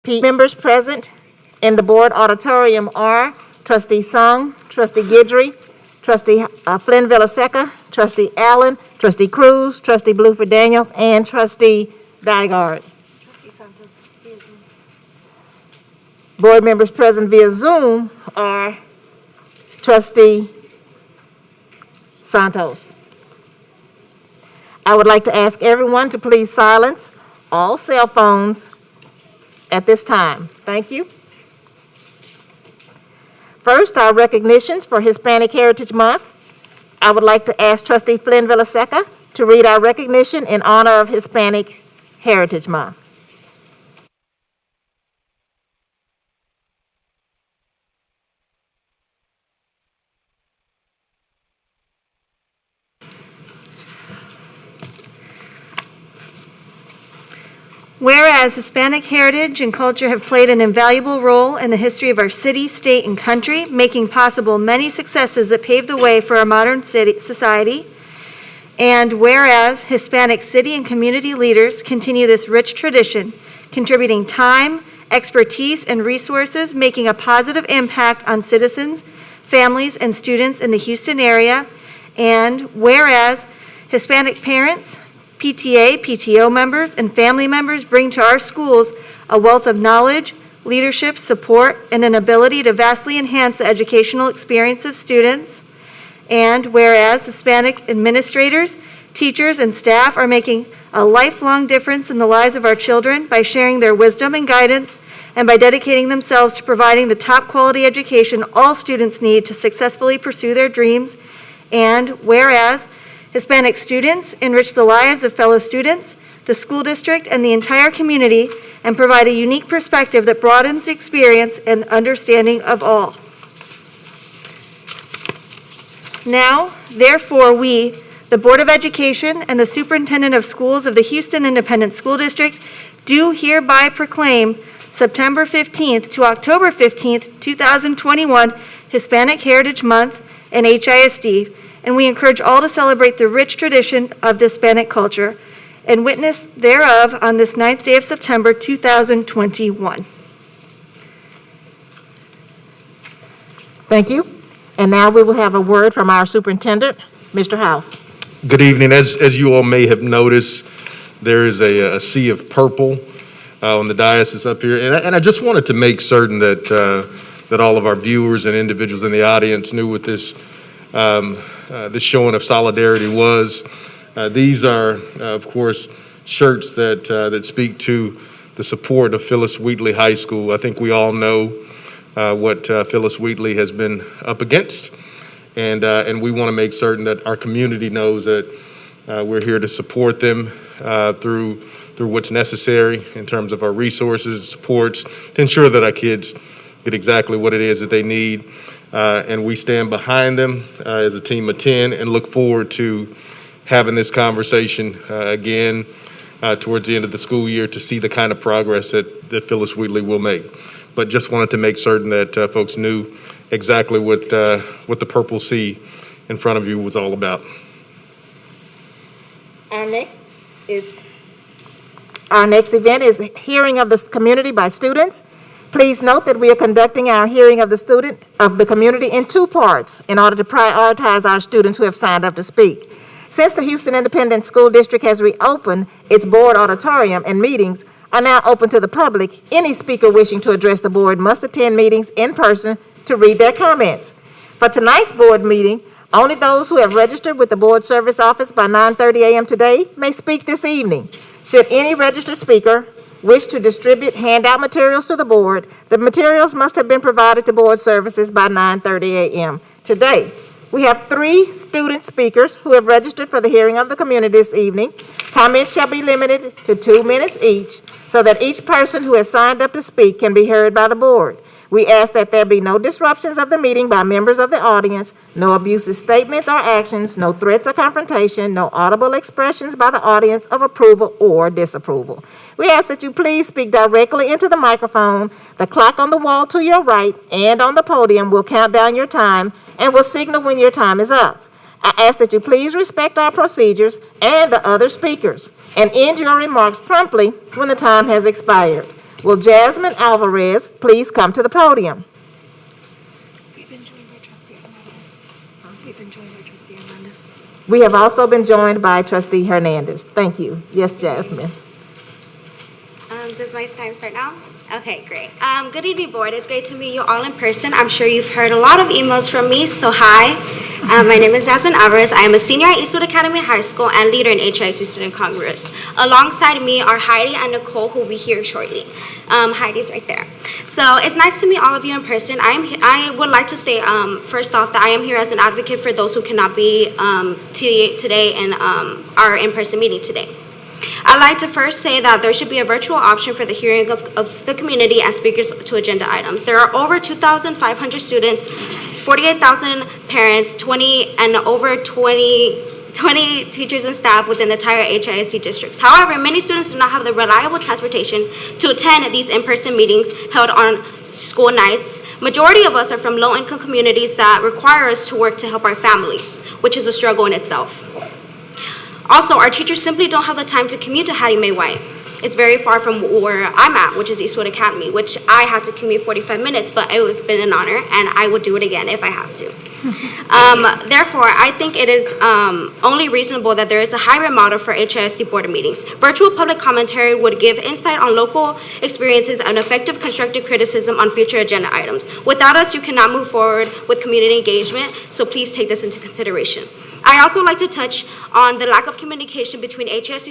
Members present in the board auditorium are Trustee Sung, Trustee Guidry, Trustee Flynn Villaseca, Trustee Allen, Trustee Cruz, Trustee Blueford Daniels, and Trustee Dygard. Board members present via Zoom are Trustee Santos. I would like to ask everyone to please silence all cell phones at this time. Thank you. First, our recognitions for Hispanic Heritage Month. I would like to ask Trustee Flynn Villaseca to read our recognition in honor of Hispanic Heritage Month. Whereas Hispanic heritage and culture have played an invaluable role in the history of our city, state, and country, making possible many successes that paved the way for our modern society. And whereas Hispanic city and community leaders continue this rich tradition, contributing time, expertise, and resources, making a positive impact on citizens, families, and students in the Houston area. And whereas Hispanic parents, PTA, PTO members, and family members bring to our schools a wealth of knowledge, leadership, support, and an ability to vastly enhance the educational experience of students. And whereas Hispanic administrators, teachers, and staff are making a lifelong difference in the lives of our children by sharing their wisdom and guidance and by dedicating themselves to providing the top quality education all students need to successfully pursue their dreams. And whereas Hispanic students enrich the lives of fellow students, the school district, and the entire community, and provide a unique perspective that broadens the experience and understanding of all. Now, therefore, we, the Board of Education and the Superintendent of Schools of the Houston Independent School District, do hereby proclaim September 15th to October 15th, 2021, Hispanic Heritage Month and HISD, and we encourage all to celebrate the rich tradition of the Hispanic culture and witness thereof on this 9th day of September 2021. Thank you. And now we will have a word from our superintendent, Mr. House. Good evening. As you all may have noticed, there is a sea of purple on the dais is up here. And I just wanted to make certain that that all of our viewers and individuals in the audience knew what this showing of solidarity was. These are, of course, shirts that speak to the support of Phyllis Wheatley High School. I think we all know what Phyllis Wheatley has been up against, and we want to make certain that our community knows that we're here to support them through what's necessary in terms of our resources, supports, to ensure that our kids get exactly what it is that they need. And we stand behind them as a team of 10 and look forward to having this conversation again towards the end of the school year to see the kind of progress that Phyllis Wheatley will make. But just wanted to make certain that folks knew exactly what the Purple Sea in front of you was all about. Our next event is hearing of the community by students. Please note that we are conducting our hearing of the community in two parts in order to prioritize our students who have signed up to speak. Since the Houston Independent School District has reopened its board auditorium and meetings are now open to the public, any speaker wishing to address the board must attend meetings in person to read their comments. For tonight's board meeting, only those who have registered with the board service office by 9:30 a.m. today may speak this evening. Should any registered speaker wish to distribute handout materials to the board, the materials must have been provided to board services by 9:30 a.m. today. We have 3 student speakers who have registered for the hearing of the community this evening. Comments shall be limited to 2 minutes each so that each person who has signed up to speak can be heard by the board. We ask that there be no disruptions of the meeting by members of the audience, no abusive statements or actions, no threats or confrontation, no audible expressions by the audience of approval or disapproval. We ask that you please speak directly into the microphone. The clock on the wall to your right and on the podium will count down your time and will signal when your time is up. I ask that you please respect our procedures and the other speakers and end your remarks promptly when the time has expired. Will Jasmine Alvarez please come to the podium? We've been joined by trustee Hernandez. We've been joined by trustee Hernandez. We have also been joined by trustee Hernandez. Thank you. Yes, Jasmine. Does my time start now? Okay, great. Good evening, board. It's great to meet you all in person. I'm sure you've heard a lot of emails from me, so hi. My name is Jasmine Alvarez. I am a senior at Eastwood Academy High School and leader in HIC Student Congress. Alongside me are Heidi and Nicole, who will be here shortly. Heidi's right there. So it's nice to meet all of you in person. I would like to say, first off, that I am here as an advocate for those who cannot be today in our in-person meeting today. I'd like to first say that there should be a virtual option for the hearing of the community and speakers to agenda items. There are over 2,500 students, 48,000 parents, over 20 teachers and staff within the entire HISD districts. However, many students do not have the reliable transportation to attend these in-person meetings held on school nights. Majority of us are from low-income communities that require us to work to help our families, which is a struggle in itself. Also, our teachers simply don't have the time to commute to Hattie Mae White. It's very far from where I'm at, which is Eastwood Academy, which I had to commute 45 minutes, but it's been an honor, and I would do it again if I have to. Therefore, I think it is only reasonable that there is a hybrid model for HISD board meetings. Virtual public commentary would give insight on local experiences and effective constructive criticism on future agenda items. Without us, you cannot move forward with community engagement, so please take this into consideration. I also like to touch on the lack of communication between HISD,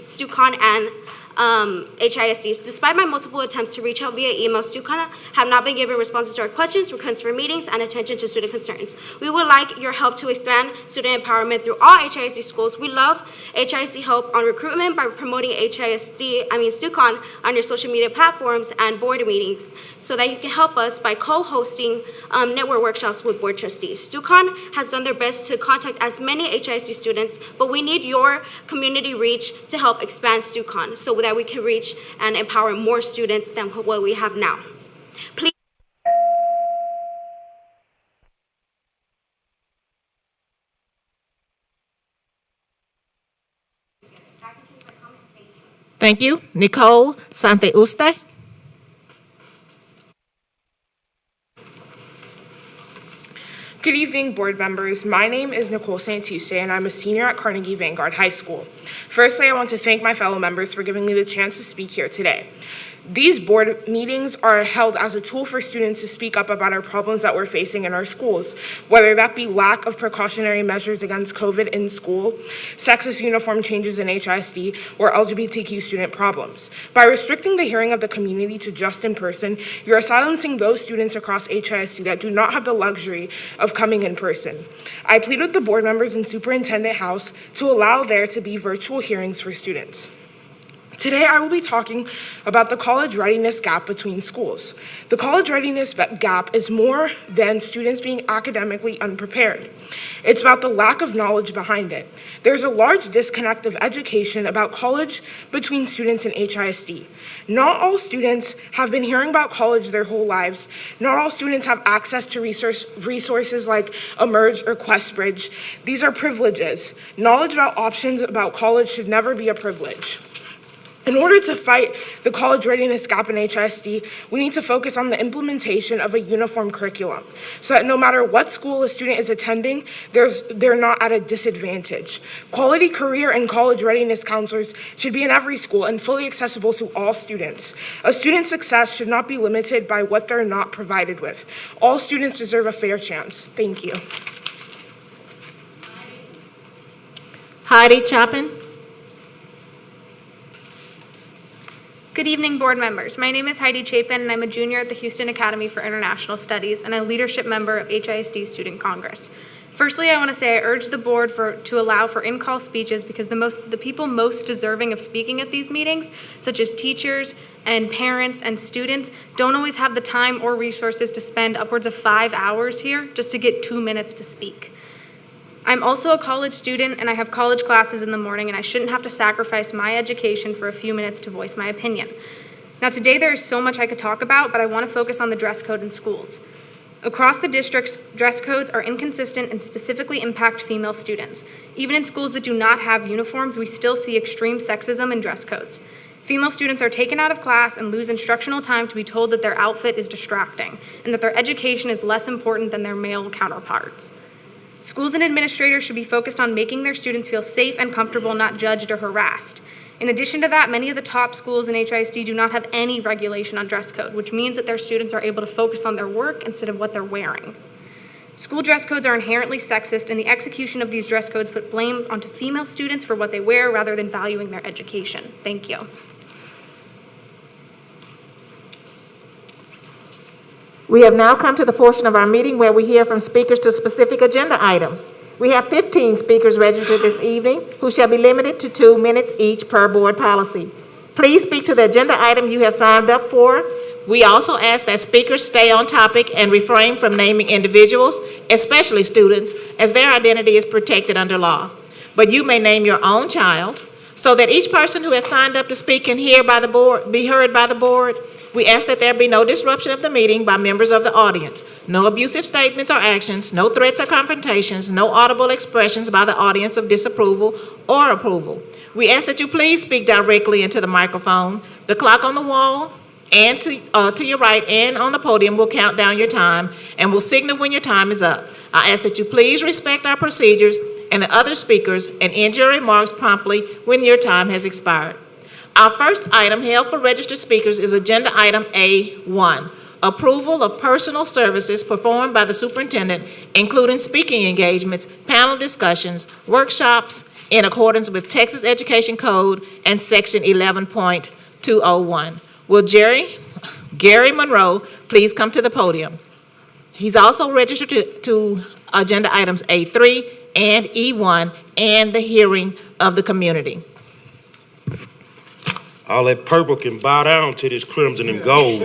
StuCon, and HISDs. Despite my multiple attempts to reach out via email, StuCon have not been given responses to our questions, requests for meetings, and attention to student concerns. We would like your help to expand student empowerment through all HISD schools. We love HISD help on recruitment by promoting StuCon on your social media platforms and board meetings so that you can help us by co-hosting network workshops with board trustees. StuCon has done their best to contact as many HISD students, but we need your community reach to help expand StuCon so that we can reach and empower more students than what we have now. Please. Thank you. Nicole Sante-Uste. Good evening, board members. My name is Nicole Sante-Uste, and I'm a senior at Carnegie Vanguard High School. Firstly, I want to thank my fellow members for giving me the chance to speak here today. These board meetings are held as a tool for students to speak up about our problems that we're facing in our schools, whether that be lack of precautionary measures against COVID in school, sexist uniform changes in HISD, or LGBTQ student problems. By restricting the hearing of the community to just in person, you are silencing those students across HISD that do not have the luxury of coming in person. I plead with the board members and Superintendent House to allow there to be virtual hearings for students. Today, I will be talking about the college readiness gap between schools. The college readiness gap is more than students being academically unprepared. It's about the lack of knowledge behind it. There's a large disconnect of education about college between students and HISD. Not all students have been hearing about college their whole lives. Not all students have access to resources like Emerge or QuestBridge. These are privileges. Knowledge about options about college should never be a privilege. In order to fight the college readiness gap in HISD, we need to focus on the implementation of a uniform curriculum so that no matter what school a student is attending, they're not at a disadvantage. Quality career and college readiness counselors should be in every school and fully accessible to all students. A student's success should not be limited by what they're not provided with. All students deserve a fair chance. Thank you. Heidi Chapin. Good evening, board members. My name is Heidi Chapin, and I'm a junior at the Houston Academy for International Studies and a leadership member of HISD Student Congress. Firstly, I want to say I urge the board to allow for in-call speeches because the people most deserving of speaking at these meetings, such as teachers and parents and students, don't always have the time or resources to spend upwards of 5 hours here just to get 2 minutes to speak. I'm also a college student and I have college classes in the morning, and I shouldn't have to sacrifice my education for a few minutes to voice my opinion. Now today there is so much I could talk about, but I want to focus on the dress code in schools. Across the districts, dress codes are inconsistent and specifically impact female students. Even in schools that do not have uniforms, we still see extreme sexism in dress codes. Female students are taken out of class and lose instructional time to be told that their outfit is distracting and that their education is less important than their male counterparts. Schools and administrators should be focused on making their students feel safe and comfortable, not judged or harassed. In addition to that, many of the top schools in HISD do not have any regulation on dress code, which means that their students are able to focus on their work instead of what they're wearing. School dress codes are inherently sexist, and the execution of these dress codes put blame onto female students for what they wear rather than valuing their education. Thank you. We have now come to the portion of our meeting where we hear from speakers to specific agenda items. We have 15 speakers registered this evening who shall be limited to 2 minutes each per board policy. Please speak to the agenda item you have signed up for. We also ask that speakers stay on topic and refrain from naming individuals, especially students, as their identity is protected under law. But you may name your own child so that each person who has signed up to speak can be heard by the board. We ask that there be no disruption of the meeting by members of the audience. No abusive statements or actions, no threats or confrontations, no audible expressions by the audience of disapproval or approval. We ask that you please speak directly into the microphone. The clock on the wall and to your right and on the podium will count down your time and will signal when your time is up. I ask that you please respect our procedures and the other speakers and end your remarks promptly when your time has expired. Our first item held for registered speakers is agenda item A1, approval of personal services performed by the superintendent, including speaking engagements, panel discussions, workshops in accordance with Texas Education Code and Section 11.201. Will Gary Monroe please come to the podium? He's also registered to agenda items A3 and E1 and the hearing of the community. All that purple can bow down to this crimson and gold.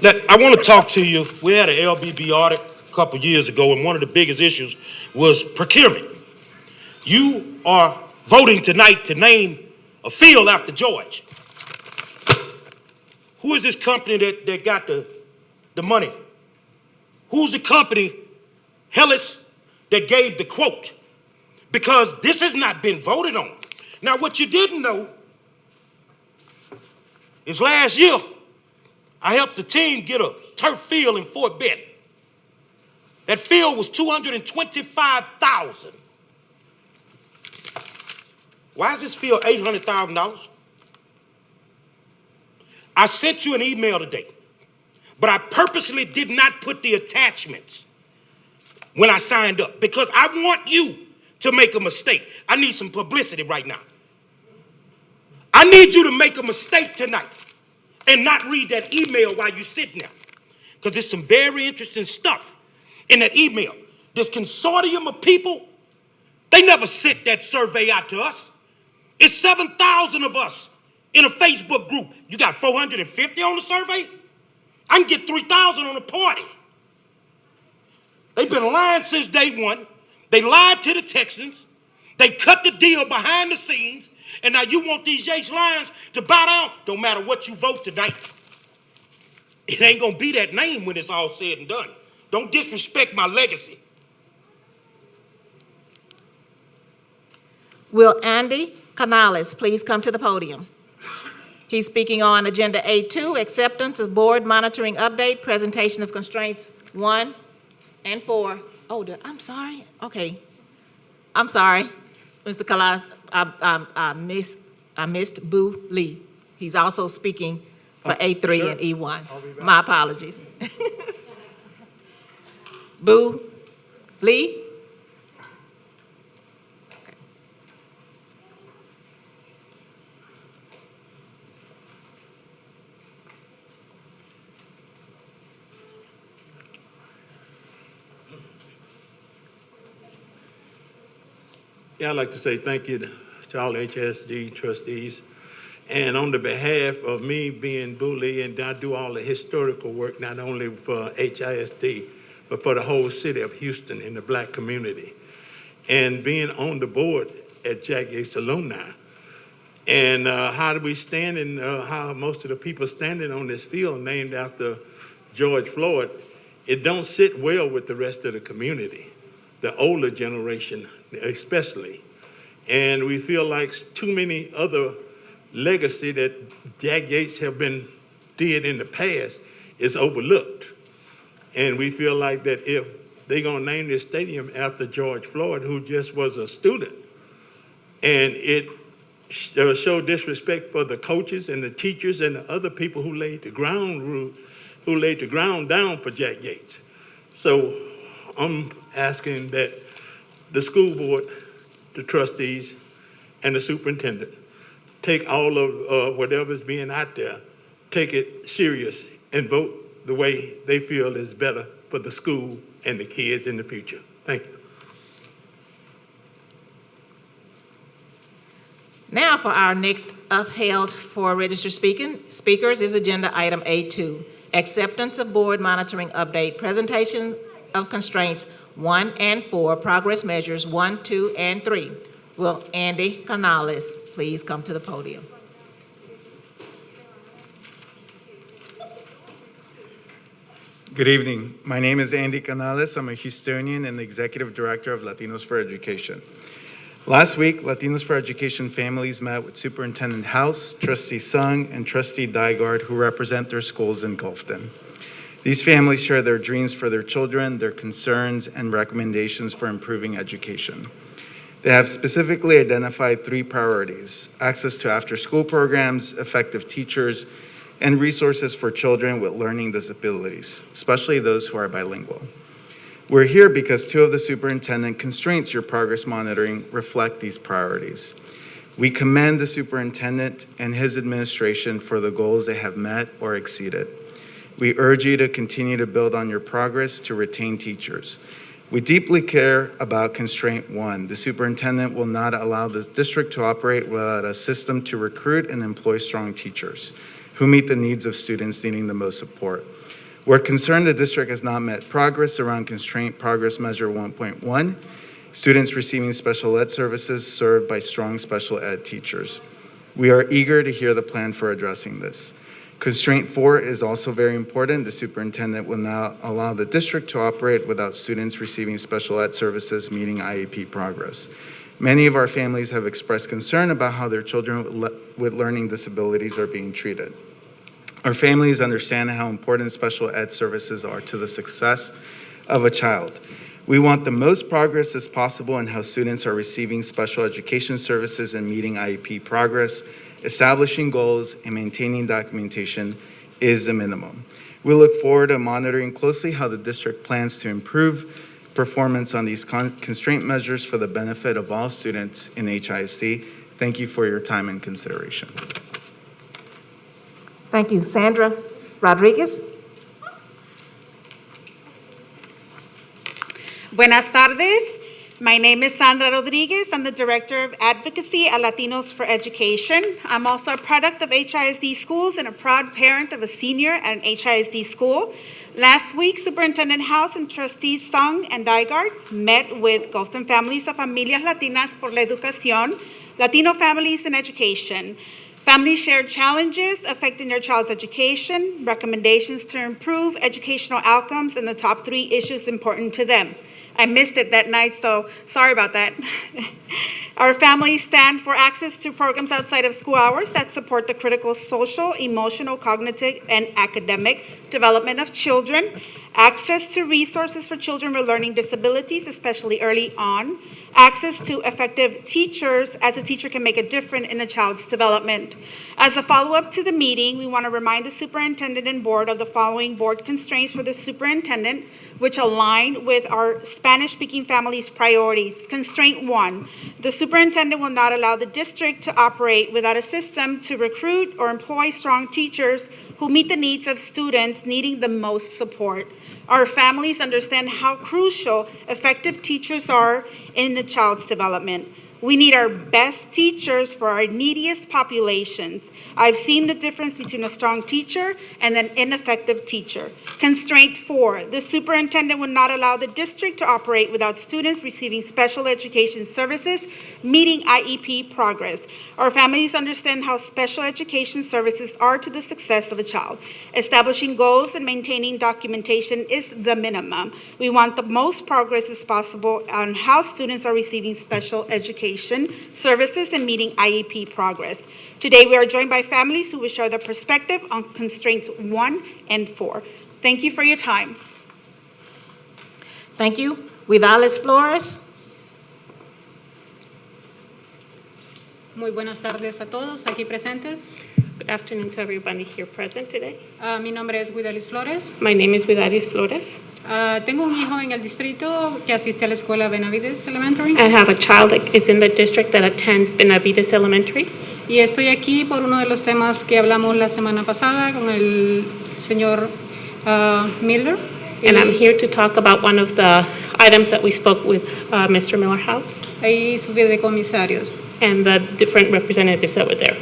Now, I want to talk to you. We had an LBB audit a couple years ago, and one of the biggest issues was procurement. You are voting tonight to name a field after George. Who is this company that got the money? Who's the company, Hellis, that gave the quote? Because this has not been voted on. Now, what you didn't know is last year, I helped the team get a turf field in Fort Benning. That field was $225,000. Why is this field $800,000? I sent you an email today, but I purposely did not put the attachments when I signed up because I want you to make a mistake. I need some publicity right now. I need you to make a mistake tonight and not read that email while you're sitting there. Because there's some very interesting stuff in that email. This consortium of people, they never sent that survey out to us. It's 7,000 of us in a Facebook group. You got 450 on the survey? I can get 3,000 on a party. They've been lying since day one. They lied to the Texans. They cut the deal behind the scenes. And now you want these Yates Lions to bow down? Don't matter what you vote tonight. It ain't gonna be that name when it's all said and done. Don't disrespect my legacy. Will Andy Canales please come to the podium? He's speaking on agenda A2, acceptance of board monitoring update, presentation of constraints 1 and 4. Oh, I'm sorry. Okay. I'm sorry, Mr. Canales. I missed Boo Lee. He's also speaking for A3 sure. And E1. My apologies. Boo Lee. Yeah, I'd like to say thank you to all HISD trustees. And on the behalf of me being Bully, and I do all the historical work, not only for HISD, but for the whole city of Houston and the Black community. And being on the board at Jack Yates Alumni. And how do we stand and how most of the people standing on this field named after George Floyd, it don't sit well with the rest of the community, the older generation especially. And we feel like too many other legacy that Jack Yates did in the past is overlooked. And we feel like that if they're gonna name this stadium after George Floyd, who just was a student, and it show disrespect for the coaches and the teachers and the other people who laid the ground down for Jack Yates. So I'm asking that the school board, the trustees, and the superintendent take all of whatever's being out there, take it serious, and vote the way they feel is better for the school and the kids in the future. Thank you. Now for our next upheld for registered speakers is agenda item A2, acceptance of board monitoring update, presentation of constraints 1 and 4, progress measures 1, 2, and 3. Will Andy Canales please come to the podium? Good evening. My name is Andy Canales. I'm a Houstonian and the Executive Director of Latinos for Education. Last week, Latinos for Education families met with Superintendent House, Trustee Sung, and Trustee Dygard, who represent their schools in Gulfton. These families share their dreams for their children, their concerns, and recommendations for improving education. They have specifically identified 3 priorities: access to after-school programs, effective teachers, and resources for children with learning disabilities, especially those who are bilingual. We're here because 2 of the superintendent constraints your progress monitoring reflect these priorities. We commend the superintendent and his administration for the goals they have met or exceeded. We urge you to continue to build on your progress to retain teachers. We deeply care about constraint 1. The superintendent will not allow the district to operate without a system to recruit and employ strong teachers who meet the needs of students needing the most support. We're concerned the district has not met progress around constraint progress measure 1.1, students receiving special ed services served by strong special ed teachers. We are eager to hear the plan for addressing this. Constraint 4 is also very important. The superintendent will not allow the district to operate without students receiving special ed services meeting IEP progress. Many of our families have expressed concern about how their children with learning disabilities are being treated. Our families understand how important special ed services are to the success of a child. We want the most progress as possible in how students are receiving special education services and meeting IEP progress. Establishing goals and maintaining documentation is the minimum. We look forward to monitoring closely how the district plans to improve performance on these constraint measures for the benefit of all students in HISD. Thank you for your time and consideration. Thank you. Sandra Rodriguez. Buenas tardes. My name is Sandra Rodriguez. I'm the Director of Advocacy at Latinos for Education. I'm also a product of HISD schools and a proud parent of a senior at an HISD school. Last week, Superintendent House and Trustees Sung and Dygard met with Gulfton families of Familias Latinas por la Educación, Latino families in education. Families shared challenges affecting their child's education, recommendations to improve educational outcomes, and the top 3 issues important to them. I missed it that night, so sorry about that. Our families stand for access to programs outside of school hours that support the critical social, emotional, cognitive, and academic development of children, access to resources for children with learning disabilities, especially early on, access to effective teachers, as a teacher can make a difference in a child's development. As a follow-up to the meeting, we want to remind the superintendent and board of the following board constraints for the superintendent, which align with our Spanish-speaking families' priorities. Constraint 1, the superintendent will not allow the district to operate without a system to recruit or employ strong teachers who meet the needs of students needing the most support. Our families understand how crucial effective teachers are in the child's development. We need our best teachers for our neediest populations. I've seen the difference between a strong teacher and an ineffective teacher. Constraint 4, the superintendent will not allow the district to operate without students receiving special education services meeting IEP progress. Our families understand how special education services are to the success of a child. Establishing goals and maintaining documentation is the minimum. We want the most progress as possible on how students are receiving special education services and meeting IEP progress. Today, we are joined by families who will share their perspective on constraints 1 and 4. Thank you for your time. Thank you. Vidales Flores. Muy buenas tardes a todos aquí presentes. Good afternoon to everybody here present today. Mi nombre es Guidalis Flores. My name is Vidalis Flores. Tengo un hijo en el distrito que asiste a la escuela Benavides Elementary. I have a child that is in the district that attends Benavides Elementary. Y estoy aquí por uno de los temas que hablamos la semana pasada con el señor Miller. And I'm here to talk about one of the items that we spoke with Mr. Miller House Ahí sus videocomisarios. and the different representatives that were there.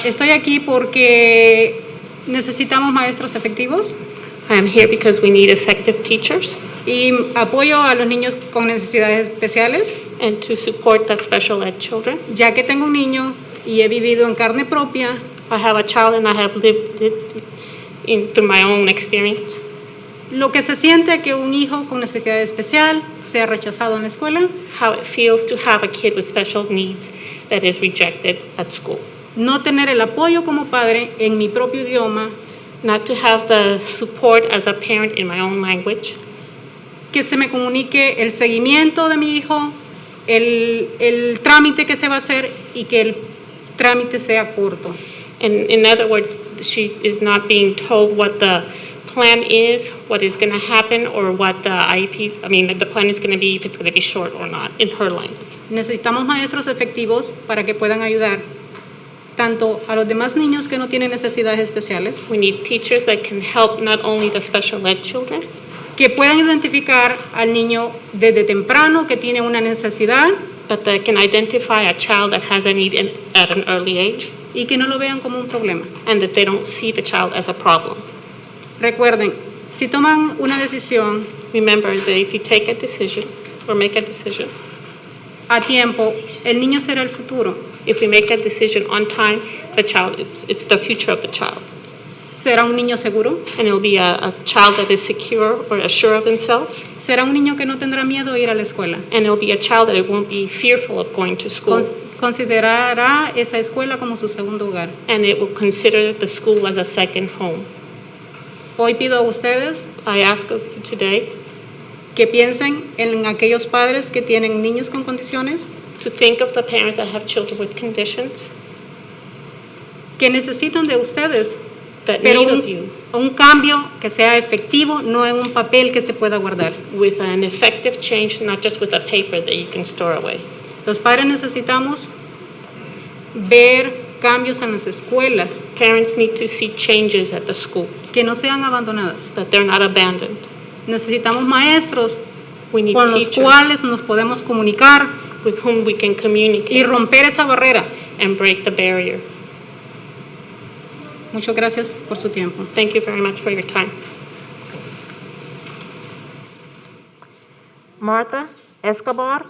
Estoy aquí porque necesitamos maestros efectivos I am here because we need effective teachers y apoyo a los niños con necesidades especiales, and to support the special ed children. ya que tengo un niño y he vivido en carne propia I have a child and I have lived it through my own experience. lo que se siente que un hijo con necesidad especial sea rechazado en la escuela, How it feels to have a kid with special needs that is rejected at school. no tener el apoyo como padre en mi propio idioma, Not to have the support as a parent in my own language. que se me comunique el seguimiento de mi hijo, el trámite que se va a hacer y que el trámite sea corto. And in other words, she is not being told what the plan is, what is going to happen, or what the the plan is going to be, if it's going to be short or not, in her language. Necesitamos maestros efectivos para que puedan ayudar tanto a los demás niños que no tienen necesidades especiales, We need teachers that can help not only the special ed children, que puedan identificar al niño desde temprano que tiene una necesidad but that can identify a child that has a need at an early age, y que no lo vean como un problema. and that they don't see the child as a problem. Recuerden, si toman una decisión Remember that if you take a decision or make a decision, a tiempo, el niño será el futuro. if we make a decision on time, the child, it's the future of the child. Será un niño seguro, And it'll be a child that is secure or assured of themselves. será un niño que no tendrá miedo a ir a la escuela. And it'll be a child that won't be fearful of going to school. Considerará esa escuela como su segundo hogar. And it will consider the school as a second home. Hoy pido a ustedes I ask of you today que piensen en aquellos padres que tienen niños con condiciones, to think of the parents that have children with conditions que necesitan de ustedes, that pero need of you un cambio que sea efectivo, no en un papel que se pueda guardar. with an effective change, not just with a paper that you can store away. Los padres necesitamos ver cambios en las escuelas, Parents need to see changes at the school, que no sean abandonadas. that they're not abandoned. Necesitamos maestros We need con los teachers cuales nos podemos comunicar with whom we can y communicate romper esa barrera. and break the barrier. Muchas gracias por su tiempo. Thank you very much for your time. Martha Escobar.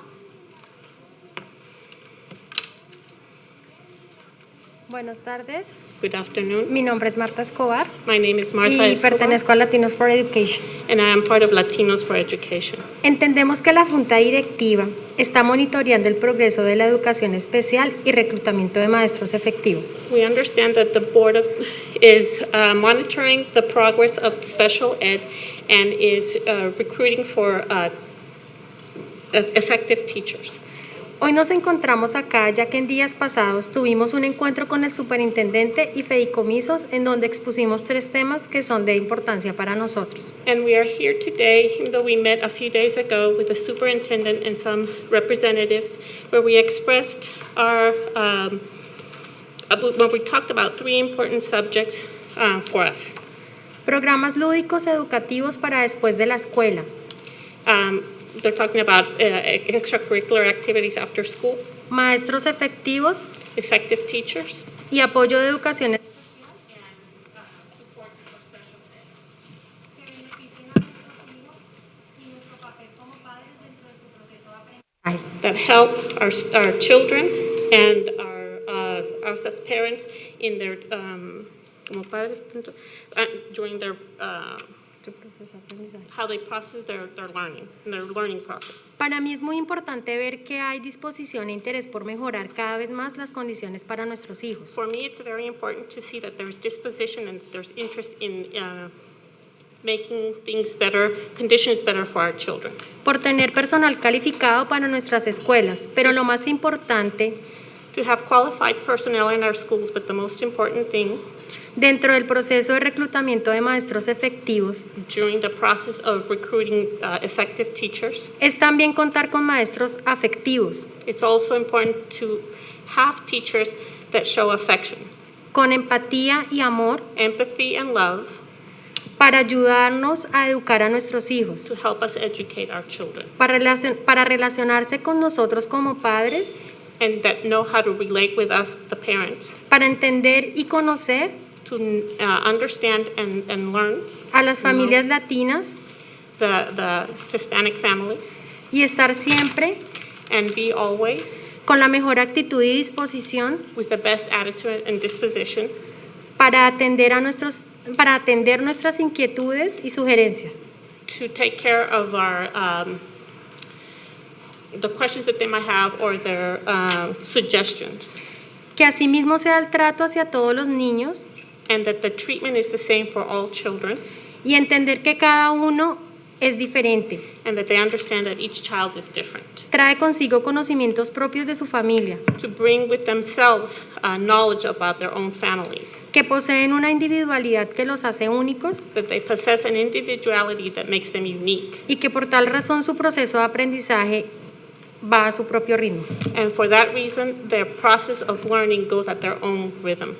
Buenas tardes, Good afternoon. mi nombre es Marta Escobar My name is Martha y Escobar, pertenezco a Latinos for Education. and I am part of Latinos for Education. Entendemos que la Junta Directiva está monitoreando el progreso de la educación especial y reclutamiento de maestros efectivos. We understand that the board is monitoring the progress of special ed and is recruiting for effective teachers. Hoy nos encontramos acá ya que en días pasados tuvimos un encuentro con el superintendente y fideicomisos en donde expusimos 3 temas que son de importancia para nosotros. And we are here today, even though we met a few days ago with the superintendent and some representatives, where we expressed when we talked about 3 important subjects for us. Programas lúdicos educativos para después de la escuela. They're talking about extracurricular activities after school, Maestros efectivos effective teachers, y apoyo de educación. that help our children and us as parents in their, como padres, during their, how they process their learning process. Para mí es muy importante ver que hay disposición e interés por mejorar cada vez más las condiciones para nuestros hijos. For me, it's very important to see that there's disposition and there's interest in making things better, conditions better for our children. Por tener personal calificado para nuestras escuelas, pero lo más importante, To have qualified personnel in our schools, but the most important thing dentro del proceso de reclutamiento de maestros efectivos, during the process of recruiting effective teachers, es también contar con maestros afectivos, it's also important to have teachers that show affection, con empatía y amor, empathy and love para ayudarnos a educar a nuestros hijos, to help us educate our children, para relacionarse con nosotros como padres, and that know how to relate with us, the parents, para entender y conocer to understand and learn a las familias latinas the Hispanic families, y estar siempre and be always con la mejor actitud y disposición with the best attitude and disposition para atender nuestras inquietudes y sugerencias. to take care of our the questions that they might have or their suggestions, Que asimismo sea el trato hacia todos los niños and that the treatment is the same for all children, y entender que cada uno es diferente. and that they understand that each child is different. Trae consigo conocimientos propios de su familia, To bring with themselves knowledge about their own families, que poseen una individualidad que los hace únicos that they possess an individuality that makes them unique, y que por tal razón su proceso de aprendizaje va a su propio ritmo. and for that reason, their process of learning goes at their own rhythm.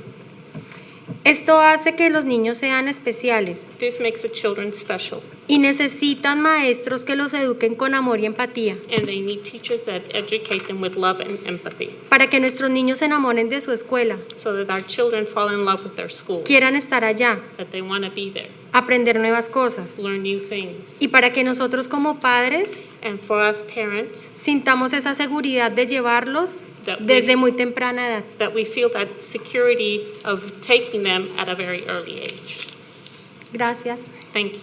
Esto hace que los niños sean especiales This makes the children special, y necesitan maestros que los eduquen con amor y empatía and they need teachers that educate them with love and empathy, para que nuestros niños se enamoren de su escuela, so that our children fall in love with their school, quieran estar allá, that they want to be there, aprender nuevas cosas learn new things. y para que nosotros como padres And for us parents, sintamos esa seguridad de llevarlos That we- desde muy temprana edad. that we feel that security of taking them at a very early age. Gracias. Thank you.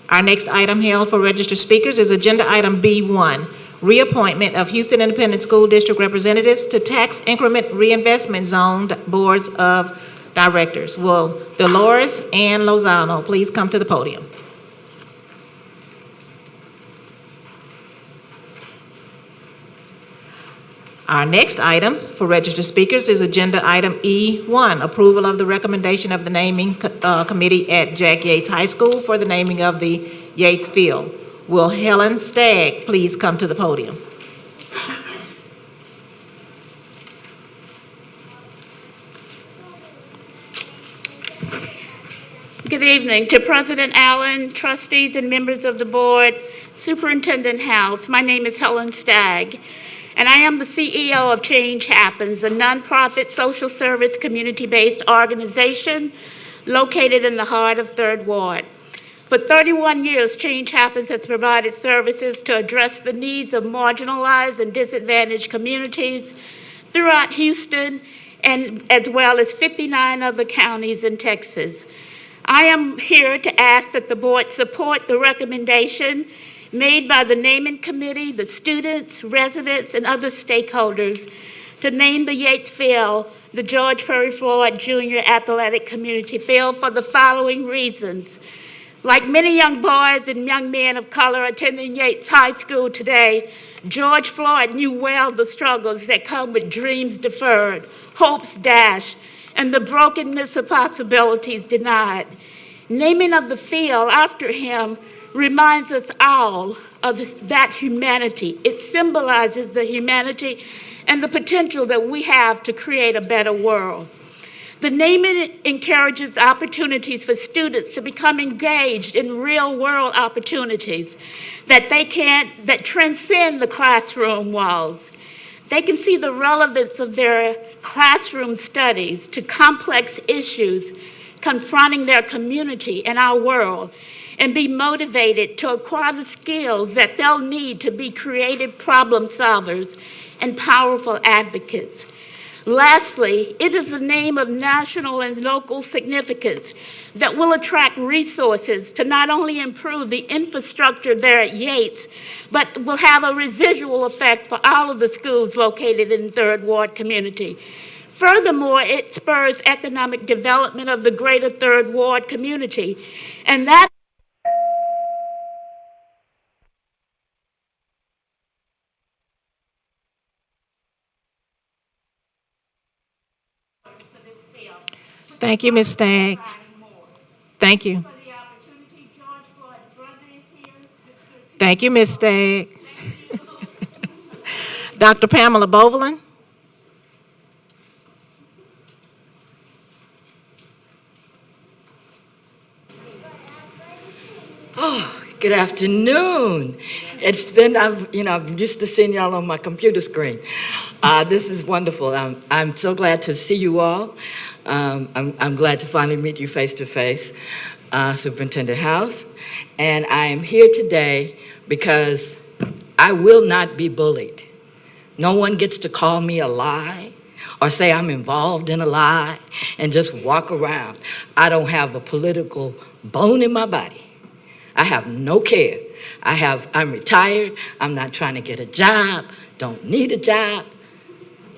Our next item held for registered speakers is Agenda Item B1, reappointment of Houston Independent School District representatives to tax increment reinvestment zone boards of directors. Will Dolores Ann Lozano please come to the podium? Our next item for registered speakers is Agenda Item E1, approval of the recommendation of the naming committee at Jack Yates High School for the naming of the Yates Field. Will Helen Stagg please come to the podium? Good evening to President Allen, trustees and members of the board, Superintendent House. My name is Helen Stagg, and I am the CEO of Change Happens, a nonprofit social service community-based organization located in the heart of Third Ward. For 31 years, Change Happens has provided services to address the needs of marginalized and disadvantaged communities throughout Houston, and as well as 59 other counties in Texas. I am here to ask that the board support the recommendation made by the naming committee, the students, residents, and other stakeholders to name the Yates Field the George Perry Floyd Jr. Athletic Community Field for the following reasons. Like many young boys and young men of color attending Yates High School today, George Floyd knew well the struggles that come with dreams deferred, hopes dashed, and the brokenness of possibilities denied. Naming of the field after him reminds us all of that humanity. It symbolizes the humanity and the potential that we have to create a better world. The naming encourages opportunities for students to become engaged in real-world opportunities that transcend the classroom walls. They can see the relevance of their classroom studies to complex issues, confronting their community and our world, and be motivated to acquire the skills that they'll need to be creative problem solvers and powerful advocates. Lastly, it is a name of national and local significance that will attract resources to not only improve the infrastructure there at Yates, but will have a residual effect for all of the schools located in the Third Ward community. Furthermore, it spurs economic development of the greater Third Ward community, and that Thank you, Ms. Stagg. Thank you. Thank you, Ms. Stagg. Dr. Pamela Bovelin. Oh, good afternoon. It's been, I'm used to seeing y'all on my computer screen. This is wonderful. I'm so glad to see you all. I'm glad to finally meet you face to face, Superintendent House. And I am here today because I will not be bullied. No one gets to call me a lie or say I'm involved in a lie and just walk around. I don't have a political bone in my body. I have no care. I'm retired. I'm not trying to get a job. Don't need a job.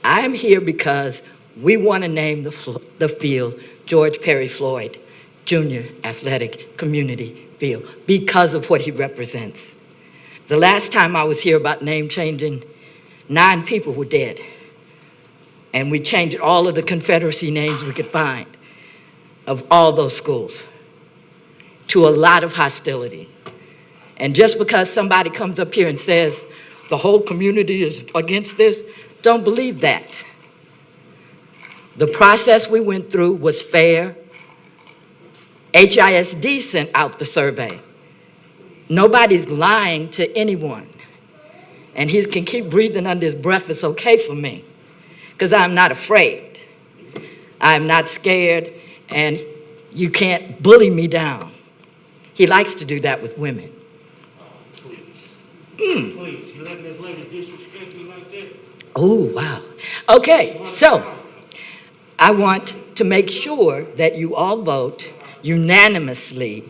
I'm here because we want to name the field George Perry Floyd Jr. Athletic Community Field because of what he represents. The last time I was here about name changing, 9 people were dead. And we changed all of the Confederacy names we could find of all those schools to a lot of hostility. And just because somebody comes up here and says the whole community is against this, don't believe that. The process we went through was fair. HISD sent out the survey. Nobody's lying to anyone. And he can keep breathing under his breath, it's okay for me, because I'm not afraid. I'm not scared, and you can't bully me down. He likes to do that with women. Please. Please, you let that lady disrespect me like that? Oh, wow. Okay, so I want to make sure that you all vote unanimously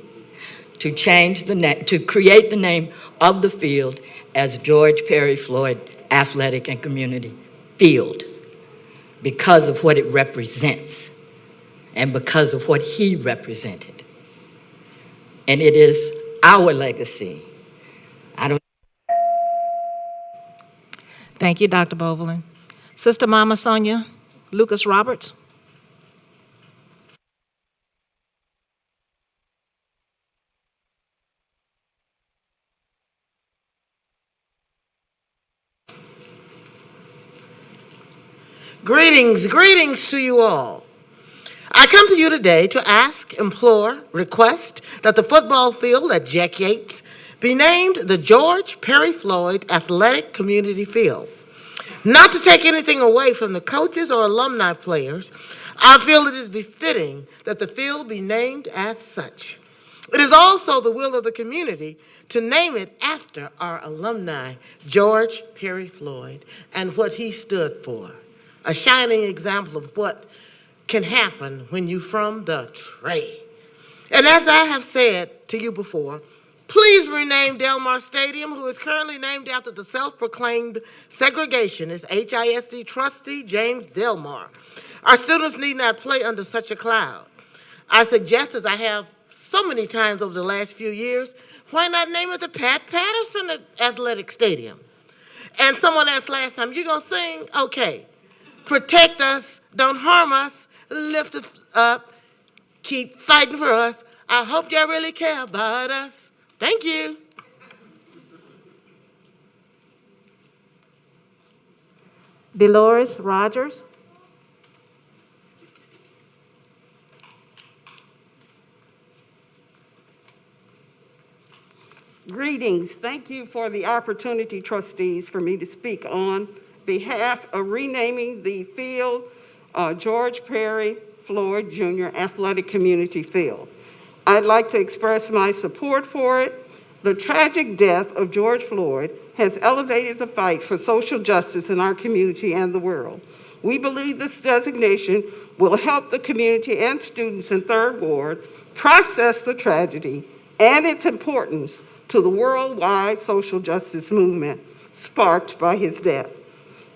to change to create the name of the field as George Perry Floyd Athletic and Community Field because of what it represents and because of what he represented. And it is our legacy. Thank you, Dr. Bovelin. Sister Mama Sonia Lucas Roberts. Greetings to you all. I come to you today to ask, implore, request that the football field at Jack Yates be named the George Perry Floyd Athletic Community Field. Not to take anything away from the coaches or alumni players, I feel it is befitting that the field be named as such. It is also the will of the community to name it after our alumni, George Perry Floyd, and what he stood for. A shining example of what can happen when you from the tray. And as I have said to you before, please rename Delmar Stadium, who is currently named after the self-proclaimed segregationist HISD trustee James Delmar. Our students need not play under such a cloud. I suggest, as I have so many times over the last few years, why not name it the Pat Patterson Athletic Stadium? And someone asked last time, you gonna sing? Okay. Protect us, don't harm us, lift us up, keep fighting for us. I hope y'all really care about us. Thank you. Dolores Rogers. Greetings. Thank you for the opportunity, trustees, for me to speak on behalf of renaming the field George Perry Floyd Jr. athletic community field. I'd like to express my support for it. The tragic death of George Floyd has elevated the fight for social justice in our community and the world. We believe this designation will help the community and students in Third Ward process the tragedy and its importance to the worldwide social justice movement sparked by his death.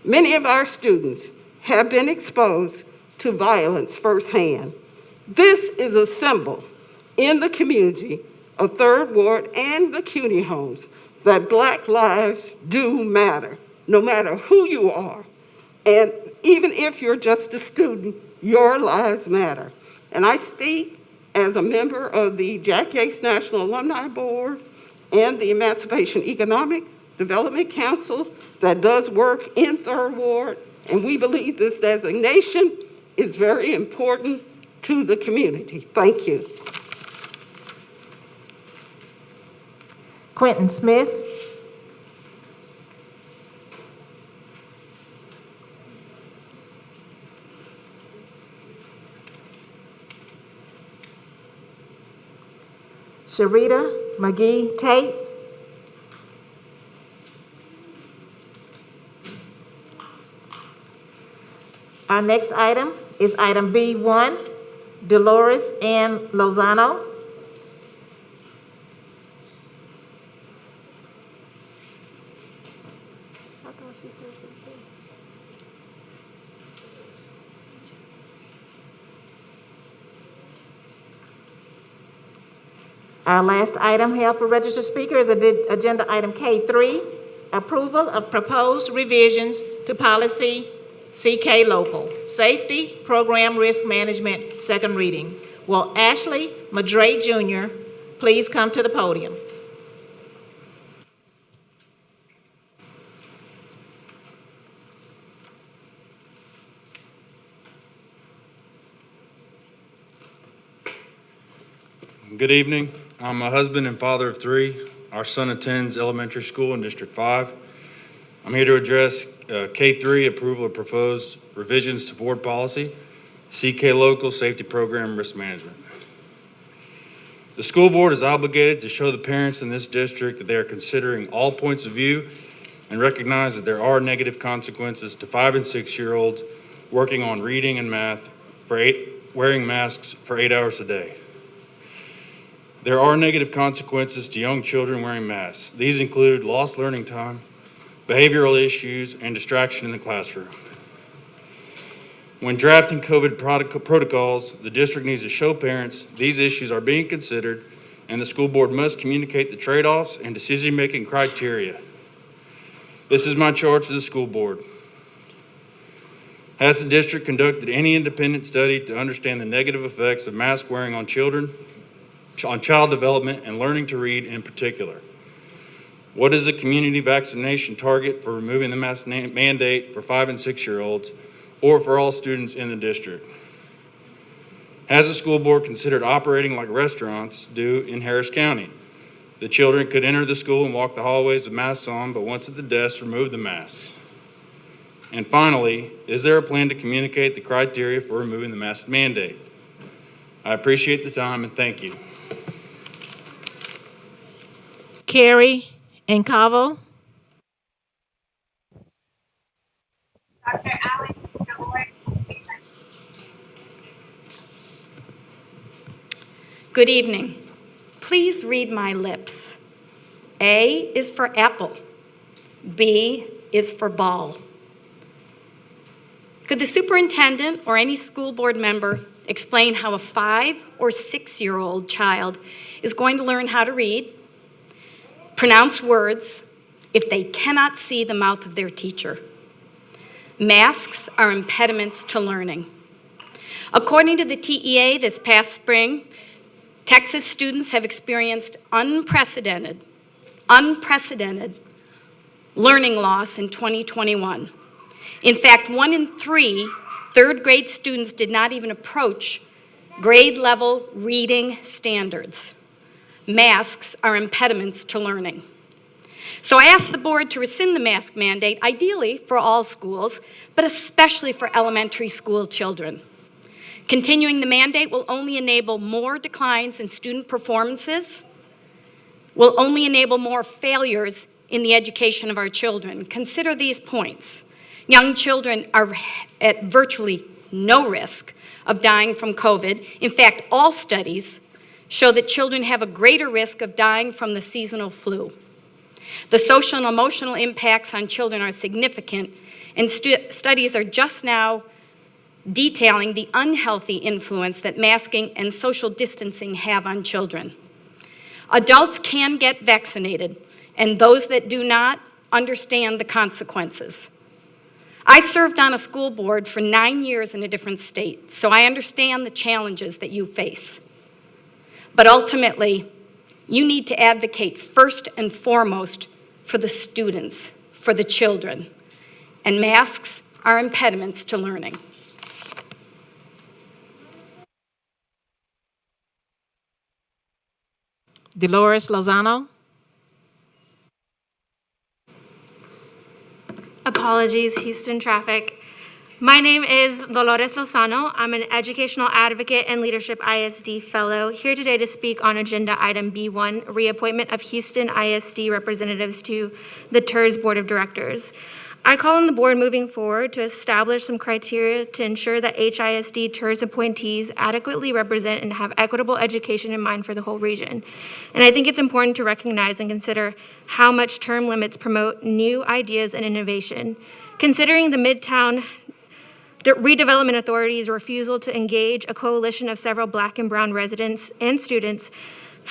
Many of our students have been exposed to violence firsthand. This is a symbol in the community of Third Ward and the CUNY homes that Black lives do matter, no matter who you are. And even if you're just a student, your lives matter. And I speak as a member of the Jack Yates National Alumni Board and the Emancipation Economic Development Council that does work in Third Ward, and we believe this designation is very important to the community. Thank you. Quentin Smith. Sharita McGee Tate. Our next item is item B1, Dolores Ann Lozano. Our last item held for registered speaker is agenda item K3, approval of proposed revisions to policy CK Local, Safety Program Risk Management, second reading. Will Ashley Madre Jr. please come to the podium? Good evening. I'm a husband and father of three. Our son attends elementary school in District 5. I'm here to address K3, approval of proposed revisions to board policy, CK Local Safety Program Risk Management. The school board is obligated to show the parents in this district that they are considering all points of view and recognize that there are negative consequences to 5 and 6-year-olds working on reading and math wearing masks for 8 hours a day. There are negative consequences to young children wearing masks. These include lost learning time, behavioral issues, and distraction in the classroom. When drafting COVID protocols, the district needs to show parents these issues are being considered, and the school board must communicate the trade-offs and decision-making criteria. This is my charge to the school board. Has the district conducted any independent study to understand the negative effects of mask wearing on children, on child development and learning to read in particular? What is the community vaccination target for removing the mask mandate for 5 and 6-year-olds or for all students in the district? Has the school board considered operating like restaurants do in Harris County? The children could enter the school and walk the hallways with masks on, but once at the desk, remove the masks. And finally, is there a plan to communicate the criteria for removing the mask mandate? I appreciate the time and thank you. Carrie Encavo. Dr. Alex Delores. Good evening. Please read my lips. A is for apple. B is for ball. Could the superintendent or any school board member explain how a 5 or 6-year-old child is going to learn how to read, pronounce words, if they cannot see the mouth of their teacher? Masks are impediments to learning. According to the TEA this past spring, Texas students have experienced unprecedented learning loss in 2021. In fact, 1 in 3 third grade students did not even approach grade level reading standards. Masks are impediments to learning. So I asked the board to rescind the mask mandate, ideally for all schools, but especially for elementary school children. Continuing the mandate will only enable more declines in student performances, will only enable more failures in the education of our children. Consider these points. Young children are at virtually no risk of dying from COVID. In fact, all studies show that children have a greater risk of dying from the seasonal flu. The social and emotional impacts on children are significant, and studies are just now detailing the unhealthy influence that masking and social distancing have on children. Adults can get vaccinated, and those that do not understand the consequences. I served on a school board for 9 years in a different state, so I understand the challenges that you face. But ultimately, you need to advocate first and foremost for the students, for the children, and masks are impediments to learning. Dolores Lozano. Apologies, Houston traffic. My name is Dolores Lozano. I'm an educational advocate and leadership ISD fellow, here today to speak on agenda item B1, reappointment of Houston ISD representatives to the TERS Board of Directors. I call on the board moving forward to establish some criteria to ensure that HISD TERS appointees adequately represent and have equitable education in mind for the whole region. And I think it's important to recognize and consider how much term limits promote new ideas and innovation. Considering the Midtown Redevelopment Authority's refusal to engage a coalition of several Black and brown residents and students,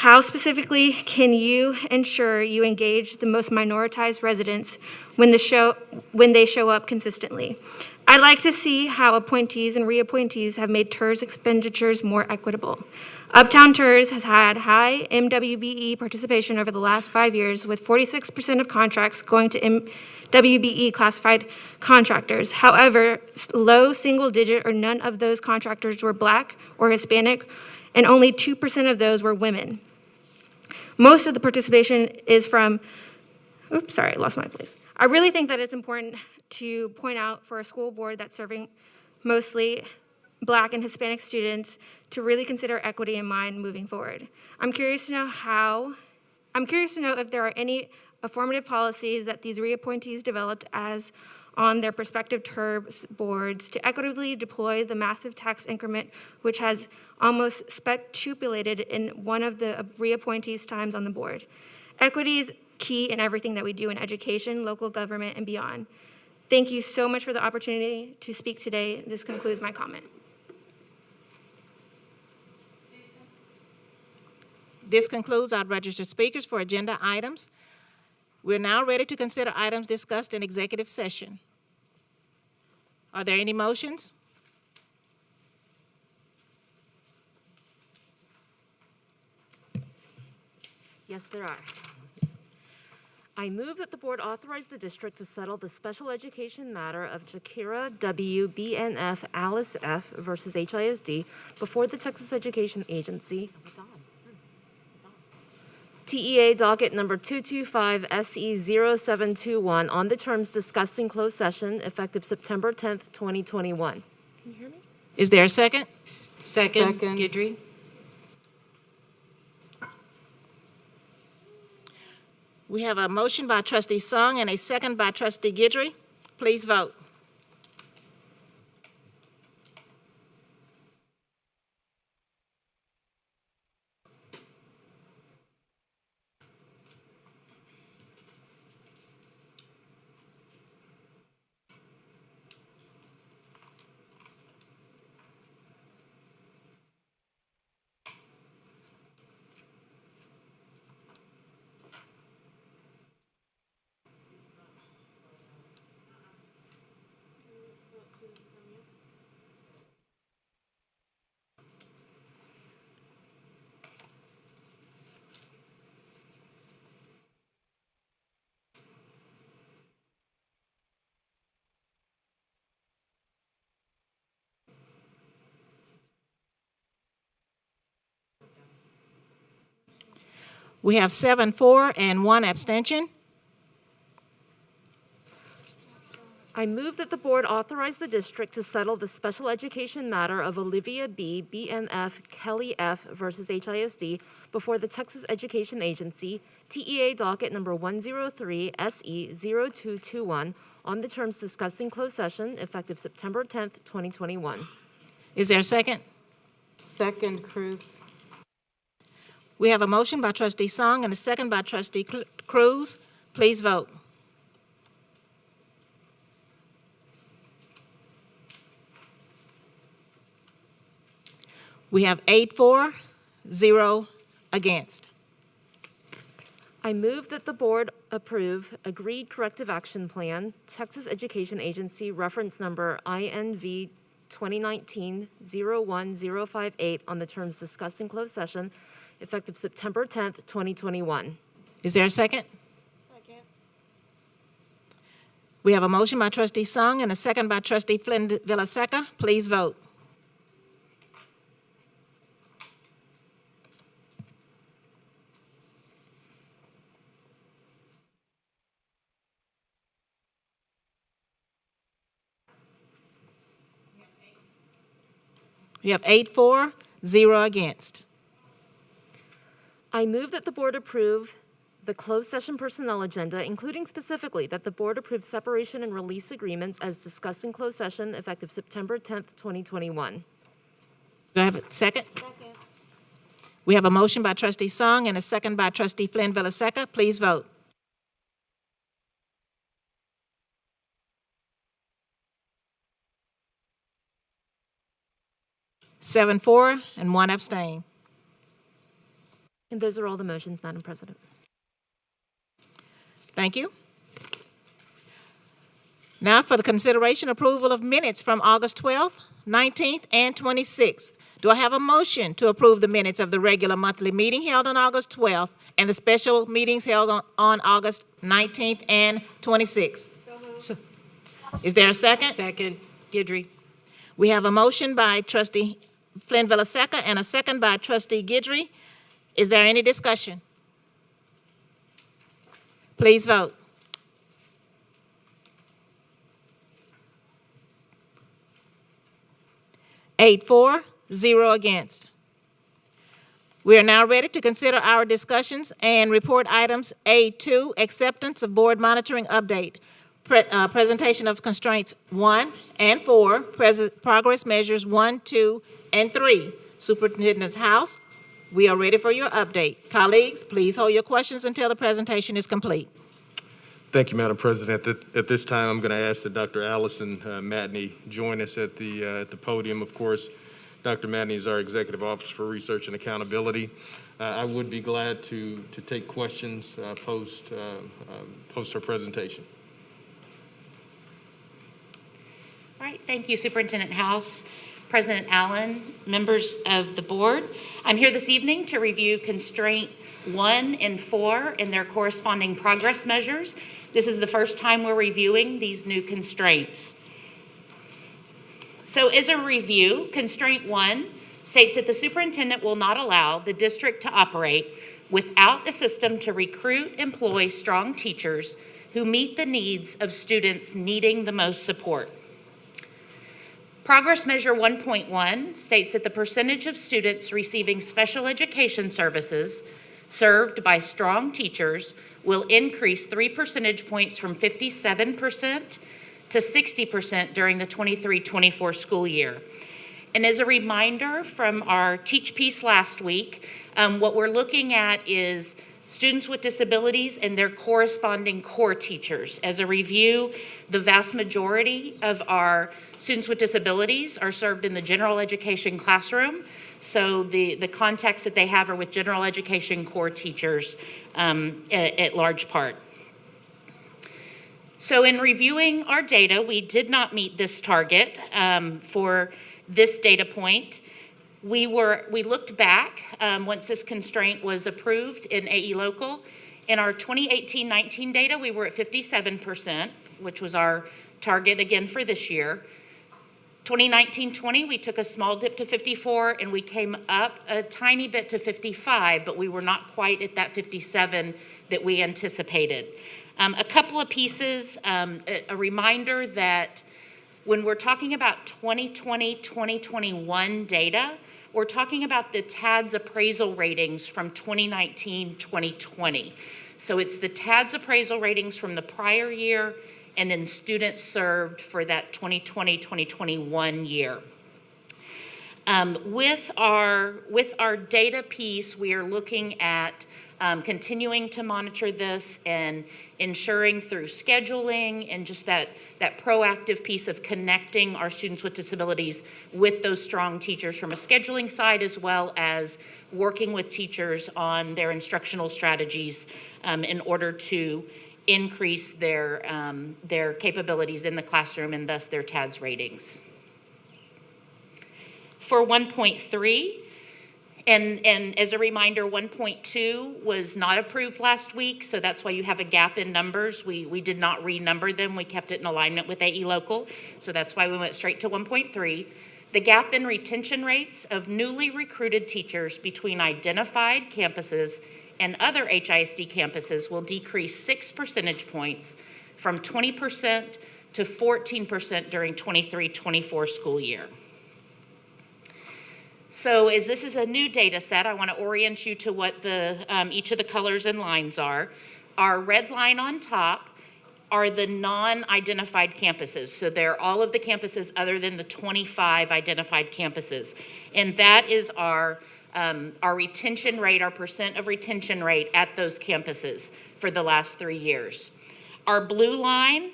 how specifically can you ensure you engage the most minoritized residents when they show up consistently? I'd like to see how appointees and reappointees have made TERS expenditures more equitable. Uptown TERS has had high MWBE participation over the last 5 years, with 46% of contracts going to MWBE classified contractors. However, low single digit or none of those contractors were Black or Hispanic, and only 2% of those were women. Most of the participation is from, oops, sorry, I lost my place. I really think that it's important to point out for a school board that's serving mostly Black and Hispanic students to really consider equity in mind moving forward. I'm curious to know if there are any affirmative policies that these reappointees developed as on their prospective TERS boards to equitably deploy the massive tax increment, which has almost speculated in one of the reappointees' times on the board. Equity is key in everything that we do in education, local government, and beyond. Thank you so much for the opportunity to speak today. This concludes my comment. This concludes our registered speakers for agenda items. We're now ready to consider items discussed in executive session. Are there any motions? Yes, there are. I move that the board authorize the district to settle the special education matter of Jakira W. BNF Alice F. versus HISD before the Texas Education Agency. TEA docket number 225 SE 0721 on the terms discussed in closed session effective September 10th, 2021. Can you hear me? Is there a second? Second. Guidry. We have a motion by Trustee Sung and a second by Trustee Guidry. Please vote. We have 7 for and 1 abstention. I move that the board authorize the district to settle the special education matter of Olivia B., BNF, Kelly F. versus HISD before the Texas Education Agency, TEA docket number 103 SE 0221, on the terms discussed in closed session, effective September 10th, 2021. Is there a second? Second, Cruz. We have a motion by trustee Song and a second by trustee Cruz. Please vote. We have 8 for, 0 against. I move that the board approve Agreed Corrective Action Plan, Texas Education Agency, reference number INV 2019-01058, on the terms discussed in closed session, effective September 10th, 2021. Is there a second? Second. We have a motion by trustee Song and a second by trustee Flynn Villaseca. Please vote. We have 8 for, 0 against. I move that the board approve the closed session personnel agenda, including specifically that the board approve separation and release agreements as discussed in closed session, effective September 10th, 2021. Do I have a second? Second. We have a motion by trustee Song and a second by trustee Flynn Villaseca. Please vote. Seven for and 1 abstain. And those are all the motions, Madam President. Thank you. Now for the consideration approval of minutes from August 12th, 19th, and 26th. Do I have a motion to approve the minutes of the regular monthly meeting held on August 12th and the special meetings held on August 19th and 26th? Is there a second? Second, Guidry. We have a motion by trustee Flynn Villaseca and a second by trustee Guidry. Is there any discussion? Please vote. Eight for, 0 against. We are now ready to consider our discussions and report items. A2, acceptance of board monitoring update. Presentation of constraints 1 and 4, progress measures 1, 2, and 3. Superintendent's House, we are ready for your update. Colleagues, please hold your questions until the presentation is complete. Thank you, Madam President. At this time, I'm going to ask that Dr. Allison Matney join us at the podium. Of course, Dr. Matney is our Executive Officer for Research and Accountability. I would be glad to take questions post her presentation. All right, thank you, Superintendent House, President Allen, members of the board. I'm here this evening to review constraint 1 and 4 and their corresponding progress measures. This is the first time we're reviewing these new constraints. So as a review, constraint 1 states that the superintendent will not allow the district to operate without a system to recruit, employ strong teachers who meet the needs of students needing the most support. Progress Measure 1.1 states that the percentage of students receiving special education services served by strong teachers will increase 3 percentage points from 57% to 60% during the 23-24 school year. And as a reminder from our Teach piece last week, what we're looking at is students with disabilities and their corresponding core teachers. As a review, the vast majority of our students with disabilities are served in the general education classroom. So the context that they have are with general education core teachers at large part. So in reviewing our data, we did not meet this target for this data point. We looked back once this constraint was approved in AE Local. In our 2018-19 data, we were at 57%, which was our target again for this year. 2019-20, we took a small dip to 54, and we came up a tiny bit to 55, but we were not quite at that 57 that we anticipated. A couple of pieces, a reminder that when we're talking about 2020, 2021 data, we're talking about the TADS appraisal ratings from 2019, 2020. So it's the TADS appraisal ratings from the prior year and then students served for that 2020, 2021 year. With our data piece, we are looking at continuing to monitor this and ensuring through scheduling and just that proactive piece of connecting our students with disabilities with those strong teachers from a scheduling side, as well as working with teachers on their instructional strategies in order to increase their capabilities in the classroom and thus their TADS ratings. For 1.3, and as a reminder, 1.2 was not approved last week, so that's why you have a gap in numbers. We did not renumber them. We kept it in alignment with AE Local, so that's why we went straight to 1.3. The gap in retention rates of newly recruited teachers between identified campuses and other HISD campuses will decrease 6 percentage points from 20% to 14% during 23-24 school year. So as this is a new data set, I want to orient you to what each of the colors and lines are. Our red line on top are the non-identified campuses. So they're all of the campuses other than the 25 identified campuses. And that is our retention rate, our percent of retention rate at those campuses for the last 3 years. Our blue line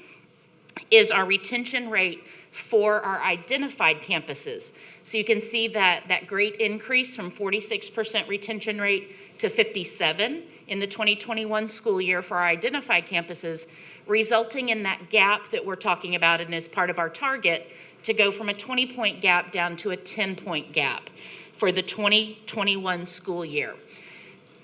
is our retention rate for our identified campuses. So you can see that great increase from 46% retention rate to 57 in the 2021 school year for our identified campuses, resulting in that gap that we're talking about and is part of our target to go from a 20-point gap down to a 10-point gap for the 2021 school year.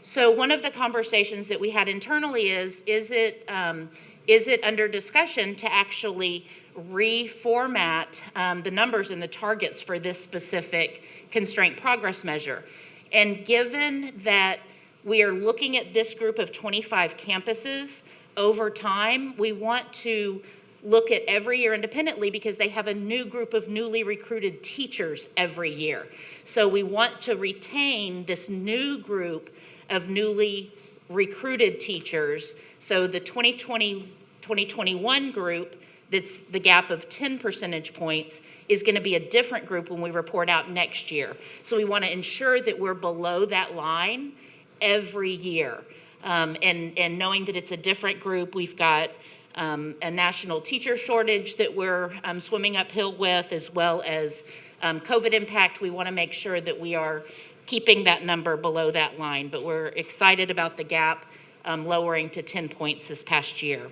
So one of the conversations that we had internally is it under discussion to actually reformat the numbers and the targets for this specific constraint progress measure? And given that we are looking at this group of 25 campuses over time, we want to look at every year independently because they have a new group of newly recruited teachers every year. So we want to retain this new group of newly recruited teachers. So the 2020-2021 group, that's the gap of 10 percentage points, is going to be a different group when we report out next year. So we want to ensure that we're below that line every year. And knowing that it's a different group, we've got a national teacher shortage that we're swimming uphill with, as well as COVID impact. We want to make sure that we are keeping that number below that line, but we're excited about the gap lowering to 10 points this past year.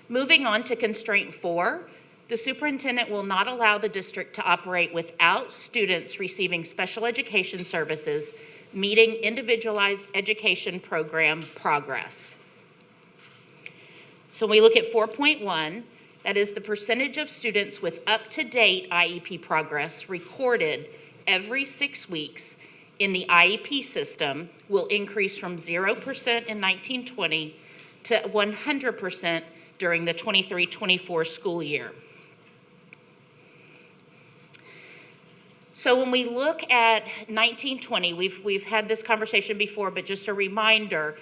Moving on to constraint 4, the superintendent will not allow the district to operate without students receiving special education services meeting individualized education program progress. So when we look at 4.1, that is the percentage of students with up-to-date IEP progress recorded every 6 weeks in the IEP system will increase from 0% in 1920 to 100% during the 23-24 school year. So when we look at 1920, we've had this conversation before, but just a reminder,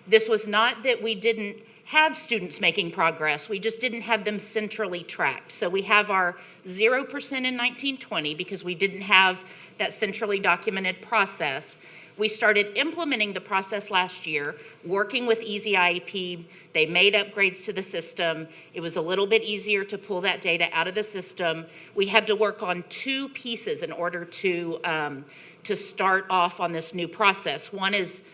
this was not that we didn't have students making progress, we just didn't have them centrally tracked. So we have our 0% in 1920 because we didn't have that centrally documented process. We started implementing the process last year, working with Easy IEP. They made upgrades to the system. It was a little bit easier to pull that data out of the system. We had to work on 2 pieces in order to start off on this new process. One is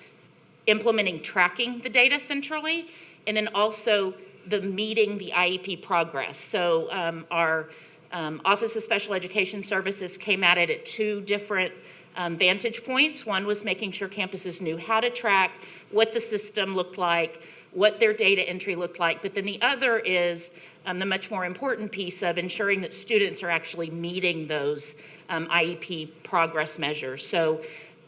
implementing tracking the data centrally, and then also the meeting the IEP progress. So our Office of Special Education Services came at it at 2 different vantage points. One was making sure campuses knew how to track, what the system looked like, what their data entry looked like. But then the other is the much more important piece of ensuring that students are actually meeting those IEP progress measures. So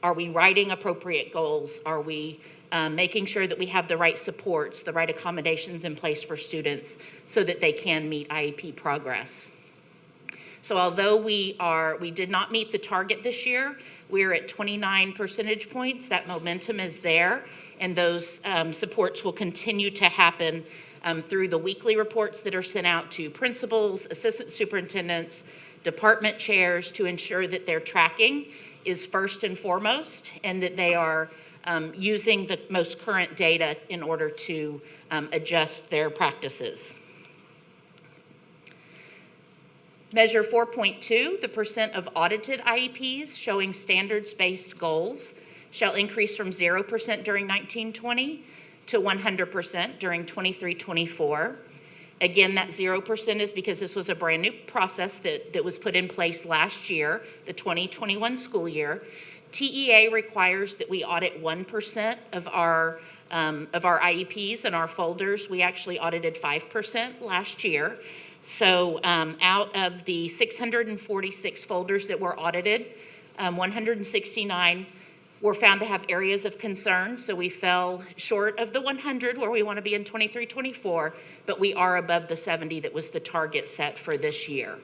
are we writing appropriate goals? Are we making sure that we have the right supports, the right accommodations in place for students so that they can meet IEP progress. So although we did not meet the target this year, we're at 29 percentage points. That momentum is there, and those supports will continue to happen through the weekly reports that are sent out to principals, assistant superintendents, department chairs, to ensure that their tracking is first and foremost, and that they are using the most current data in order to adjust their practices. Measure 4.2, the percent of audited IEPs showing standards-based goals shall increase from 0% during 1920 to 100% during 23-24. Again, that 0% is because this was a brand new process that was put in place last year, the 2021 school year. TEA requires that we audit 1% of our IEPs and our folders. We actually audited 5% last year. So out of the 646 folders that were audited, 169 were found to have areas of concern. So we fell short of the 100 where we want to be in 23-24, but we are above the 70 that was the target set for this year.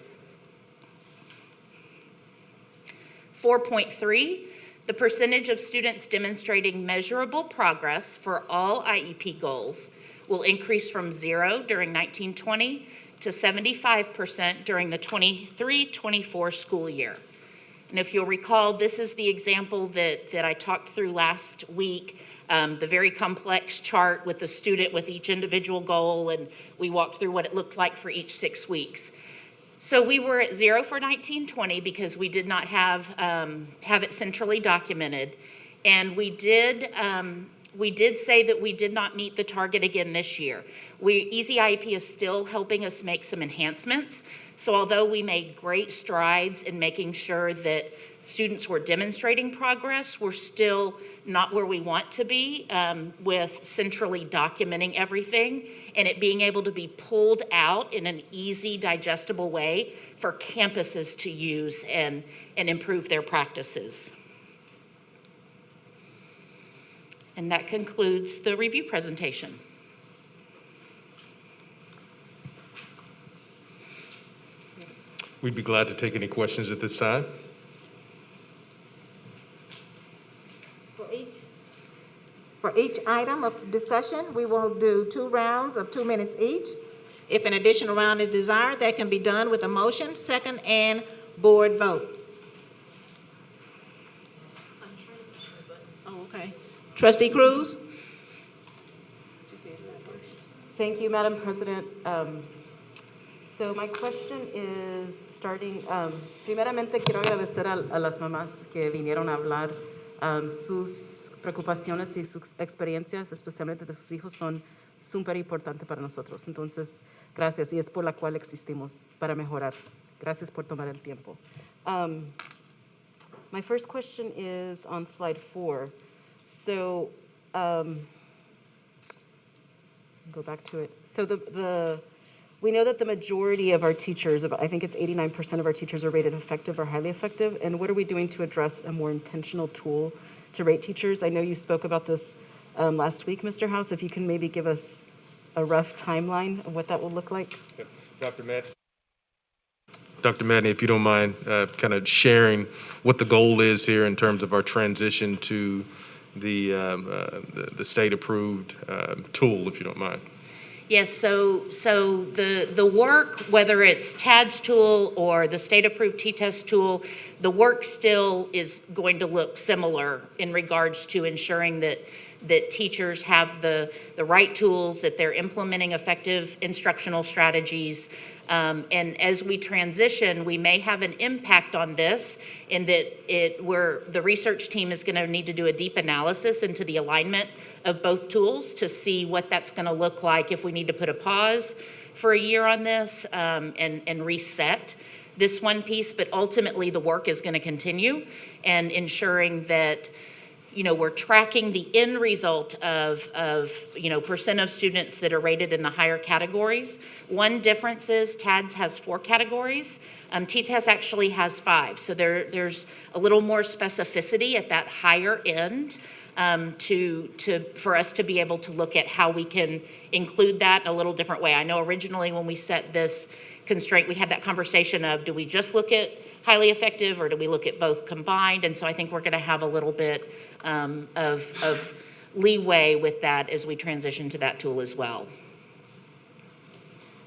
4.3, the percentage of students demonstrating measurable progress for all IEP goals will increase from 0 during 1920 to 75% during the 23-24 school year. And if you'll recall, this is the example that I talked through last week, the very complex chart with the student with each individual goal, and we walked through what it looked like for each 6 weeks. So we were at 0 for 1920 because we did not have it centrally documented, and we did say that we did not meet the target again this year. Easy IEP is still helping us make some enhancements. So although we made great strides in making sure that students were demonstrating progress, we're still not where we want to be with centrally documenting everything and it being able to be pulled out in an easy, digestible way for campuses to use and improve their practices. And that concludes the review presentation. We'd be glad to take any questions at this time. For each item of discussion, we will do 2 rounds of 2 minutes each. If an additional round is desired, that can be done with a motion, second, and board vote. Oh, okay. Trustee Cruz? Thank you, Madam President. So my question is starting, primeramente quiero agradecer a las mamás que vinieron a hablar. Sus preocupaciones y sus experiencias, especialmente de sus hijos, son súper importantes para nosotros. Entonces, gracias, y es por la cual existimos, para mejorar. Gracias por tomar el tiempo. My first question is on slide 4. So, go back to it. So we know that the majority of our teachers, I think it's 89% of our teachers, are rated effective or highly effective. And what are we doing to address a more intentional tool to rate teachers? I know you spoke about this last week, Mr. House. If you can maybe give us a rough timeline of what that will look like. Yeah. Dr. Madney, if you don't mind kind of sharing what the goal is here in terms of our transition to the state-approved tool, if you don't mind. Yes, so the work, whether it's TAD's tool or the state-approved T-test tool, the work still is going to look similar in regards to ensuring that teachers have the right tools, that they're implementing effective instructional strategies. And as we transition, we may have an impact on this in that the research team is going to need to do a deep analysis into the alignment of both tools to see what that's going to look like if we need to put a pause for a year on this and reset this one piece. But ultimately, the work is going to continue and ensuring that we're tracking the end result of percent of students that are rated in the higher categories. One difference is TADS has 4 categories. T-test actually has 5. So there's a little more specificity at that higher end for us to be able to look at how we can include that in a little different way. I know originally when we set this constraint, we had that conversation of, do we just look at highly effective or do we look at both combined? And so I think we're going to have a little bit of leeway with that as we transition to that tool as well.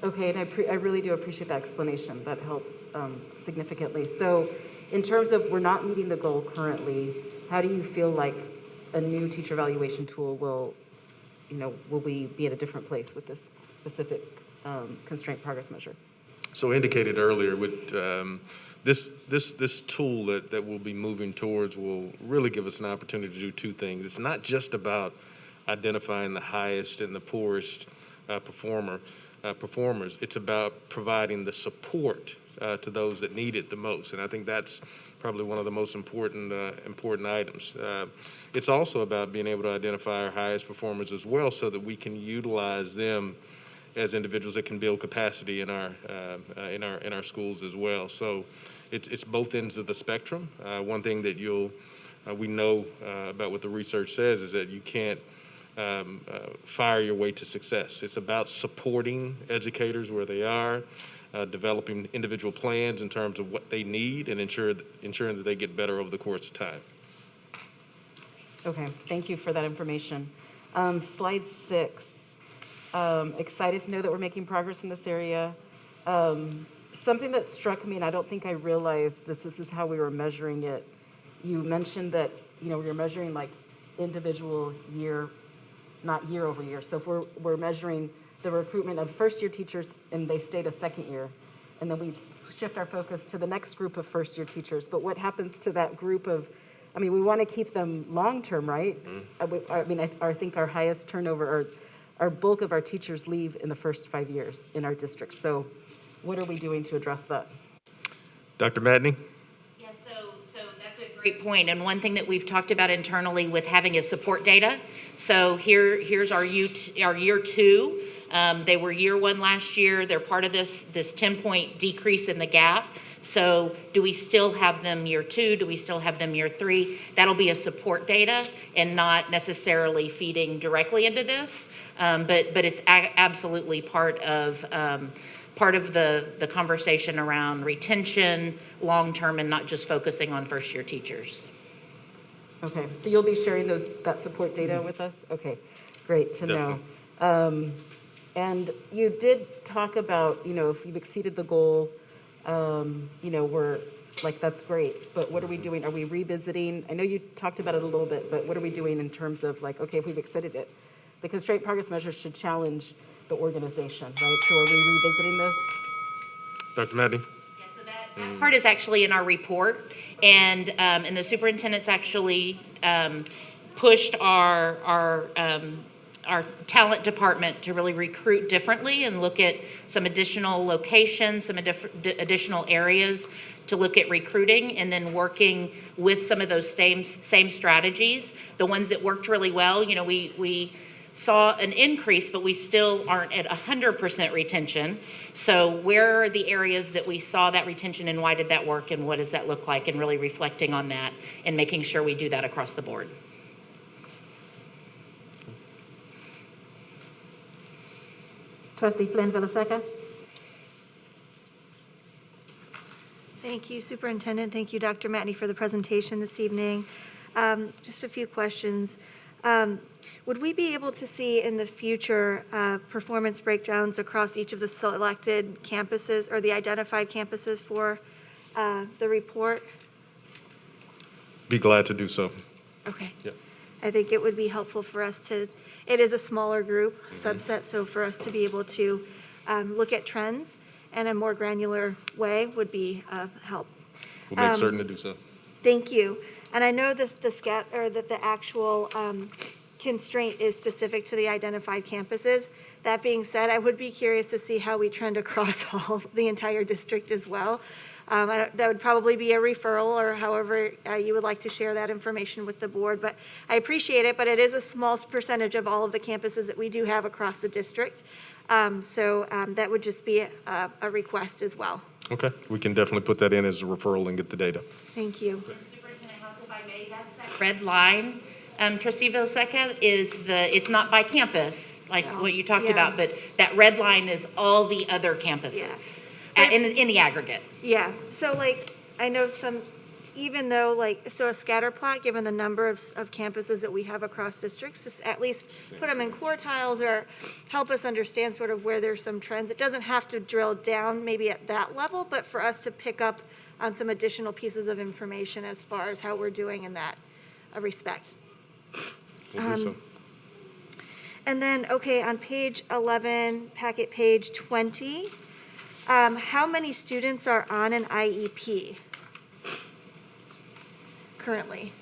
Okay, and I really do appreciate that explanation. That helps significantly. So in terms of we're not meeting the goal currently, how do you feel like a new teacher evaluation tool will we be at a different place with this specific constraint progress measure? So indicated earlier, with this tool that we'll be moving towards will really give us an opportunity to do two things. It's not just about identifying the highest and the poorest performers. It's about providing the support to those that need it the most, and I think that's probably one of the most important items. It's also about being able to identify our highest performers as well, so that we can utilize them as individuals that can build capacity in our schools as well. So it's both ends of the spectrum. One thing that we know about what the research says is that you can't fire your way to success. It's about supporting educators where they are, developing individual plans in terms of what they need, and ensuring that they get better over the course of time. Okay, thank you for that information. Slide 6. Excited to know that we're making progress in this area. Something that struck me, and I don't think I realized this is how we were measuring it. You mentioned that we were measuring like individual year, not year over year. So if we're measuring the recruitment of first-year teachers and they stayed a second year, and then we shift our focus to the next group of first-year teachers. But what happens to that group of, we want to keep them long-term, right? Mm-hmm. I think our highest turnover, or our bulk of our teachers leave in the first 5 years in our district. So what are we doing to address that? Dr. Matney? Yeah, so that's a great point. And one thing that we've talked about internally with having is support data. So here's our year 2. They were year 1 last year. They're part of this 10-point decrease in the gap. So do we still have them year 2? Do we still have them year 3? That'll be a support data and not necessarily feeding directly into this. But it's absolutely part of the conversation around retention, long-term, and not just focusing on first-year teachers. Okay, so you'll be sharing that support data with us? Okay, great to know. And you did talk about, if you've exceeded the goal, we're like, that's great, but what are we doing? Are we revisiting? I know you talked about it a little bit, but what are we doing in terms of like, okay, if we've exceeded it, the constraint progress measure should challenge the organization, right? So are we revisiting this? Dr. Matney? Yeah, so that part is actually in our report, and the superintendent's actually pushed our talent department to really recruit differently and look at some additional locations, some additional areas to look at recruiting, and then working with some of those same strategies. The ones that worked really well, we saw an increase, but we still aren't at 100% retention. So where are the areas that we saw that retention, and why did that work, and what does that look like, and really reflecting on that and making sure we do that across the board. Trustee Flynn Villaseka. Thank you, Superintendent. Thank you, Dr. Matney, for the presentation this evening. Just a few questions. Would we be able to see in the future performance breakdowns across each of the selected campuses or the identified campuses for the report? Be glad to do so. Okay. Yep. I think it would be helpful for us to, it is a smaller group subset, so for us to be able to look at trends in a more granular way would be help. We'll make certain to do so. Thank you. And I know that the actual constraint is specific to the identified campuses. That being said, I would be curious to see how we trend across the entire district as well. That would probably be a referral, or however you would like to share that information with the board. But I appreciate it, but it is a small percentage of all of the campuses that we do have across the district. So that would just be a request as well. Okay, we can definitely put that in as a referral and get the data. Thank you. Superintendent House, if I may, that's that red line Trustee Vilseca, it's not by campus, like what you talked about, but that red line is all the other campuses in the aggregate. Yeah, so like, I know even though so a scatter plot, given the number of campuses that we have across districts, just at least put them in quartiles or help us understand sort of where there's some trends. It doesn't have to drill down maybe at that level, but for us to pick up on some additional pieces of information as far as how we're doing in that respect. We'll do so. And then, okay, on page 11, packet page 20, how many students are on an IEP currently?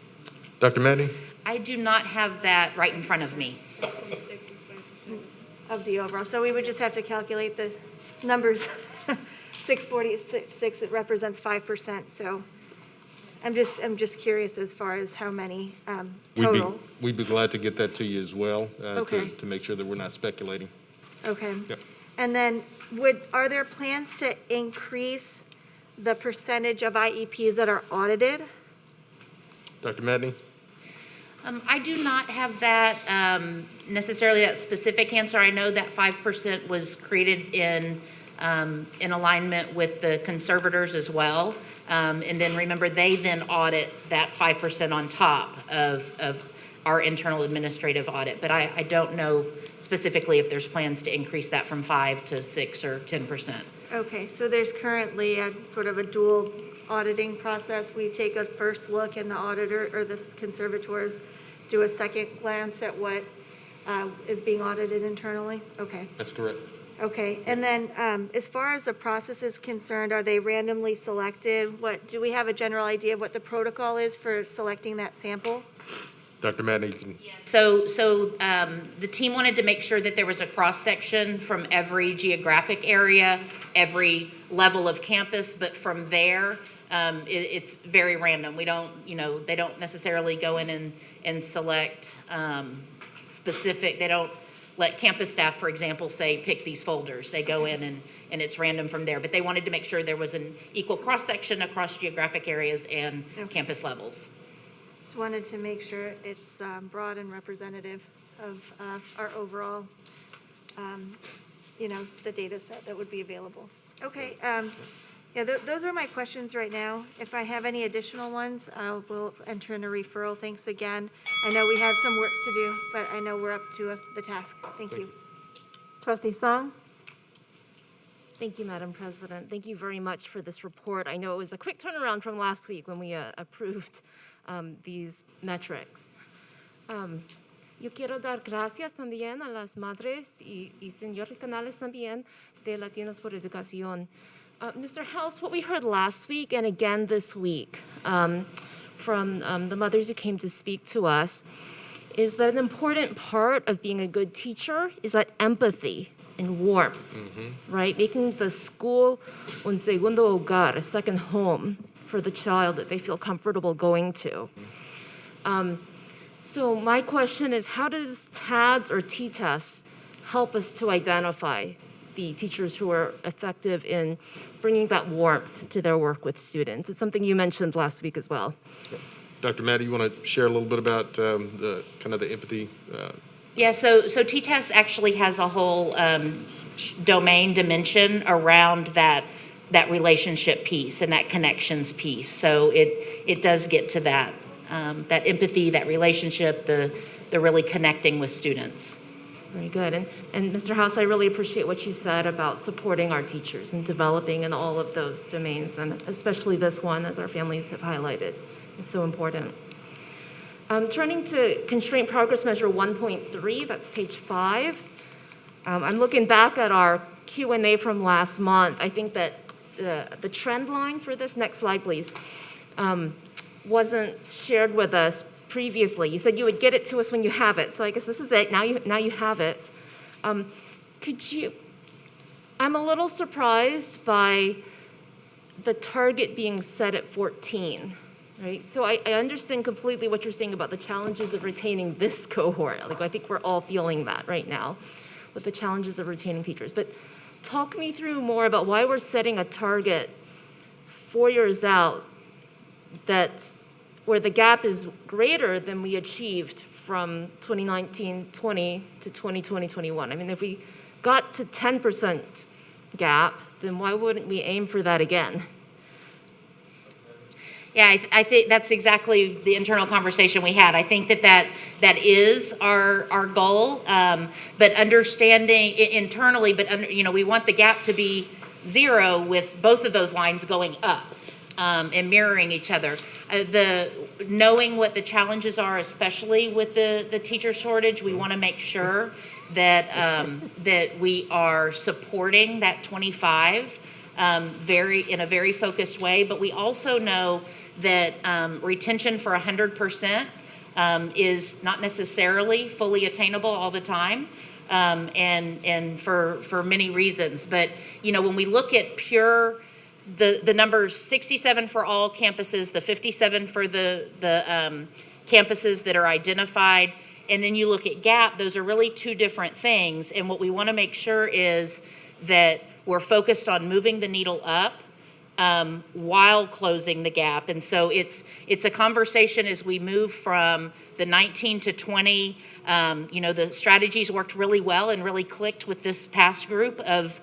Dr. Maddy? I do not have that right in front of me. Of the overall, so we would just have to calculate the numbers. 646, it represents 5%, so I'm just curious as far as how many total. We'd be glad to get that to you as well, Okay. to make sure that we're not speculating. Okay. Yep. And then are there plans to increase the percentage of IEPs that are audited? Dr. Madney? I do not have that necessarily that specific answer. I know that 5% was created in alignment with the conservators as well. And then remember, they then audit that 5% on top of our internal administrative audit. But I don't know specifically if there's plans to increase that from 5 to 6 or 10%. Okay, so there's currently a sort of a dual auditing process. We take a first look and the auditor or the conservators do a second glance at what is being audited internally? Okay. That's correct. Okay, and then as far as the process is concerned, are they randomly selected? Do we have a general idea of what the protocol is for selecting that sample? Dr. Madney, you can. So the team wanted to make sure that there was a cross-section from every geographic area, every level of campus, but from there, it's very random. We don't, they don't necessarily go in and select specific, they don't let campus staff, for example, say, pick these folders. They go in and it's random from there. But they wanted to make sure there was an equal cross-section across geographic areas and campus levels. Just wanted to make sure it's broad and representative of our overall, the data set that would be available. Okay, those are my questions right now. If I have any additional ones, I will enter in a referral. Thanks again. I know we have some work to do, but I know we're up to the task. Thank you. Trustee Sung? Thank you, Madam President. Thank you very much for this report. I know it was a quick turnaround from last week when we approved these metrics. Yo quiero dar gracias también a las madres y señores Canales también de Latinos por Educación. Mr. House, what we heard last week and again this week from the mothers who came to speak to us is that an important part of being a good teacher is that empathy and warmth, right? Making the school un segundo hogar, a second home for the child that they feel comfortable going to. So my question is, how does TADS or T-TEST help us to identify the teachers who are effective in bringing that warmth to their work with students? It's something you mentioned last week as well. Dr. Maddy, you want to share a little bit about the empathy? Yeah, so T-TEST actually has a whole domain dimension around that relationship piece and that connections piece. So it does get to that empathy, that relationship, the really connecting with students. Very good. And Mr. House, I really appreciate what you said about supporting our teachers and developing in all of those domains, and especially this one, as our families have highlighted. It's so important. Turning to constraint progress measure 1.3, that's page 5. I'm looking back at our Q&A from last month. I think that the trend line for this, next slide please, wasn't shared with us previously. You said you would get it to us when you have it. So I guess this is it. Now you have it. I'm a little surprised by the target being set at 14, right? So I understand completely what you're saying about the challenges of retaining this cohort. I think we're all feeling that right now with the challenges of retaining teachers. But talk me through more about why we're setting a target 4 years out that's where the gap is greater than we achieved from 2019-20 to 2020-21. I mean, if we got to 10% gap, then why wouldn't we aim for that again? Yeah, I think that's exactly the internal conversation we had. I think that is our goal, but understanding internally, we want the gap to be zero with both of those lines going up and mirroring each other. Knowing what the challenges are, especially with the teacher shortage, we want to make sure that we are supporting that 25 in a very focused way. But we also know that retention for 100% is not necessarily fully attainable all the time, and for many reasons. But when we look at the numbers, 67 for all campuses, the 57 for the campuses that are identified, and then you look at gap, those are really two different things. And what we want to make sure is that we're focused on moving the needle up while closing the gap. And so it's a conversation as we move from the 19 to 20. The strategies worked really well and really clicked with this past group of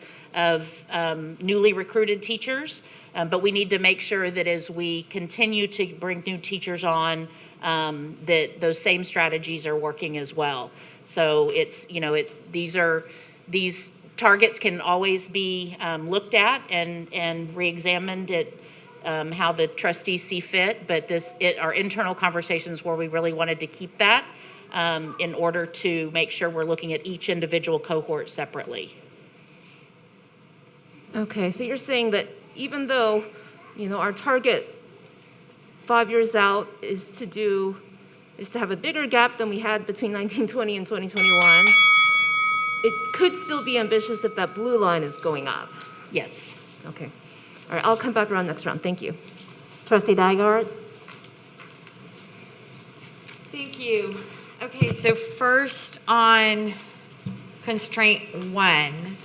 newly recruited teachers. But we need to make sure that as we continue to bring new teachers on, that those same strategies are working as well. So these targets can always be looked at and re-examined at how the trustees see fit, but our internal conversations where we really wanted to keep that in order to make sure we're looking at each individual cohort separately. Okay, so you're saying that even though, our target 5 years out is to have a bigger gap than we had between 1920 and 2021, it could still be ambitious if that blue line is going up. Yes. Okay. All right, I'll come back around next round. Thank you. Trustee Dygard? Thank you. Okay, so first on constraint 1,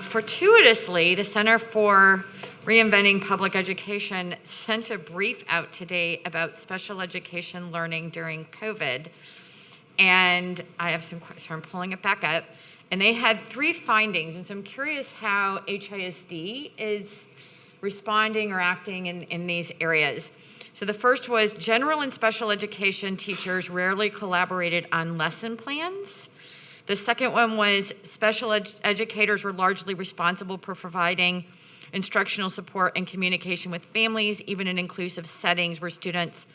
fortuitously, the Center for Reinventing Public Education sent a brief out today about special education learning during COVID. And I have some questions, so I'm pulling it back up. And they had 3 findings. And so I'm curious how HISD is responding or acting in these areas. So the first was general and special education teachers rarely collaborated on lesson plans. The second one was special educators were largely responsible for providing instructional support and communication with families, even in inclusive settings where students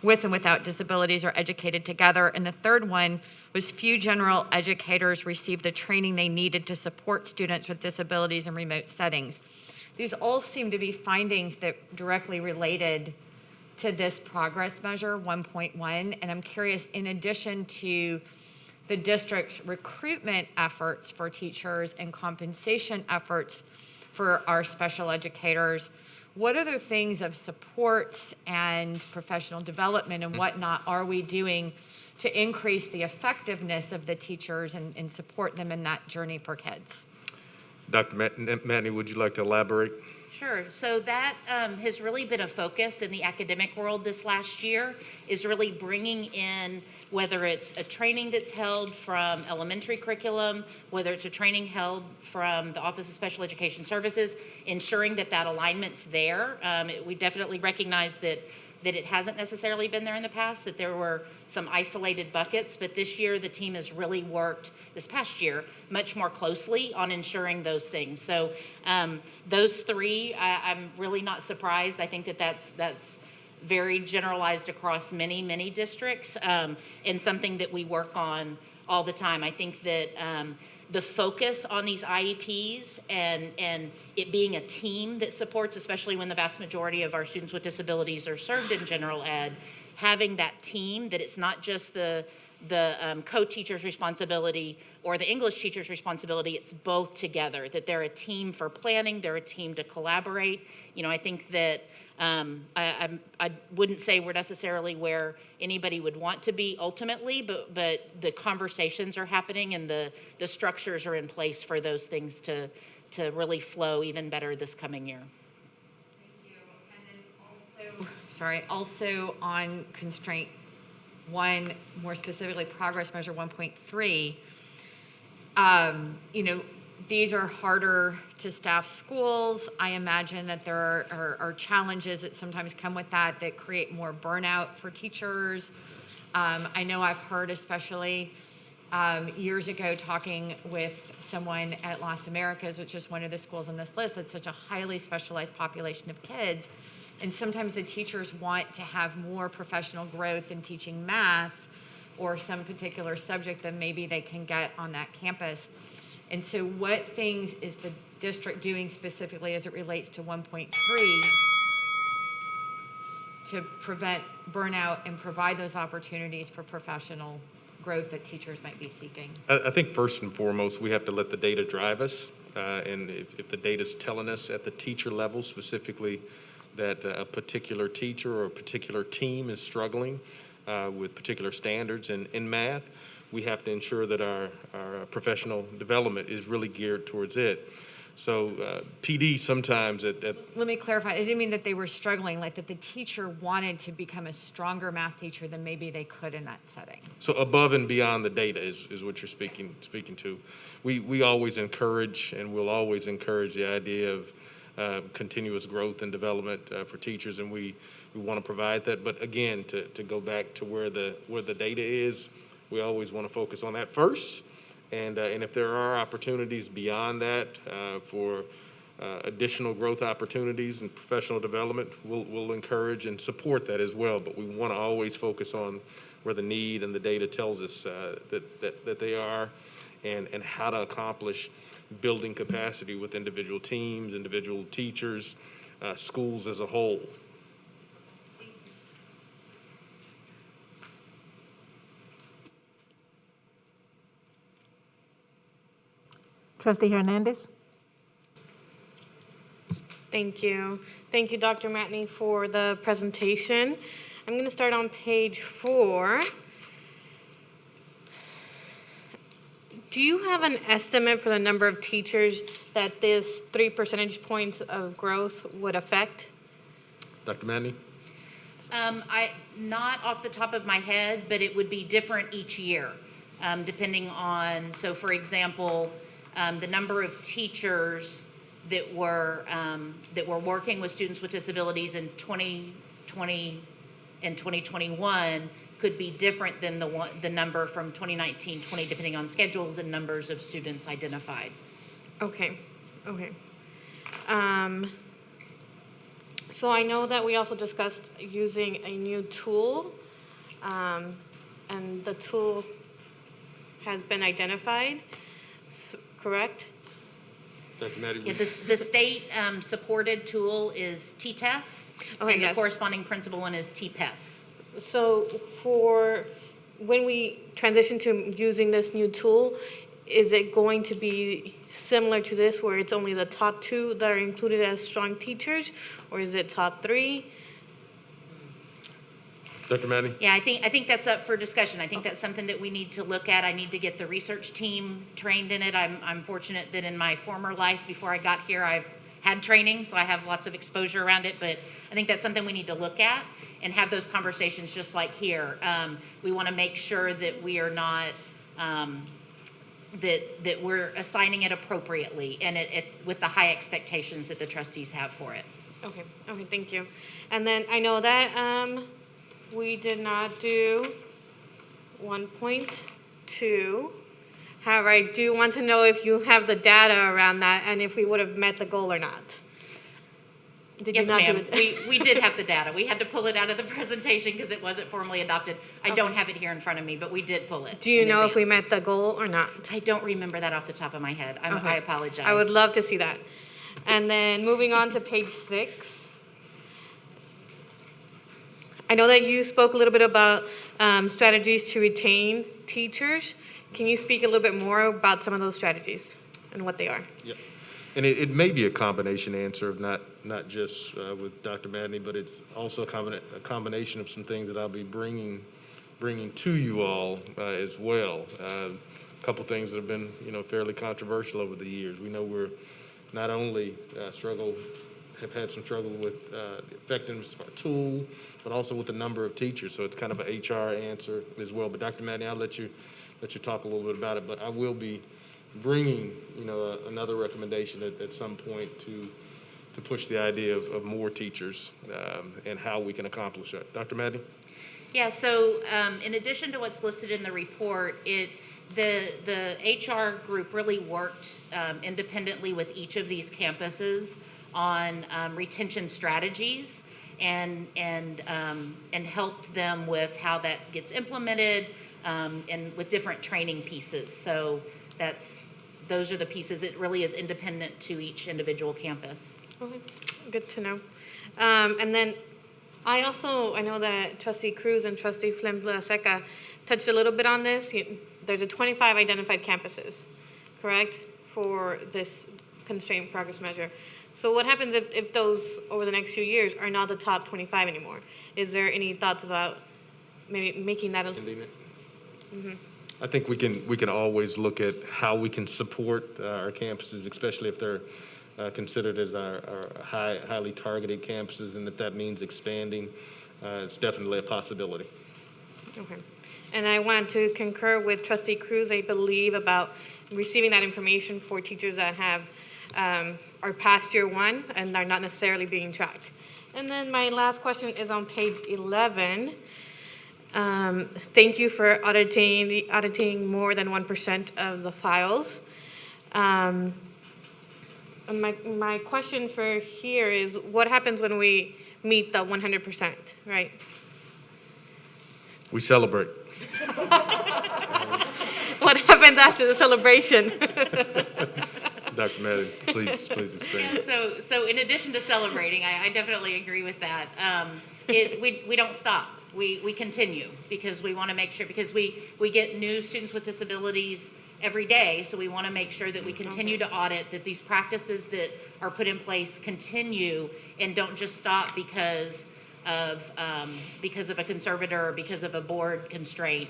with and without disabilities are educated together. And the third one was few general educators received the training they needed to support students with disabilities in remote settings. These all seem to be findings that directly related to this progress measure 1.1. And I'm curious, in addition to the district's recruitment efforts for teachers and compensation efforts for our special educators, what other things of supports and professional development and whatnot are we doing to increase the effectiveness of the teachers and support them in that journey for kids? Dr. Matney, would you like to elaborate? Sure. So that has really been a focus in the academic world this last year, is really bringing in, whether it's a training that's held from elementary curriculum, whether it's a training held from the Office of Special Education Services, ensuring that alignment's there. We definitely recognize that it hasn't necessarily been there in the past, that there were some isolated buckets, but this year the team has really worked, this past year, much more closely on ensuring those things. So those 3, I'm really not surprised. I think that's very generalized across many, many districts, and something that we work on all the time. I think that the focus on these IEPs and it being a team that supports, especially when the vast majority of our students with disabilities are served in general ed, having that team, that it's not just the co-teacher's responsibility or the English teacher's responsibility, it's both together, that they're a team for planning, they're a team to collaborate. I think that I wouldn't say we're necessarily where anybody would want to be ultimately, but the conversations are happening and the structures are in place for those things to really flow even better this coming year. Thank you. And then Also on constraint 1, more specifically progress measure 1.3, these are harder to staff schools. I imagine that there are challenges that sometimes come with that create more burnout for teachers. I know I've heard, especially years ago, talking with someone at Las Americas, which is one of the schools on this list, that's such a highly specialized population of kids. And sometimes the teachers want to have more professional growth in teaching math or some particular subject than maybe they can get on that campus. And so what things is the district doing specifically as it relates to 1.3 to prevent burnout and provide those opportunities for professional growth that teachers might be seeking? I think first and foremost, we have to let the data drive us. And if the data's telling us at the teacher level specifically that a particular teacher or a particular team is struggling with particular standards in math, we have to ensure that our professional development is really geared towards it. So PD sometimes Let me clarify. I didn't mean that they were struggling, like that the teacher wanted to become a stronger math teacher than maybe they could in that setting. So above and beyond the data is what you're speaking to. We always encourage and will always encourage the idea of continuous growth and development for teachers, and we want to provide that. But again, to go back to where the data is, we always want to focus on that first. And if there are opportunities beyond that for additional growth opportunities and professional development, we'll encourage and support that as well. But we want to always focus on where the need and the data tells us that they are, and how to accomplish building capacity with individual teams, individual teachers, schools as a whole. Trustee Hernandez? Thank you. Thank you, Dr. Matney, for the presentation. I'm going to start on page 4. Do you have an estimate for the number of teachers that this 3 percentage points of growth would affect? Dr. Manny? Not off the top of my head, but it would be different each year, depending on, so for example, the number of teachers that were working with students with disabilities in 2020 and 2021 could be different than the number from 2019-20, depending on schedules and numbers of students identified. Okay. So I know that we also discussed using a new tool, and the tool has been identified, correct? Dr. Matty? Yeah, the state supported tool is TTES, Okay, and yes. the corresponding principal one is TPES. So for when we transition to using this new tool, is it going to be similar to this where it's only the top 2 that are included as strong teachers, or is it top 3? Dr. Manny? Yeah, I think that's up for discussion. I think that's something that we need to look at. I need to get the research team trained in it. I'm fortunate that in my former life, before I got here, I've had training, so I have lots of exposure around it, but I think that's something we need to look at and have those conversations just like here. We want to make sure that we are not, that we're assigning it appropriately and with the high expectations that the trustees have for it. Okay, thank you. And then I know that we did not do 1.2. However, I do want to know if you have the data around that and if we would have met the goal or not. Did Yes, you not do ma'am. it? We did have the data. We had to pull it out of the presentation because it wasn't formally adopted. I don't have it here in front of me, but we did pull it. Do you in know if we advance. met the goal or not? I don't remember that off the top of my head. I Okay. apologize. I would love to see that. And then moving on to page 6. I know that you spoke a little bit about strategies to retain teachers. Can you speak a little bit more about some of those strategies and what they are? Yep. And it may be a combination answer of not just with Dr. Madney, but it's also a combination of some things that I'll be bringing to you all as well. A couple things that have been fairly controversial over the years. We know we're not only struggle have had some struggle with the effectiveness of our tool, but also with the number of teachers. So it's kind of an HR answer as well. But Dr. Madden, I'll let you talk a little bit about it. But I will be bringing, another recommendation at some point to push the idea of more teachers and how we can accomplish that. Dr. Madden? Yeah, so in addition to what's listed in the report, the HR group really worked independently with each of these campuses on retention strategies and helped them with how that gets implemented and with different training pieces. So those are the pieces. It really is independent to each individual campus. Okay, good to know. And then I know that Trustee Cruz and Trustee Flem-Seca touched a little bit on this. There's 25 identified campuses, correct, for this constrained progress measure. So what happens if those, over the next few years, are not the top 25 anymore? Is there any thoughts about maybe making that a... Mm-hmm. I think we can always look at how we can support our campuses, especially if they're considered as our highly targeted campuses, and if that means expanding, it's definitely a possibility. Okay. And I want to concur with Trustee Cruz, I believe, about receiving that information for teachers that have are past year one and are not necessarily being tracked. And then my last question is on page 11. Thank you for auditing more than 1% of the files. And my question for here is, what happens when we meet the 100%, right? We celebrate. What happens after the celebration? Dr. Madden, please expand. So in addition to celebrating, I definitely agree with that. We don't stop. We continue because we want to make sure, because we get new students with disabilities every day, so we want to make sure that we continue to audit, that these practices that are put in place continue and don't just stop because of a conservator or because of a board constraint.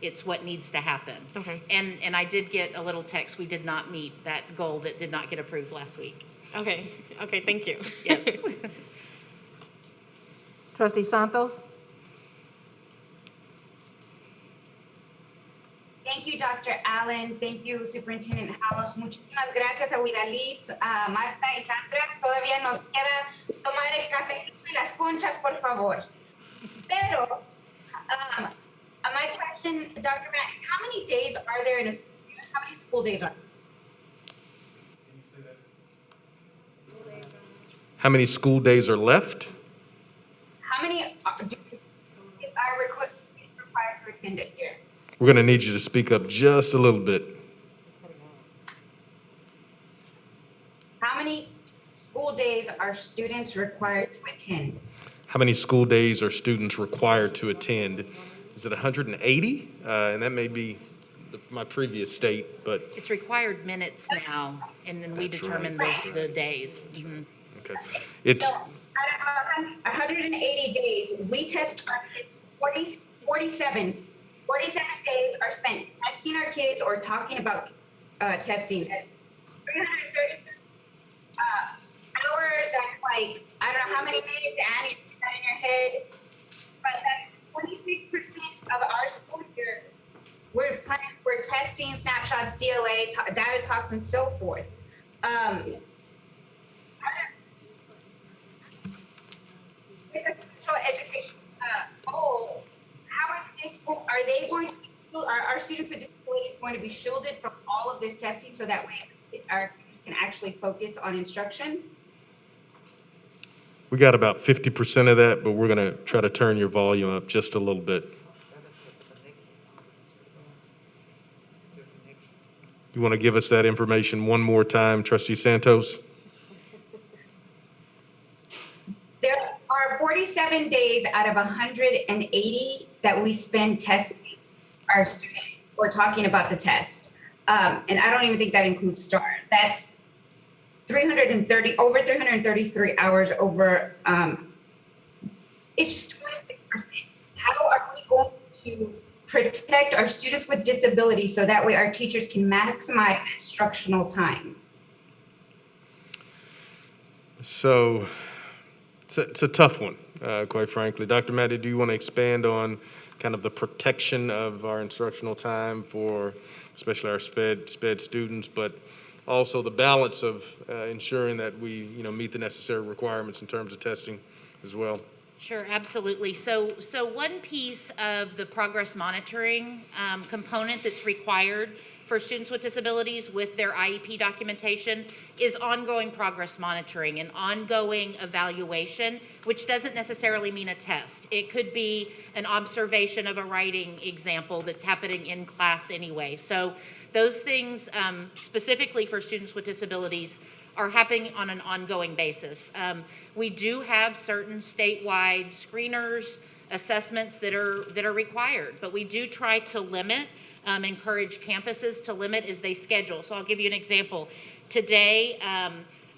It's what needs to happen. Okay. And I did get a little text, we did not meet that goal that did not get approved last week. Okay, thank you. Yes. Trustee Santos? Thank you, Dr. Allen. Thank you, Superintendent House. Muchísimas gracias a Widaliz, a Marta y Sandra. Todavía nos queda tomar el cafecito y las conchas, por favor. Pero, my question, Dr. Matt, how many days are there in a school year? How many school days are there? How many school days are left? How many are required to attend it here? We're going to need you to speak up just a little bit. How many school days are students required to attend? How many school days are students required to attend? Is it 180? And that may be my previous state, but. It's required minutes now, and then we That's determine right. the days. Mhm. Okay. It's. So, out of 180 days, we test our kids 47 days are spent testing our kids or talking about testing. That's 330 hours. That's like, I don't know how many minutes, Annie, put that in your head. But that's 26% of our school year. We're testing snapshots, DLA, data talks, and so forth. With the special education goal, how is this school, are they going to be, are our students with disabilities going to be shielded from all of this testing so that way our students can actually focus on instruction? We got about 50% of that, but we're going to try to turn your volume up just a little bit. You want to give us that information one more time, Trustee Santos? There are 47 days out of 180 that we spend testing our students or talking about the test. And I don't even think that includes STAR. That's over 333 hours over, it's just 26%. How are we going to protect our students with disabilities so that way our teachers can maximize instructional time? So it's a tough one, quite frankly. Dr. Maddy, do you want to expand on kind of the protection of our instructional time for especially our sped students, but also the balance of ensuring that we, meet the necessary requirements in terms of testing as well? Sure, absolutely. So one piece of the progress monitoring component that's required for students with disabilities with their IEP documentation is ongoing progress monitoring and ongoing evaluation, which doesn't necessarily mean a test. It could be an observation of a writing example that's happening in class anyway. So those things specifically for students with disabilities are happening on an ongoing basis. We do have certain statewide screeners, assessments that are required, but we do try to limit, encourage campuses to limit as they schedule. So I'll give you an example. Today,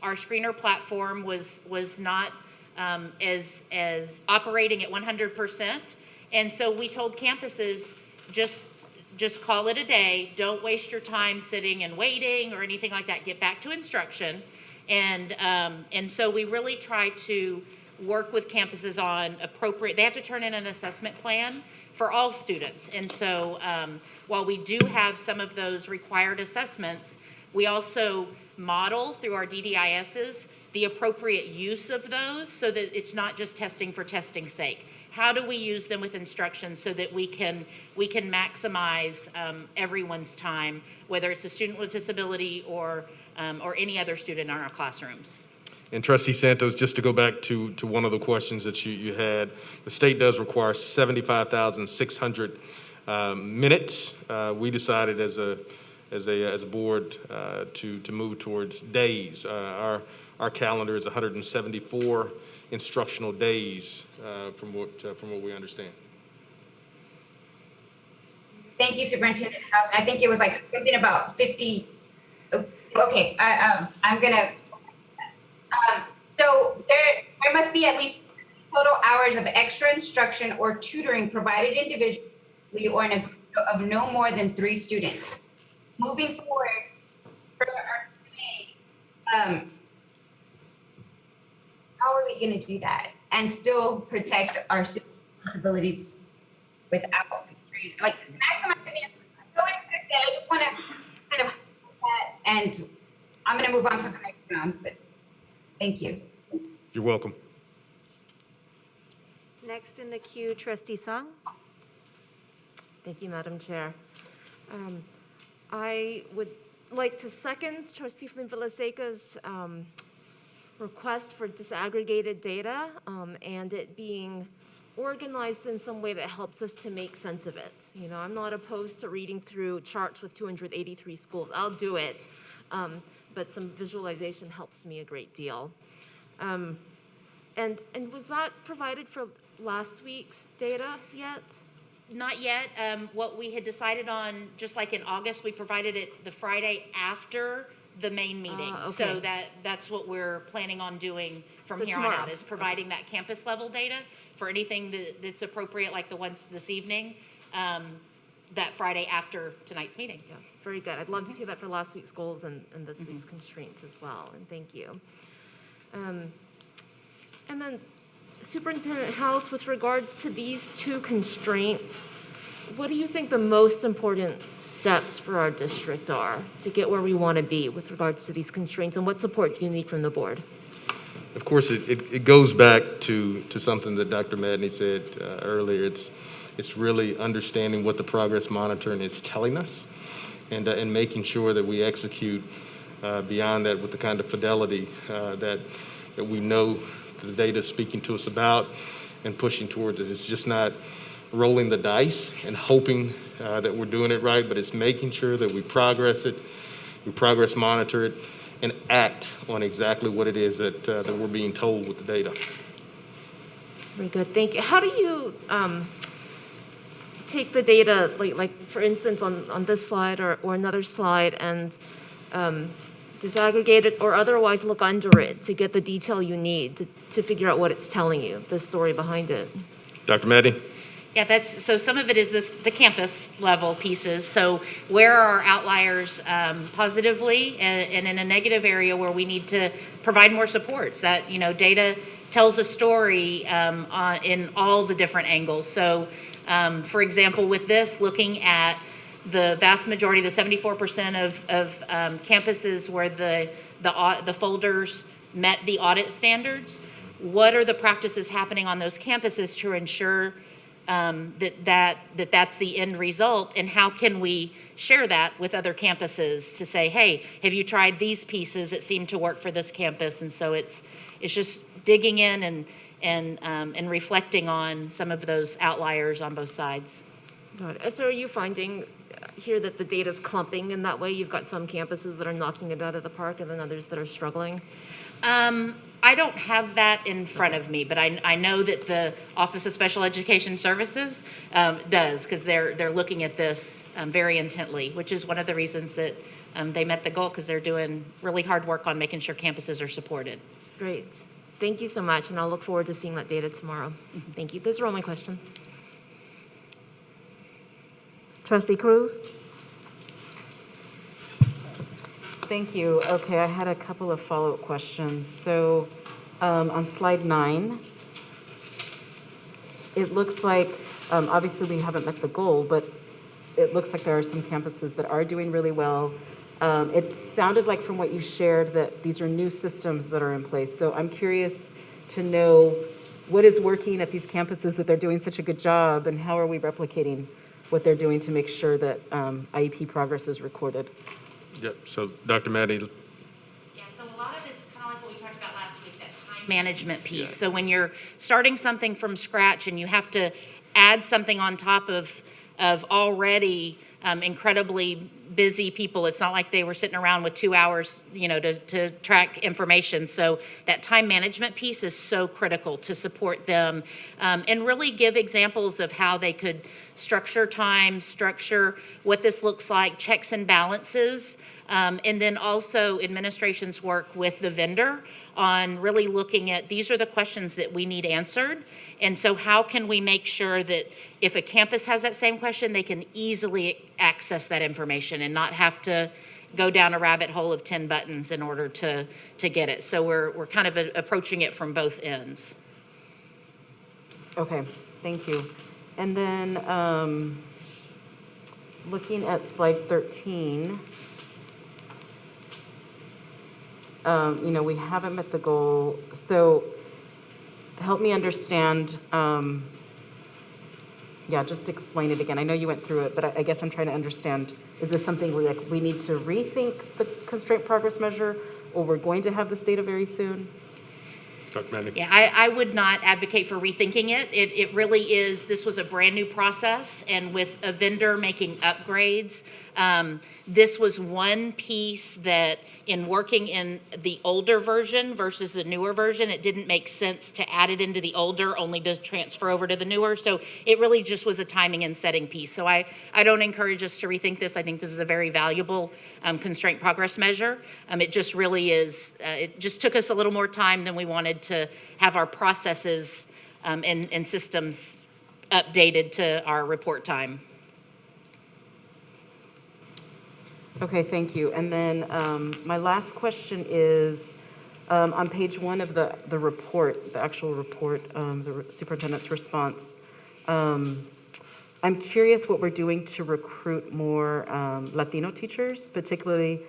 our screener platform was not as operating at 100%, and so we told campuses just call it a day. Don't waste your time sitting and waiting or anything like that. Get back to instruction. And so we really try to work with campuses on appropriate, they have to turn in an assessment plan for all students. And so while we do have some of those required assessments, we also model through our DDISs the appropriate use of those so that it's not just testing for testing's sake. How do we use them with instruction so that we can maximize everyone's time, whether it's a student with disability or any other student in our classrooms? And Trustee Santos, just to go back to one of the questions that you had, the state does require 75,600 minutes. We decided as a board to move towards days. Our calendar is 174 instructional days from what we understand. Thank you, Superintendent House. I think it was like something about 50. Okay, I'm gonna. So there must be at least total hours of extra instruction or tutoring provided individually or in a group of no more than 3 students. Moving forward, for our Q&A, how are we going to do that and still protect our students' disabilities without like maximizing the I just want to kind of that, and I'm going to move on to the next round. But thank you. You're welcome. Next in the queue, Trustee Song. Thank you, Madam Chair. I would like to second Trustee Flynn-Villaseca's request for disaggregated data and it being organized in some way that helps us to make sense of it. I'm not opposed to reading through charts with 283 schools. I'll do it, but some visualization helps me a great deal. And was that provided for last week's data yet? Not yet. What we had decided on, just like in August, we provided it the Friday after the main meeting. Okay. So that's what we're planning on doing from here on tomorrow. out, is providing that campus level data for anything that's appropriate, like the ones this evening, that Friday after tonight's meeting. Yeah, very good. I'd love to see that for last week's goals and this week's constraints as well, and thank you. And then Superintendent House, with regards to these 2 constraints, what do you think the most important steps for our district are to get where we want to be with regards to these constraints, and what support do you need from the board? Of course, it goes back to something that Dr. Madney said earlier. It's really understanding what the progress monitoring is telling us and making sure that we execute beyond that with the kind of fidelity that we know the data is speaking to us about and pushing towards it. It's just not rolling the dice and hoping that we're doing it right, but it's making sure that we progress monitor it, and act on exactly what it is that we're being told with the data. Very good, thank you. How do you take the data, like for instance, on this slide or another slide, and disaggregate it or otherwise look under it to get the detail you need to figure out what it's telling you, the story behind it? Dr. Maddy? Yeah, so some of it is the campus level pieces. So where are outliers positively and in a negative area where we need to provide more supports? That, data tells a story in all the different angles. So, for example, with this, looking at the vast majority, the 74% of campuses where the folders met the audit standards, what are the practices happening on those campuses to ensure that's the end result, and how can we share that with other campuses to say, hey, have you tried these pieces that seem to work for this campus? And so it's just digging in and reflecting on some of those outliers on both sides. Got it. So are you finding here that the data's clumping in that way? You've got some campuses that are knocking it out of the park and then others that are struggling? I don't have that in front of me, but I know that the Office of Special Education Services does, because they're looking at this very intently, which is one of the reasons that they met the goal, because they're doing really hard work on making sure campuses are supported. Great. Thank you so much, and I'll look forward to seeing that data tomorrow. Thank you. Those are all my questions. Trustee Cruz? Thank you. Okay, I had a couple of follow-up questions. So on slide 9, it looks like, obviously we haven't met the goal, but it looks like there are some campuses that are doing really well. It sounded like from what you shared that these are new systems that are in place. So I'm curious to know what is working at these campuses that they're doing such a good job, and how are we replicating what they're doing to make sure that IEP progress is recorded? Yep, so Dr. Maddie, Yeah, so a lot of it's kind of like what we talked about last week, that time management piece. So when you're starting something from scratch and you have to add something on top of already incredibly busy people, it's not like they were sitting around with 2 hours, to track information. So that time management piece is so critical to support them and really give examples of how they could structure time, structure what this looks like, checks and balances, and then also administration's work with the vendor on really looking at, these are the questions that we need answered. And so how can we make sure that if a campus has that same question, they can easily access that information and not have to go down a rabbit hole of 10 buttons in order to get it. So we're kind of approaching it from both ends. Okay, thank you. And then looking at slide 13, we haven't met the goal. So help me understand, just explain it again. I know you went through it, but I guess I'm trying to understand, is this something we need to rethink the constraint progress measure, or we're going to have this data very soon? Dr. Maddie. Yeah, I would not advocate for rethinking it. It really is, this was a brand new process, and with a vendor making upgrades, this was one piece that in working in the older version versus the newer version, it didn't make sense to add it into the older only to transfer over to the newer. So it really just was a timing and setting piece. So I don't encourage us to rethink this. I think this is a very valuable constraint progress measure. It just really is, it just took us a little more time than we wanted to have our processes and systems updated to our report time. Okay, thank you. And then my last question is, on page 1 of the report, the actual report, the superintendent's response, I'm curious what we're doing to recruit more Latino teachers, particularly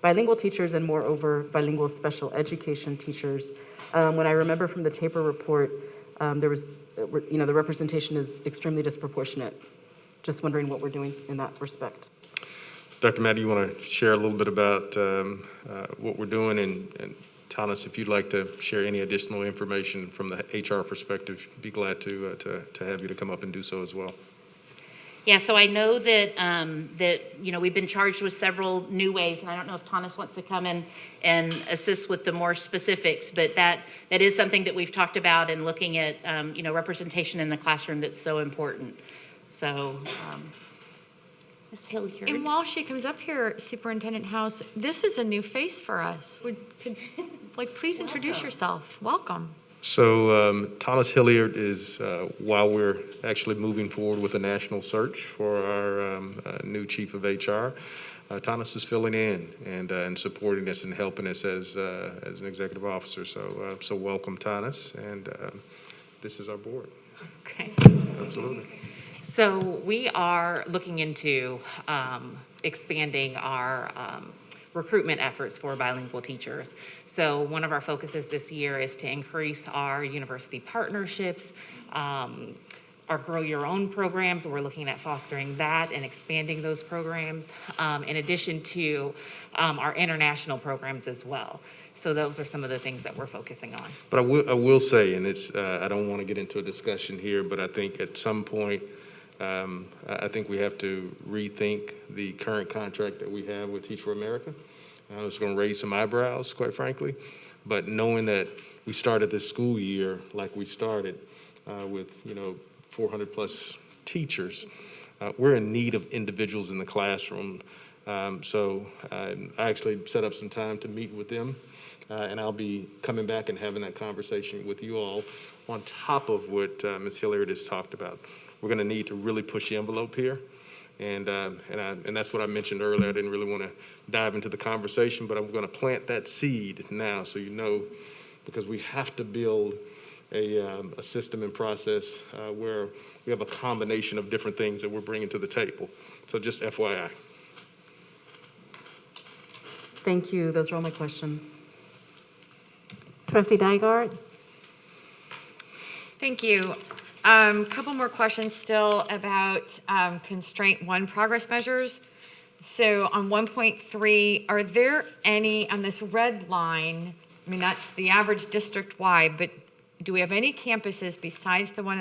bilingual teachers and moreover bilingual special education teachers. When I remember from the TAPER report, there was, the representation is extremely disproportionate. Just wondering what we're doing in that respect. Dr. Maddie, you want to share a little bit about what we're doing, and Thomas, if you'd like to share any additional information from the HR perspective, be glad to have you to come up and do so as well. Yeah, so I know that we've been charged with several new ways, and I don't know if Thomas wants to come in and assist with the more specifics, but that is something that we've talked about in looking at representation in the classroom that's so important. So. Ms. Hilliard. And while she comes up here, Superintendent House, this is a new face for us. Please introduce yourself. Welcome. So Thomas Hilliard is, while we're actually moving forward with a national search for our new chief of HR, Thomas is filling in and supporting us and helping us as an executive officer. So welcome, Thomas, and this is our board. Okay. Absolutely. So we are looking into expanding our recruitment efforts for bilingual teachers. So one of our focuses this year is to increase our university partnerships, our Grow Your Own programs. We're looking at fostering that and expanding those programs, in addition to our international programs as well. So those are some of the things that we're focusing on. But I will say, and it's, I don't want to get into a discussion here, but I think at some point, I think we have to rethink the current contract that we have with Teach for America. It's going to raise some eyebrows, quite frankly, but knowing that we started this school year like we started with 400 plus teachers, we're in need of individuals in the classroom. So I actually set up some time to meet with them, and I'll be coming back and having that conversation with you all on top of what Ms. Hilliard has talked about. We're going to need to really push the envelope here. And that's what I mentioned earlier. I didn't really want to dive into the conversation, but I'm going to plant that seed now so you know, because we have to build a system and process where we have a combination of different things that we're bringing to the table. So just FYI. Thank you. Those are all my questions. Trustee Dygard? Thank you. Couple more questions still about constraint 1 progress measures. So on 1.3, are there any on this red line? I mean, that's the average district-wide, but do we have any campuses besides the ones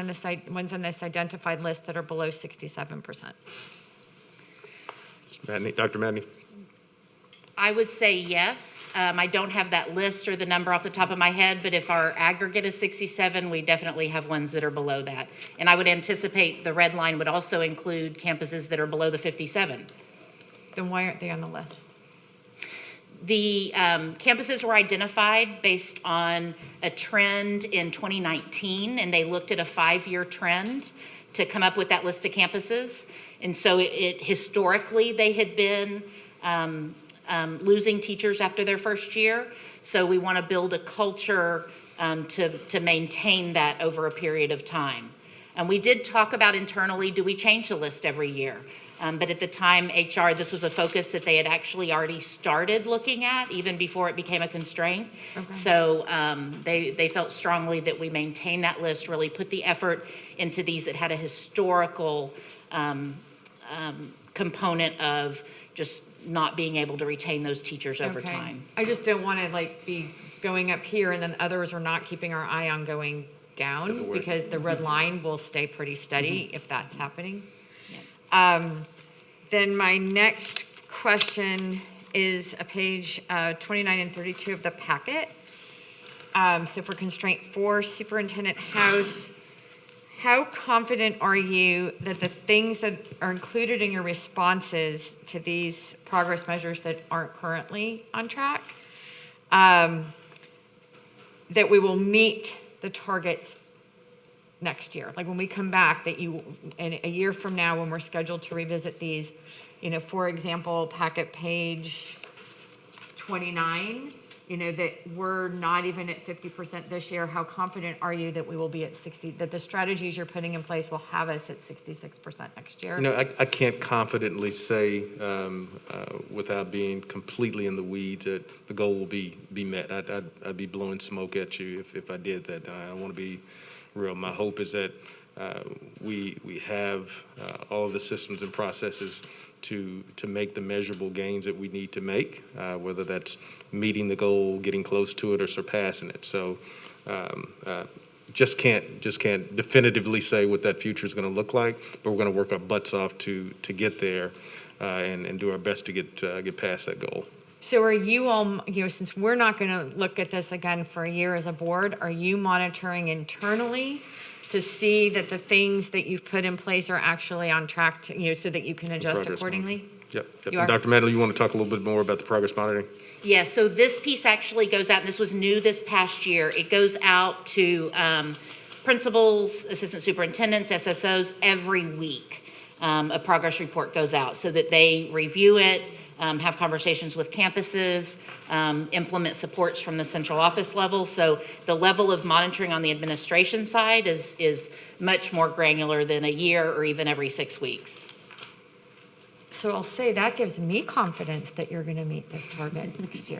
on this identified list that are below 67%? Dr. Madney? I would say yes. I don't have that list or the number off the top of my head, but if our aggregate is 67, we definitely have ones that are below that. And I would anticipate the red line would also include campuses that are below the 57. Then why aren't they on the list? The campuses were identified based on a trend in 2019, and they looked at a 5-year trend to come up with that list of campuses. And so it historically, they had been losing teachers after their first year. So we want to build a culture to maintain that over a period of time. And we did talk about internally, do we change the list every year? But at the time, HR, this was a focus that they had actually already started looking at even before it became a constraint. Okay. So they felt strongly that we maintain that list, really put the effort into these that had a historical component of just not being able to retain those teachers over time. I just don't want to be going up here and then others are not keeping our eye on going down because the red line will stay pretty steady if that's happening. Yeah. Then my next question is page 29 and 32 of the packet. So for constraint 4, Superintendent House, how confident are you that the things that are included in your responses to these progress measures that aren't currently on track, that we will meet the targets next year? Like when we come back, that you, in a year from now, when we're scheduled to revisit these, for example, packet page 29, that we're not even at 50% this year. How confident are you that we will be at 60, that the strategies you're putting in place will have us at 66% next year? I can't confidently say without being completely in the weeds that the goal will be met. I'd be blowing smoke at you if I did that. I want to be real. My hope is that we have all of the systems and processes to make the measurable gains that we need to make, whether that's meeting the goal, getting close to it, or surpassing it. So just can't definitively say what that future is going to look like, but we're going to work our butts off to get there and do our best to get past that goal. So are you all, since we're not going to look at this again for a year as a board, are you monitoring internally to see that the things that you've put in place are actually on track so that you can adjust accordingly? Yep. You are- Dr. Medley, you want to talk a little bit more about the progress monitoring? Yeah, so this piece actually goes out, and this was new this past year. It goes out to principals, assistant superintendents, SSOs every week. A progress report goes out so that they review it, have conversations with campuses, implement supports from the central office level. So the level of monitoring on the administration side is much more granular than a year or even every 6 weeks. So I'll say that gives me confidence that you're going to meet this target next year.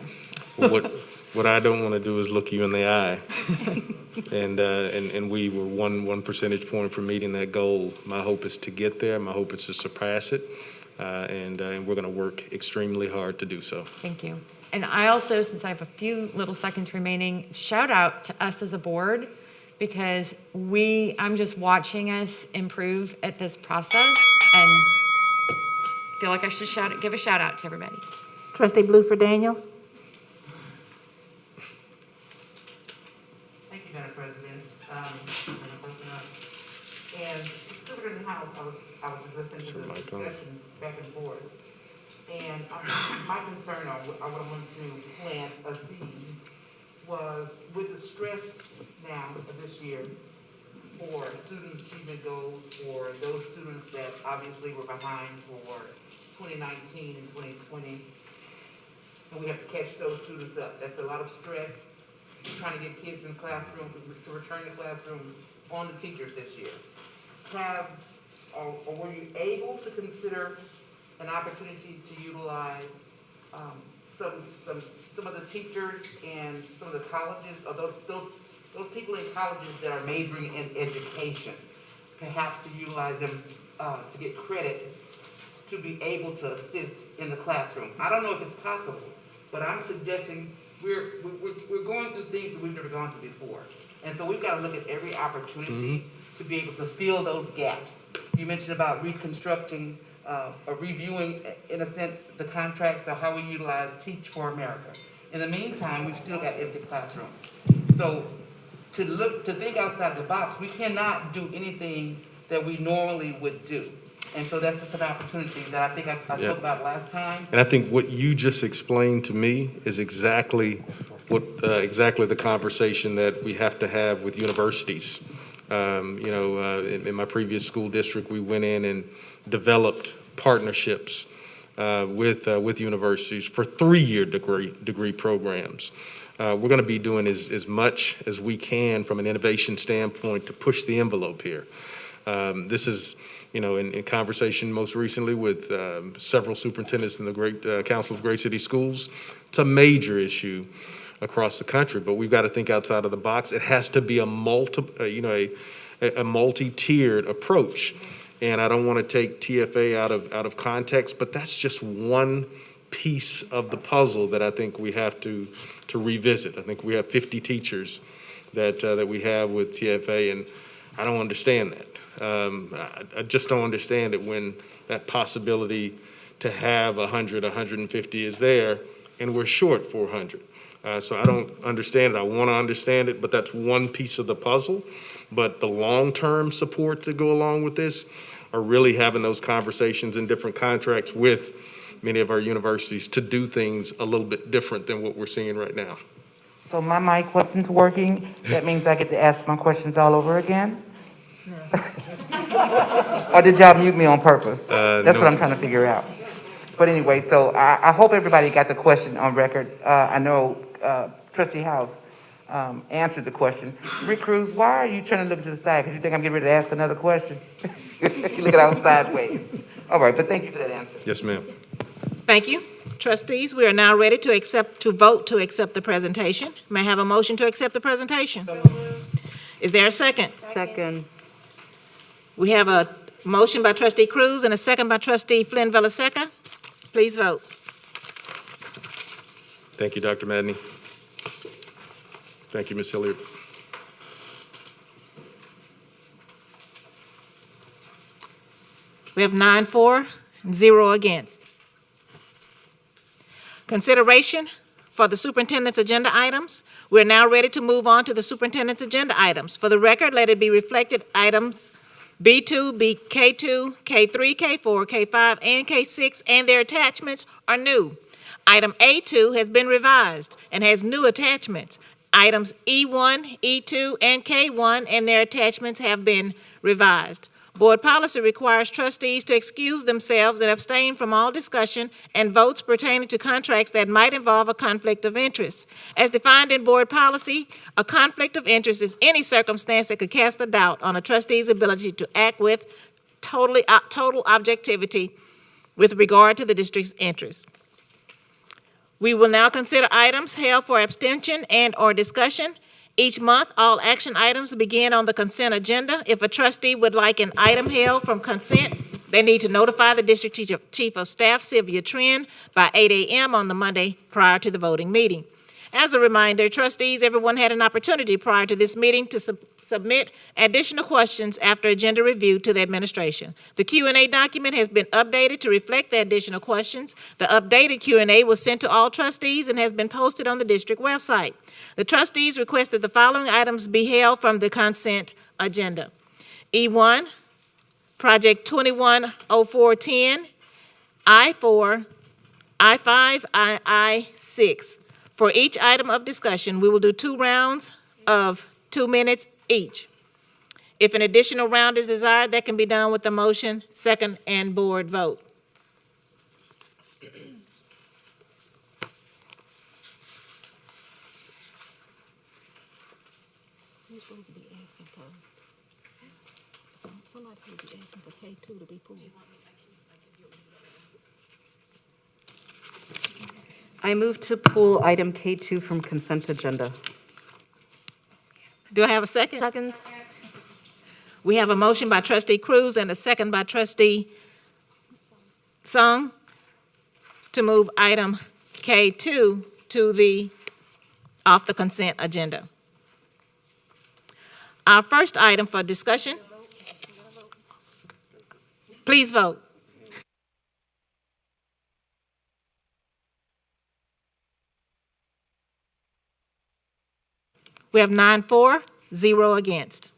Well, what I don't want to do is look you in the eye. And we were one percentage point from meeting that goal. My hope is to get there. My hope is to surpass it. And we're going to work extremely hard to do so. Thank you. And I also, since I have a few little seconds remaining, shout out to us as a board, because I'm just watching us improve at this process and feel like I should give a shout out to everybody. Trustee Bluefer Daniels? Thank you, Madam President. And Superintendent House, I was just listening to the discussion back and forth. And my concern, or what I wanted to plant a seed, was with the stress now of this year for student achievement goals, for those students that obviously were behind for 2019 and 2020, and we have to catch those students up. That's a lot of stress, trying to get kids in classroom, to return to classroom on the teachers this year. Or were you able to consider an opportunity to utilize some of the teachers and some of the colleges, or those people in colleges that are majoring in education, perhaps to utilize them to get credit to be able to assist in the classroom? I don't know if it's possible, but I'm suggesting we're going through things that we've never gone through before. And so we've got to look at every opportunity to be able to fill those gaps. You mentioned about reconstructing or reviewing, in a sense, the contracts of how we utilize Teach for America. In the meantime, we've still got empty classrooms. So to think outside the box, we cannot do anything that we normally would do. And so that's just an opportunity that I think I spoke about last time. And I think what you just explained to me is exactly the conversation that we have to have with universities. In my previous school district, we went in and developed partnerships with universities for 3-year degree programs. We're going to be doing as much as we can from an innovation standpoint to push the envelope here. This is, in conversation most recently with several superintendents in the Great Council of Great City Schools, it's a major issue across the country, but we've got to think outside of the box. It has to be a multi-tiered approach. And I don't want to take TFA out of context, but that's just one piece of the puzzle that I think we have to revisit. I think we have 50 teachers that we have with TFA, and I don't understand that. I just don't understand it when that possibility to have 100, 150 is there, and we're short 400. So I don't understand it. I want to understand it, but that's one piece of the puzzle. But the long-term support to go along with this are really having those conversations in different contracts with many of our universities to do things a little bit different than what we're seeing right now. So my mic wasn't working. That means I get to ask my questions all over again? Or did y'all mute me on purpose? That's what I'm trying to figure out. But anyway, so I hope everybody got the question on record. I know Trustee House answered the question. Rick Cruz, why are you trying to look to the side? Because you think I'm getting ready to ask another question? You look at us sideways. All right, but thank you for that answer. Yes, ma'am. Thank you. Trustees, we are now ready to vote to accept the presentation. May I have a motion to accept the presentation? Is there a second? Second. We have a motion by Trustee Cruz and a second by Trustee Flynn Velaseca. Please vote. Thank you, Dr. Madney. Thank you, Ms. Hilliard. We have 9 for and 0 against. Consideration for the superintendent's agenda items. We're now ready to move on to the superintendent's agenda items. For the record, let it be reflected, items B2, K2, K3, K4, K5, and K6 and their attachments are new. Item A2 has been revised and has new attachments. Items E1, E2, and K1 and their attachments have been revised. Board policy requires trustees to excuse themselves and abstain from all discussion and votes pertaining to contracts that might involve a conflict of interest. As defined in board policy, a conflict of interest is any circumstance that could cast a doubt on a trustee's ability to act with total objectivity with regard to the district's interests. We will now consider items held for abstention and/or discussion. Each month, all action items begin on the consent agenda. If a trustee would like an item held from consent, they need to notify the district chief of staff, Sylvia Trend, by 8 a.m. on the Monday prior to the voting meeting. As a reminder, trustees, everyone had an opportunity prior to this meeting to submit additional questions after agenda review to the administration. The Q&A document has been updated to reflect the additional questions. The updated Q&A was sent to all trustees and has been posted on the district website. The trustees requested the following items be held from the consent agenda. E1, Project 210410, I4, I5, I6. For each item of discussion, we will do 2 rounds of 2 minutes each. If an additional round is desired, that can be done with the motion, second, and board vote. Who's supposed to be asking for? Somebody will be asking for K2 to be pulled. I move to pull item K2 from consent agenda. Do I have a second? Second. We have a motion by trustee Cruz and a second by trustee Sung to move item K2 to off the consent agenda. Our first item for discussion. Please vote. We have 9 for, 0 against.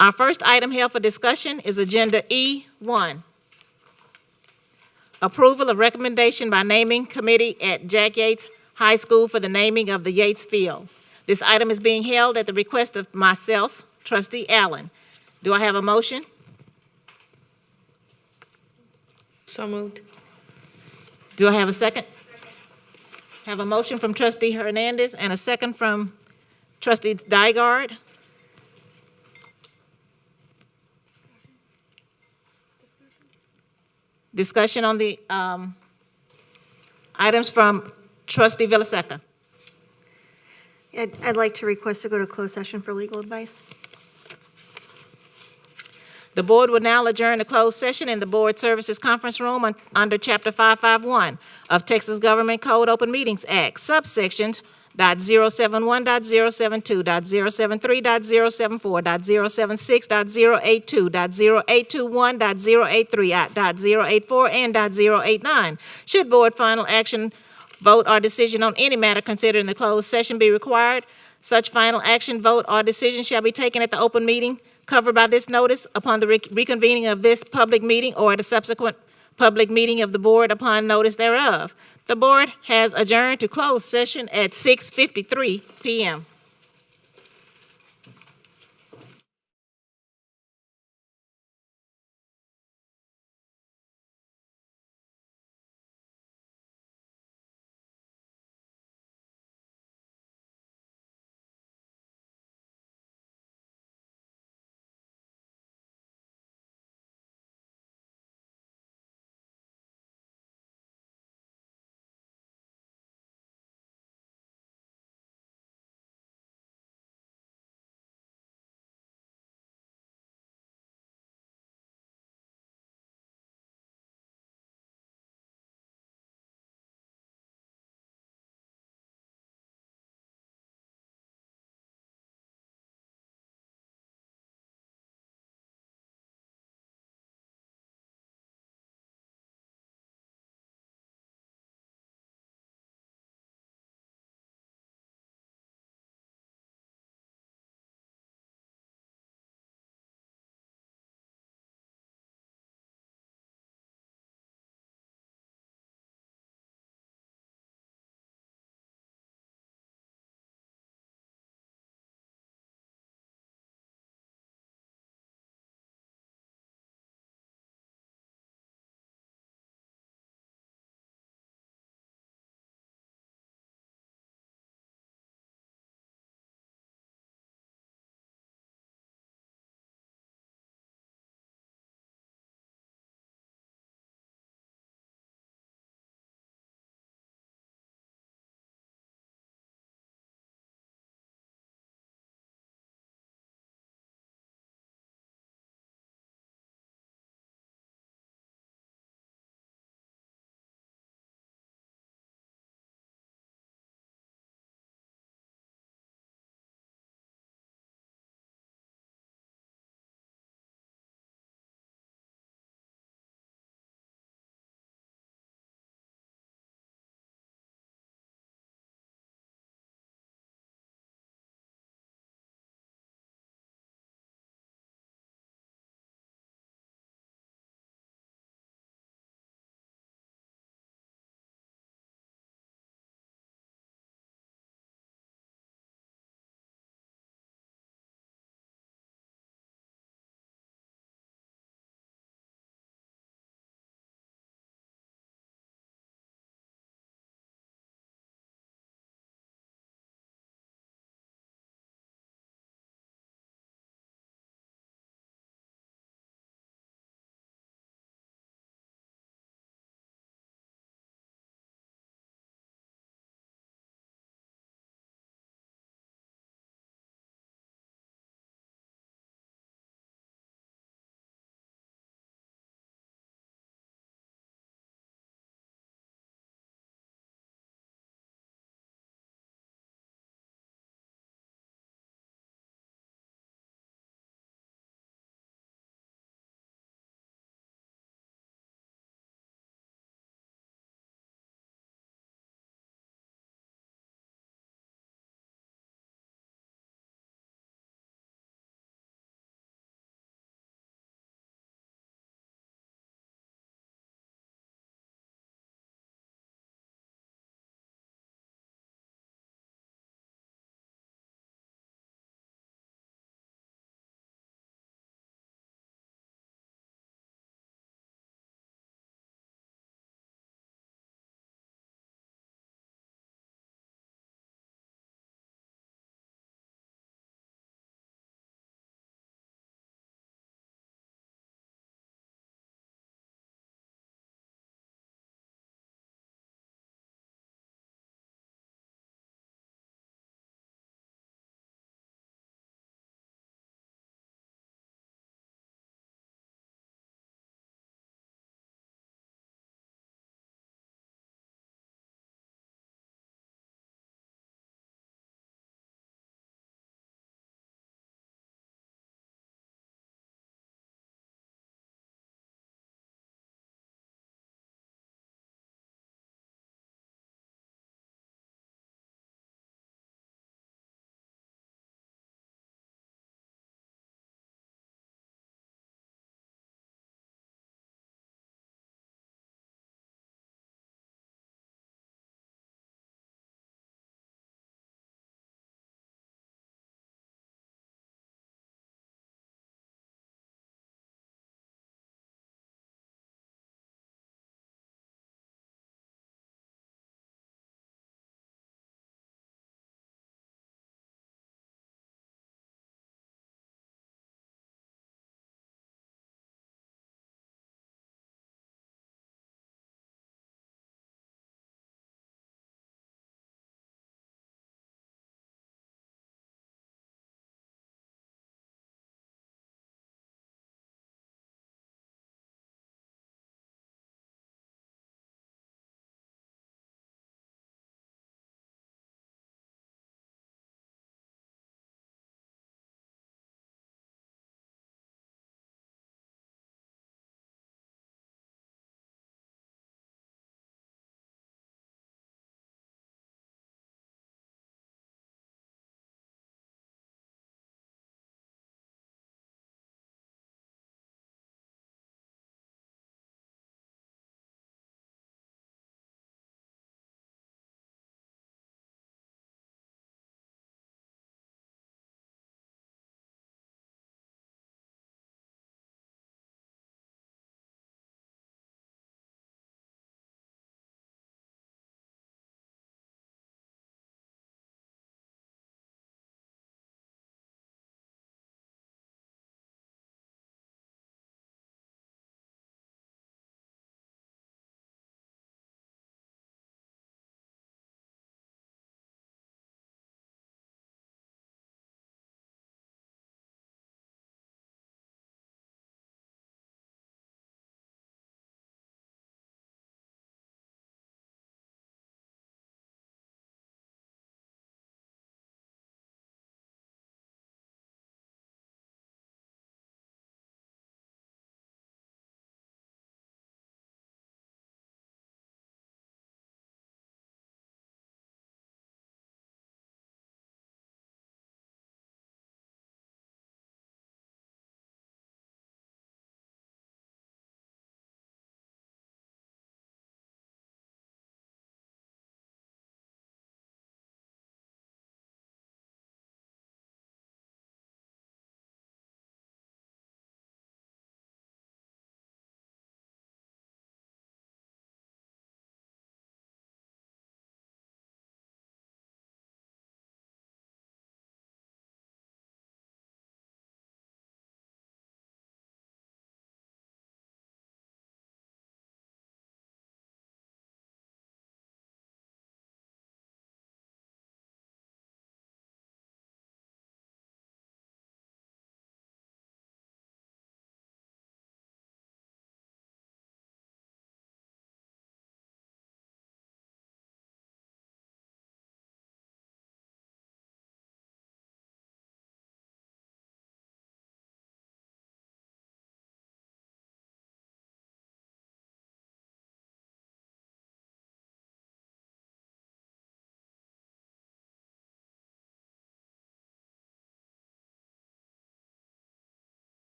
Our first item held for discussion is Agenda E1. Approval of recommendation by naming committee at Jack Yates High School for the naming of the Yates Field. This item is being held at the request of myself, trustee Allen. Do I have a motion? So moved. Do I have a second? Have a motion from trustee Hernandez and a second from trustee Dygard. Discussion on the items from trustee Villaseca. I'd like to request to go to closed session for legal advice. The board will now adjourn to closed session in the Board Services Conference Room under Chapter 551 of Texas Government Code Open Meetings Act, subsections .071, .072, .073, .074, .076, .082, .0821, .083, .084, and .089. Should board final action, vote, or decision on any matter considered in the closed session be required, such final action, vote, or decision shall be taken at the open meeting covered by this notice upon the reconvening of this public meeting or at a subsequent public meeting of the board upon notice thereof. The board has adjourned to closed session at 6:53 p.m.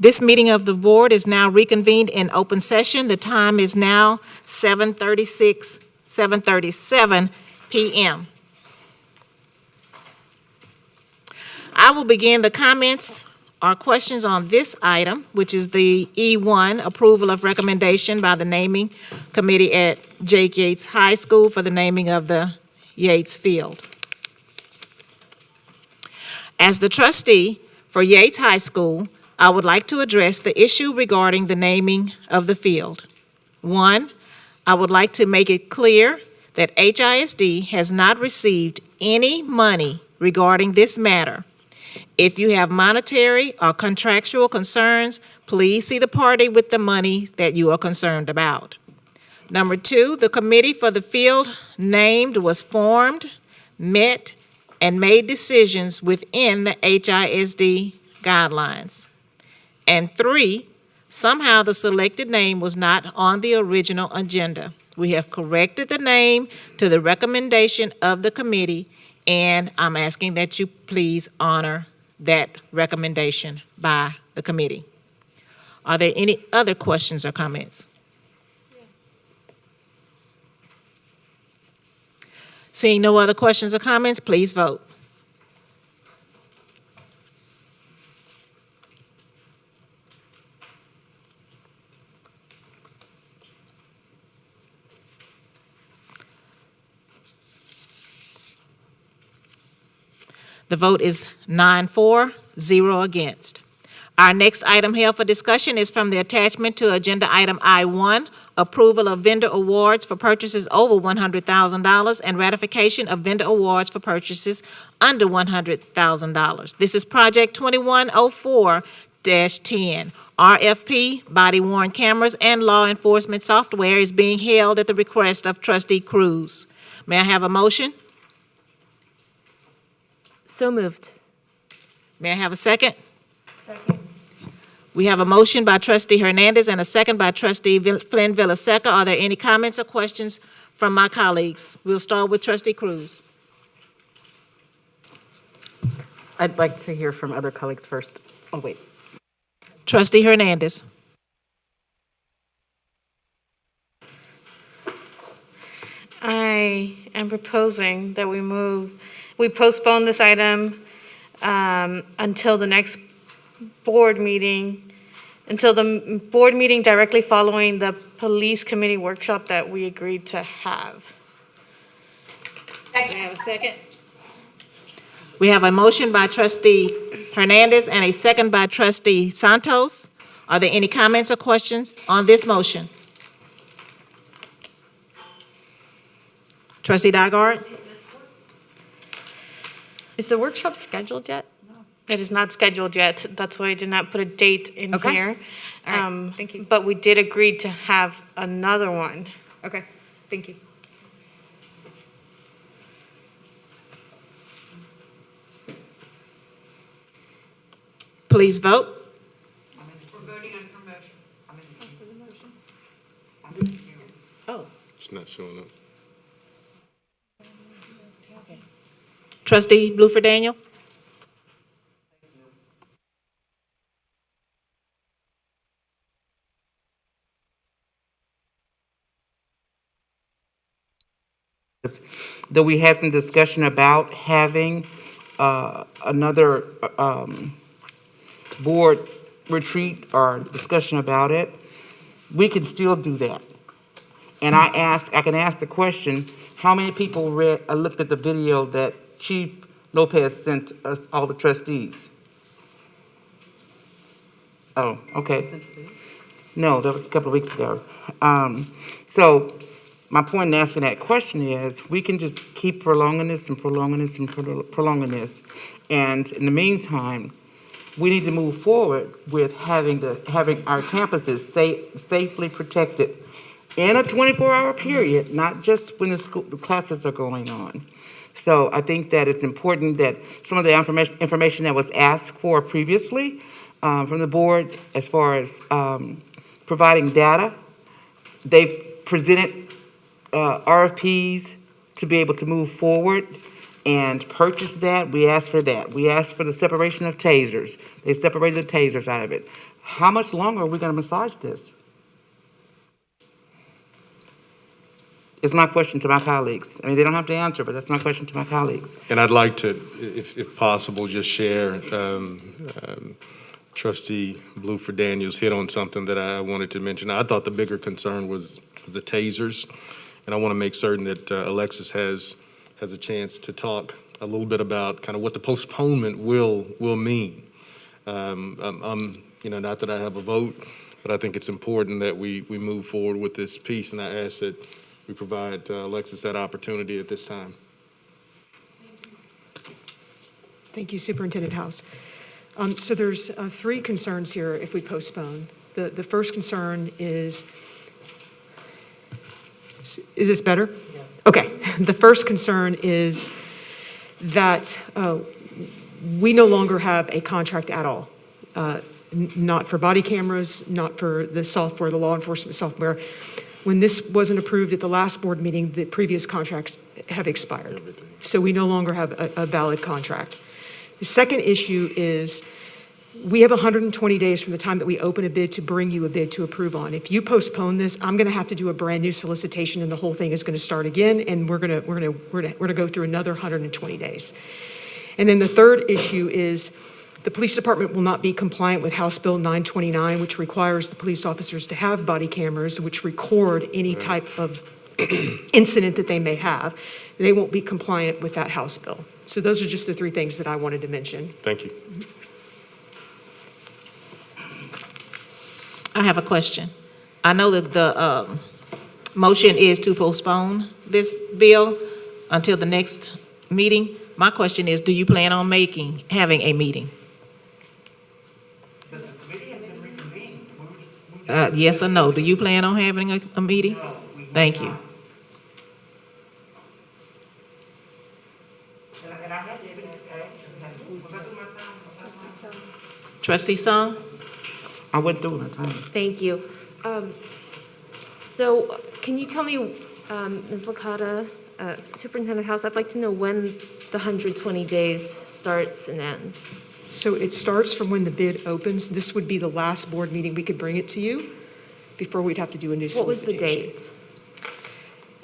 This meeting of the board is now reconvened in open session. The time is now 7:37 p.m. I will begin the comments or questions on this item, which is the E1, approval of recommendation by the naming committee at Jake Yates High School for the naming of the Yates Field. As the trustee for Yates High School, I would like to address the issue regarding the naming of the field. One, I would like to make it clear that HISD has not received any money regarding this matter. If you have monetary or contractual concerns, please see the party with the money that you are concerned about. Number two, the committee for the field named was formed, met, and made decisions within the HISD guidelines. And three, somehow the selected name was not on the original agenda. We have corrected the name to the recommendation of the committee, and I'm asking that you please honor that recommendation by the committee. Are there any other questions or comments? Seeing no other questions or comments, please vote. The vote is 9-4, 0 against. Our next item held for discussion is from the attachment to agenda item I-1, approval of vendor awards for purchases over $100,000 and ratification of vendor awards for purchases under $100,000. This is Project 2104-10. RFP, body-worn cameras, and law enforcement software is being held at the request of Trustee Cruz. May I have a motion? So moved. May I have a second? Second. We have a motion by Trustee Hernandez and a second by Trustee Flynn Villaseca. Are there any comments or questions from my colleagues? We'll start with Trustee Cruz. I'd like to hear from other colleagues first. Oh, wait. Trustee Hernandez. I am proposing that we postpone this item until the next board meeting, until the board meeting directly following the police committee workshop that we agreed to have. May I have a second? We have a motion by Trustee Hernandez and a second by Trustee Santos. Are there any comments or questions on this motion? Trustee Dygard? Is the workshop scheduled yet? It is not scheduled yet. That's why I did not put a date in Okay. here. All right, thank you. But we did agree to have another one. Okay, thank you. Please vote. We're voting on promotion. Oh. It's not showing up. Trustee Blueford Daniel? That we had some discussion about having another board retreat or discussion about it. We can still do that. And I can ask the question, how many people looked at the video that Chief Lopez sent us, all the trustees? Oh, okay. No, that was a couple of weeks ago. So my point in asking that question is, we can just keep prolonging this and prolonging this and prolonging this. And in the meantime, we need to move forward with having our campuses safely protected in a 24-hour period, not just when the classes are going on. So I think that it's important that some of the information that was asked for previously from the board as far as providing data, they've presented RFPs to be able to move forward and purchase that. We asked for that. We asked for the separation of tasers. They separated the tasers out of it. How much longer are we gonna massage this? It's my question to my colleagues. I mean, they don't have to answer, but that's my question to my colleagues. And I'd like to, if possible, just share, Trustee Blueford Daniels hit on something that I wanted to mention. I thought the bigger concern was the tasers, and I want to make certain that Alexis has a chance to talk a little bit about kind of what the postponement will mean. Not that I have a vote, but I think it's important that we move forward with this piece, and I ask that we provide Alexis that opportunity at this time. Thank you, Superintendent House. So there's three concerns here if we postpone. The first concern is this better? Yeah. Okay. The first concern is that we no longer have a contract at all. Not for body cameras, not for the software, the law enforcement software. When this wasn't approved at the last board meeting, the previous contracts have expired. So we no longer have a valid contract. The second issue is we have 120 days from the time that we open a bid to bring you a bid to approve on. If you postpone this, I'm going to have to do a brand new solicitation, and the whole thing is going to start again, and we're going to go through another 120 days. And then the third issue is the police department will not be compliant with House Bill 929, which requires the police officers to have body cameras which record any type of incident that they may have. They won't be compliant with that House bill. So those are just the three things that I wanted to mention. Thank you. I have a question. I know that the motion is to postpone this bill until the next meeting. My question is, do you plan on having a meeting? Yes or no? Do you plan on having a meeting? Thank you. Trustee Song? I went through my time. Thank you. So can you tell me, Ms. Licata, Superintendent House, I'd like to know when the 120 days starts and ends. So it starts from when the bid opens. This would be the last board meeting we could bring it to you before we'd have to do a new What was the solicitation.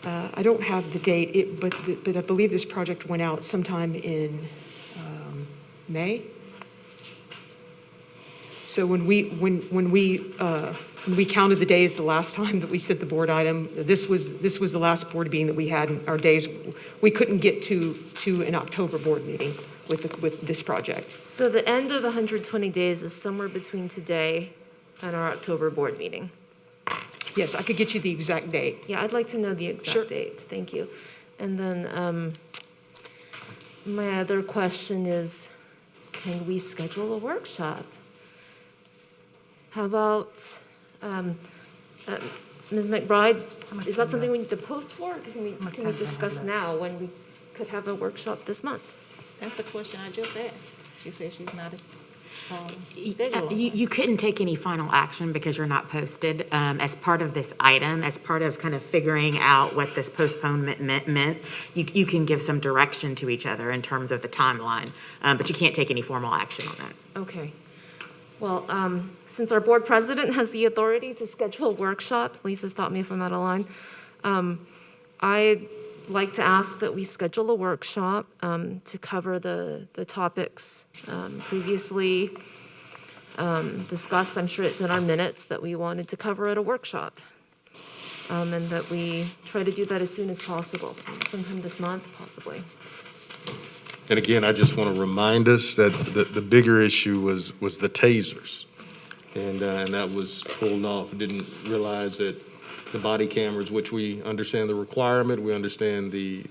date? I don't have the date, but I believe this project went out sometime in May. So when we counted the days the last time that we set the board item, this was the last board meeting that we had in our days. We couldn't get to an October board meeting with this project. So the end of the 120 days is somewhere between today and our October board meeting. Yes, I could get you the exact date. Yeah, I'd like to know the exact Sure. date. Thank you. And then my other question is, can we schedule a workshop? How about, Ms. McBride, is that something we need to post for? Or can we discuss now when we could have a workshop this month? That's the question I just asked. She said she's not You couldn't take any final action because you're not posted. As part of this item, as part of kind of figuring out what this postponement meant, you can give some direction to each other in terms of the timeline, but you can't take any formal action on that. Okay. Well, since our board president has the authority to schedule workshops, Lisa, stop me if I'm out of line, I'd like to ask that we schedule a workshop to cover the topics previously discussed. I'm sure it's in our minutes that we wanted to cover at a workshop. And that we try to do that as soon as possible, sometime this month, possibly. And again, I just want to remind us that the bigger issue was the tasers. And that was pulled off. Didn't realize that the body cameras, which we understand the requirement, we understand the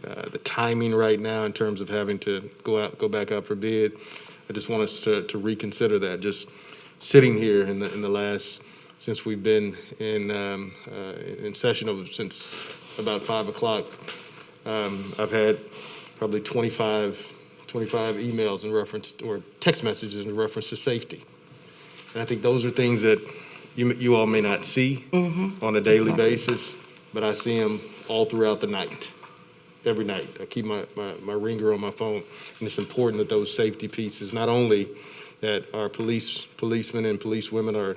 timing right now in terms of having to go back out for bid. I just want us to reconsider that. Just sitting here in the last, since we've been in session since about 5 o'clock, I've had probably 25 emails in reference, or text messages in reference to safety. And I think those are things that you all may not see on a daily basis, but I see them all throughout the night. every night. I keep my ringer on my phone, and it's important that those safety pieces, not only that our policemen and policewomen are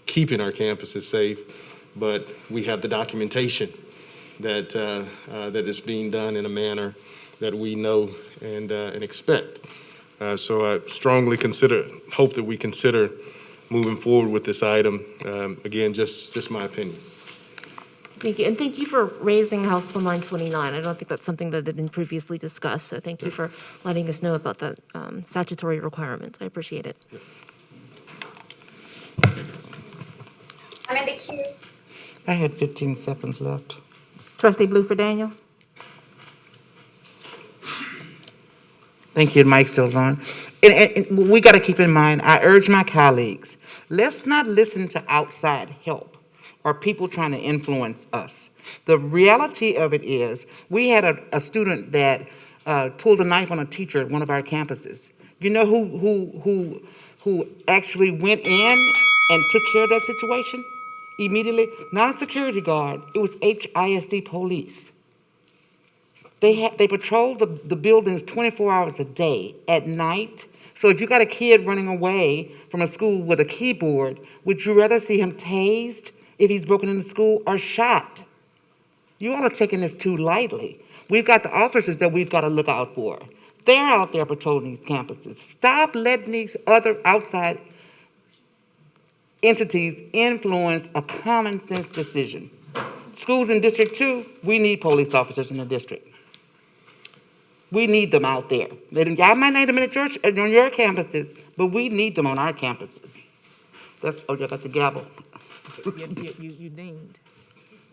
keeping our campuses safe, but we have the documentation that that is being done in a manner that we know and expect. So I strongly hope that we consider moving forward with this item. Again, just my opinion. Thank you, and thank you for raising House Bill 929. I don't think that's something that had been previously discussed, so thank you for letting us know about the statutory requirements. I appreciate it. I'm in the queue. I had 15 seconds left. Trustee Bluefer Daniels? Thank you, Mike still on. And we got to keep in mind, I urge my colleagues, let's not listen to outside help or people trying to influence us. The reality of it is, we had a student that pulled a knife on a teacher at one of our campuses. You know who actually went in and took care of that situation immediately? Not a security guard, it was HISD police. They patrol the buildings 24 hours a day at night. So if you got a kid running away from a school with a keyboard, would you rather see him tased if he's broken into school or shot? You all are taking this too lightly. We've got the officers that we've got to look out for. They're out there patrolling these campuses. Stop letting these other outside entities influence a common sense decision. Schools in District 2, we need police officers in the district. We need them out there. Y'all might need them in the church, on your campuses, but we need them on our campuses. Oh, you got the gavel. You deemed.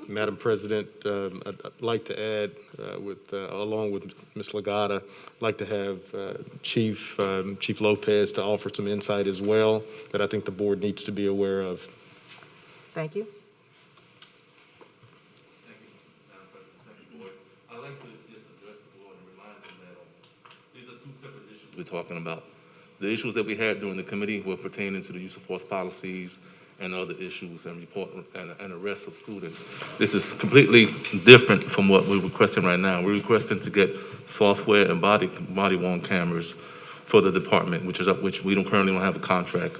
Madam President, I'd like to add, along with Ms. Legata, I'd like to have Chief Lopez to offer some insight as well that I think the board needs to be aware of. Thank you. I'd like to just address the board and remind them that these are two separate issues we're talking about. The issues that we had during the committee were pertaining to the use of force policies and other issues and report and arrest of students. This is completely different from what we're requesting right now. We're requesting to get software and body-worn cameras for the department, which we currently don't have a contract.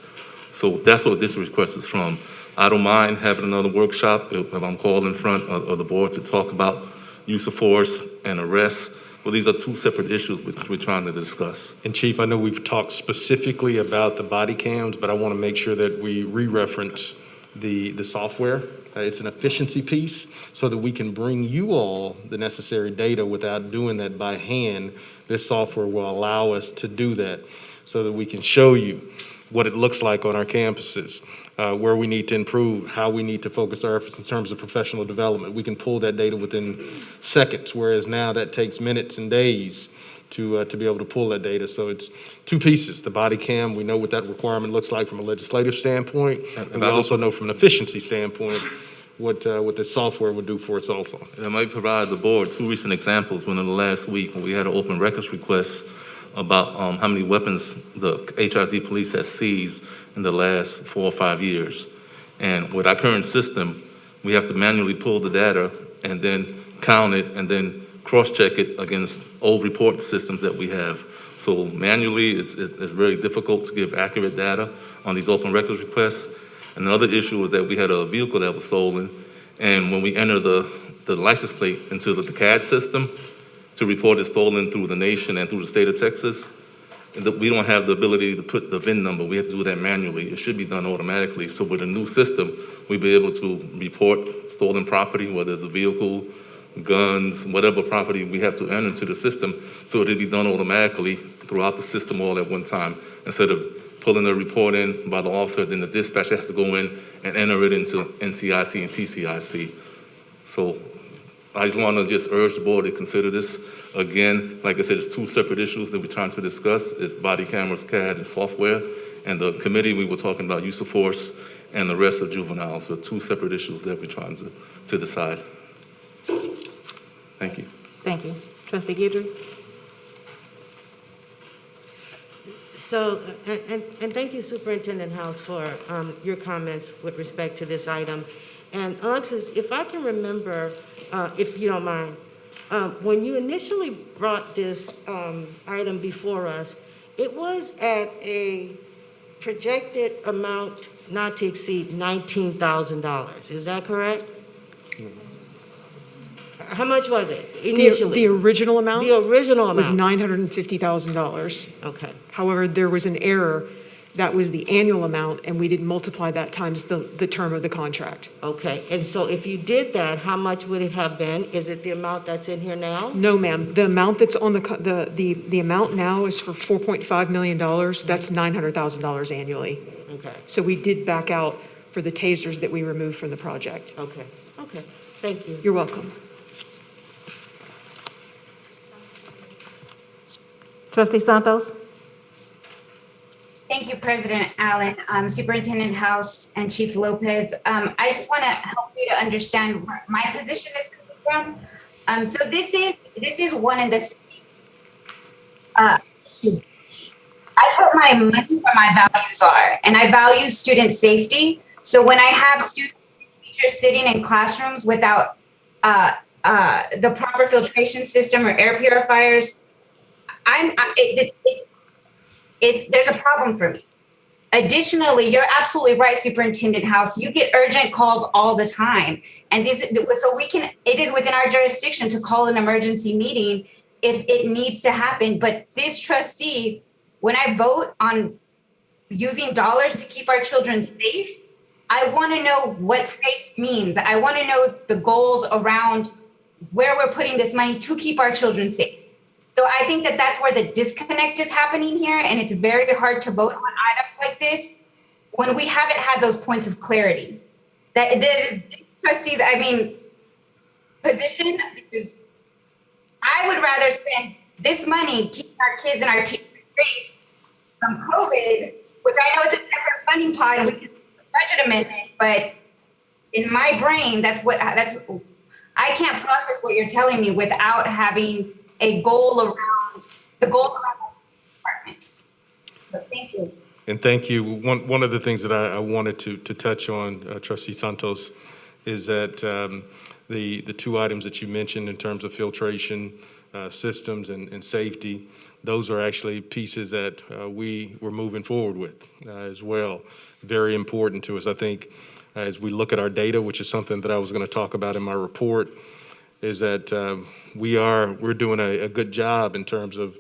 So that's what this request is from. I don't mind having another workshop if I'm called in front of the board to talk about use of force and arrests. Well, these are two separate issues which we're trying to discuss. And Chief, I know we've talked specifically about the body cams, but I want to make sure that we re-reference the software. It's an efficiency piece so that we can bring you all the necessary data without doing that by hand. This software will allow us to do that so that we can show you what it looks like on our campuses, where we need to improve, how we need to focus our efforts in terms of professional development. We can pull that data within seconds, whereas now that takes minutes and days to be able to pull that data. So it's two pieces. The body cam, we know what that requirement looks like from a legislative standpoint, and we also know from an efficiency standpoint what this software would do for us also. And I might provide the board two recent examples. Within the last week, when we had an open records request about how many weapons the HISD police has seized in the last 4 or 5 years. And with our current system, we have to manually pull the data and then count it and then cross-check it against old report systems that we have. So manually, it's very difficult to give accurate data on these open records requests. Another issue is that we had a vehicle that was stolen, and when we enter the license plate into the CAD system to report it stolen through the nation and through the state of Texas, we don't have the ability to put the VIN number. We have to do that manually. It should be done automatically. So with a new system, we'll be able to report stolen property, whether it's a vehicle, guns, whatever property we have to enter into the system, so it'll be done automatically throughout the system all at one time, instead of pulling a report in by the officer, then the dispatcher has to go in and enter it into NCIC and TCIC. So I just want to just urge the board to consider this. Again, like I said, it's two separate issues that we're trying to discuss. It's body cameras, CAD, and software. And the committee, we were talking about use of force and the rest of juveniles. So two separate issues that we're trying to decide. Thank you. Thank you. Trustee Guidry? So, and thank you, Superintendent House, for your comments with respect to this item. And Alexis, if I can remember, if you don't mind, when you initially brought this item before us, it was at a projected amount not to exceed $19,000. Is that correct? How much was it initially? The original amount? The original was amount. $950,000. Okay. However, there was an error. That was the annual amount, and we didn't multiply that times the term of the contract. Okay, and so if you did that, how much would it have been? Is it the amount that's in here now? No, ma'am. The amount that's on the amount now is for $4.5 million. That's $900,000 annually. Okay, So we did back out for the tasers that we removed from the project. okay, thank you. You're welcome. Trustee Santos? Thank you, President Allen, Superintendent House, and Chief Lopez. I just want to help you to understand where my position is coming from. So this is one of the issues. I put my money where my values are, and I value student safety. So when I have students and teachers sitting in classrooms without the proper filtration system or air purifiers, there's a problem for me. Additionally, you're absolutely right, Superintendent House. You get urgent calls all the time. And it is within our jurisdiction to call an emergency meeting if it needs to happen. But this trustee, when I vote on using dollars to keep our children safe, I want to know what safe means. I want to know the goals around where we're putting this money to keep our children safe. So I think that that's where the disconnect is happening here, and it's very hard to vote on items like this when we haven't had those points of clarity. That the trustees, position, because I would rather spend this money keeping our kids and our teachers safe from COVID, which I know is a separate funding pot, which is a budget amendment, but in my brain, I can't process what you're telling me without having a goal around the department. So thank you. And thank you. One of the things that I wanted to touch on, Trustee Santos, is that the two items that you mentioned in terms of filtration systems and safety, those are actually pieces that we were moving forward with as well. Very important to us. I think as we look at our data, which is something that I was going to talk about in my report, is that we're doing a good job in terms of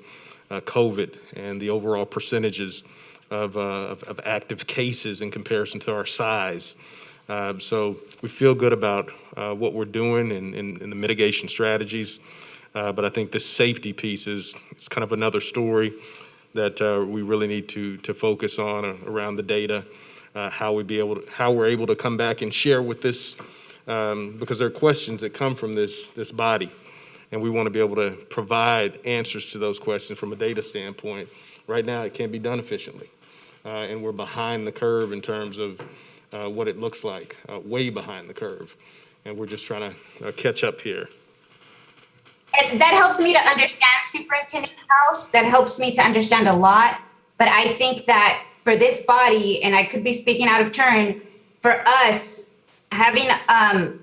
COVID and the overall percentages of active cases in comparison to our size. So we feel good about what we're doing in the mitigation strategies. But I think the safety piece is kind of another story that we really need to focus on around the data, how we're able to come back and share with this. Because there are questions that come from this body, and we want to be able to provide answers to those questions from a data standpoint. Right now, it can't be done efficiently, and we're behind the curve in terms of what it looks like, way behind the curve, and we're just trying to catch up here. And that helps me to understand, Superintendent House. That helps me to understand a lot. But I think that for this body, and I could be speaking out of turn, for us, having our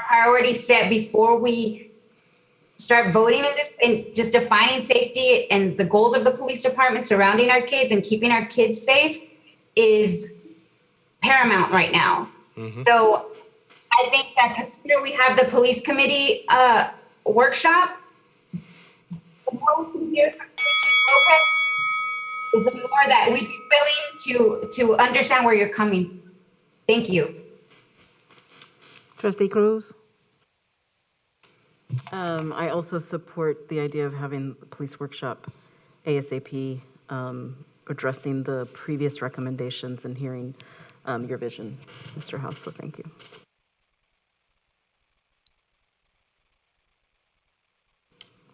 priorities set before we start voting in this and just defining safety and the goals of the police department surrounding our kids and keeping our kids safe is paramount right now. Mm-hmm. So I think that the sooner we have the police committee workshop, the more we can hear from Chief Lopez, is the more that we'd be willing to understand where you're coming. Thank you. Trustee Cruz? I also support the idea of having the police workshop ASAP, addressing the previous recommendations and hearing your vision, Mr. House, so thank you.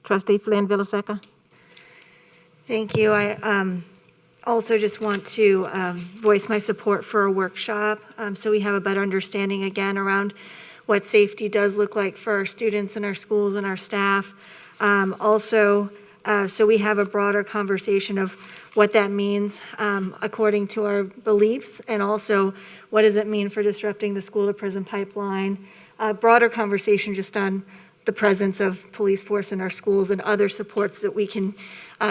Trustee Flynn Villaseca? Thank you. I also just want to voice my support for a workshop so we have a better understanding again around what safety does look like for our students and our schools and our staff. Also, so we have a broader conversation of what that means according to our beliefs, and also what does it mean for disrupting the school to prison pipeline. A broader conversation just on the presence of police force in our schools and other supports that we can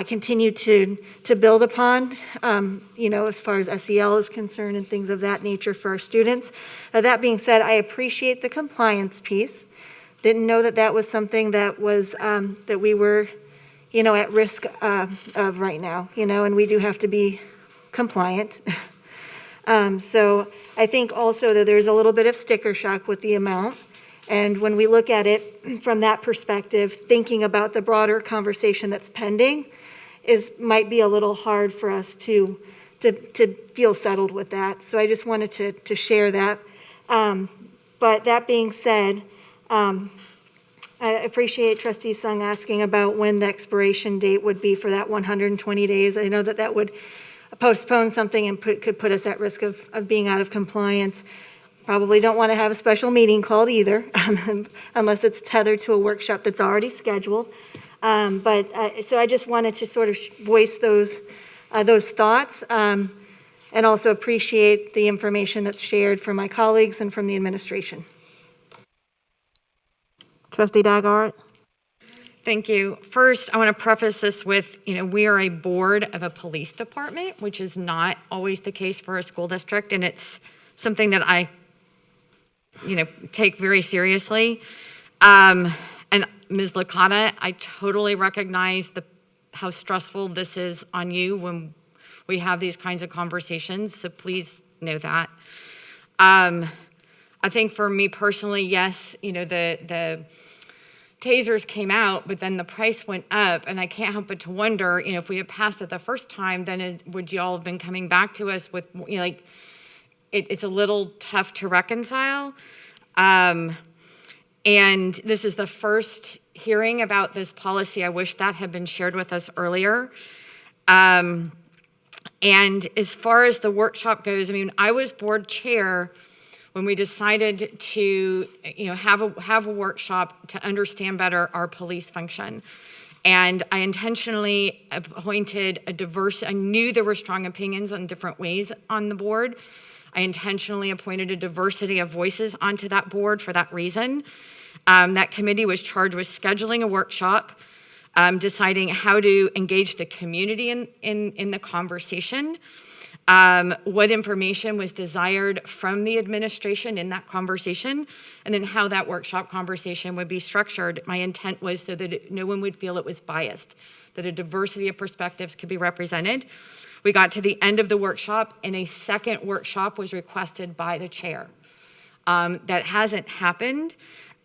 continue to build upon, as far as SEL is concerned and things of that nature for our students. That being said, I appreciate the compliance piece. Didn't know that was something that was, that we were, at risk of right now, and we do have to be compliant. So I think also that there's a little bit of sticker shock with the amount. And when we look at it from that perspective, thinking about the broader conversation that's pending might be a little hard for us to feel settled with that. So I just wanted to share that. But that being said, I appreciate Trustee Sung asking about when the expiration date would be for that 120 days. I know that would postpone something and could put us at risk of being out of compliance. Probably don't want to have a special meeting called either, unless it's tethered to a workshop that's already scheduled. So I just wanted to sort of voice those thoughts, and also appreciate the information that's shared from my colleagues and from the administration. Trustee Dygard? Thank you. First, I want to preface this with, we are a board of a police department, which is not always the case for a school district, and it's something that I, take very seriously. And Ms. Licata, I totally recognize how stressful this is on you when we have these kinds of conversations, so please know that. I think for me personally, yes, the tasers came out, but then the price went up, and I can't help but to wonder, if we had passed it the first time, then would you all have been coming back to us with, it's a little tough to reconcile. And this is the first hearing about this policy. I wish that had been shared with us earlier. And as far as the workshop goes, I was board chair when we decided to, have a workshop to understand better our police function. And I intentionally appointed I knew there were strong opinions on different ways on the board. I intentionally appointed a diversity of voices onto that board for that reason. That committee was charged with scheduling a workshop, deciding how to engage the community in the conversation, what information was desired from the administration in that conversation, and then how that workshop conversation would be structured. My intent was so that no one would feel it was biased, that a diversity of perspectives could be represented. We got to the end of the workshop, and a second workshop was requested by the chair. That hasn't happened.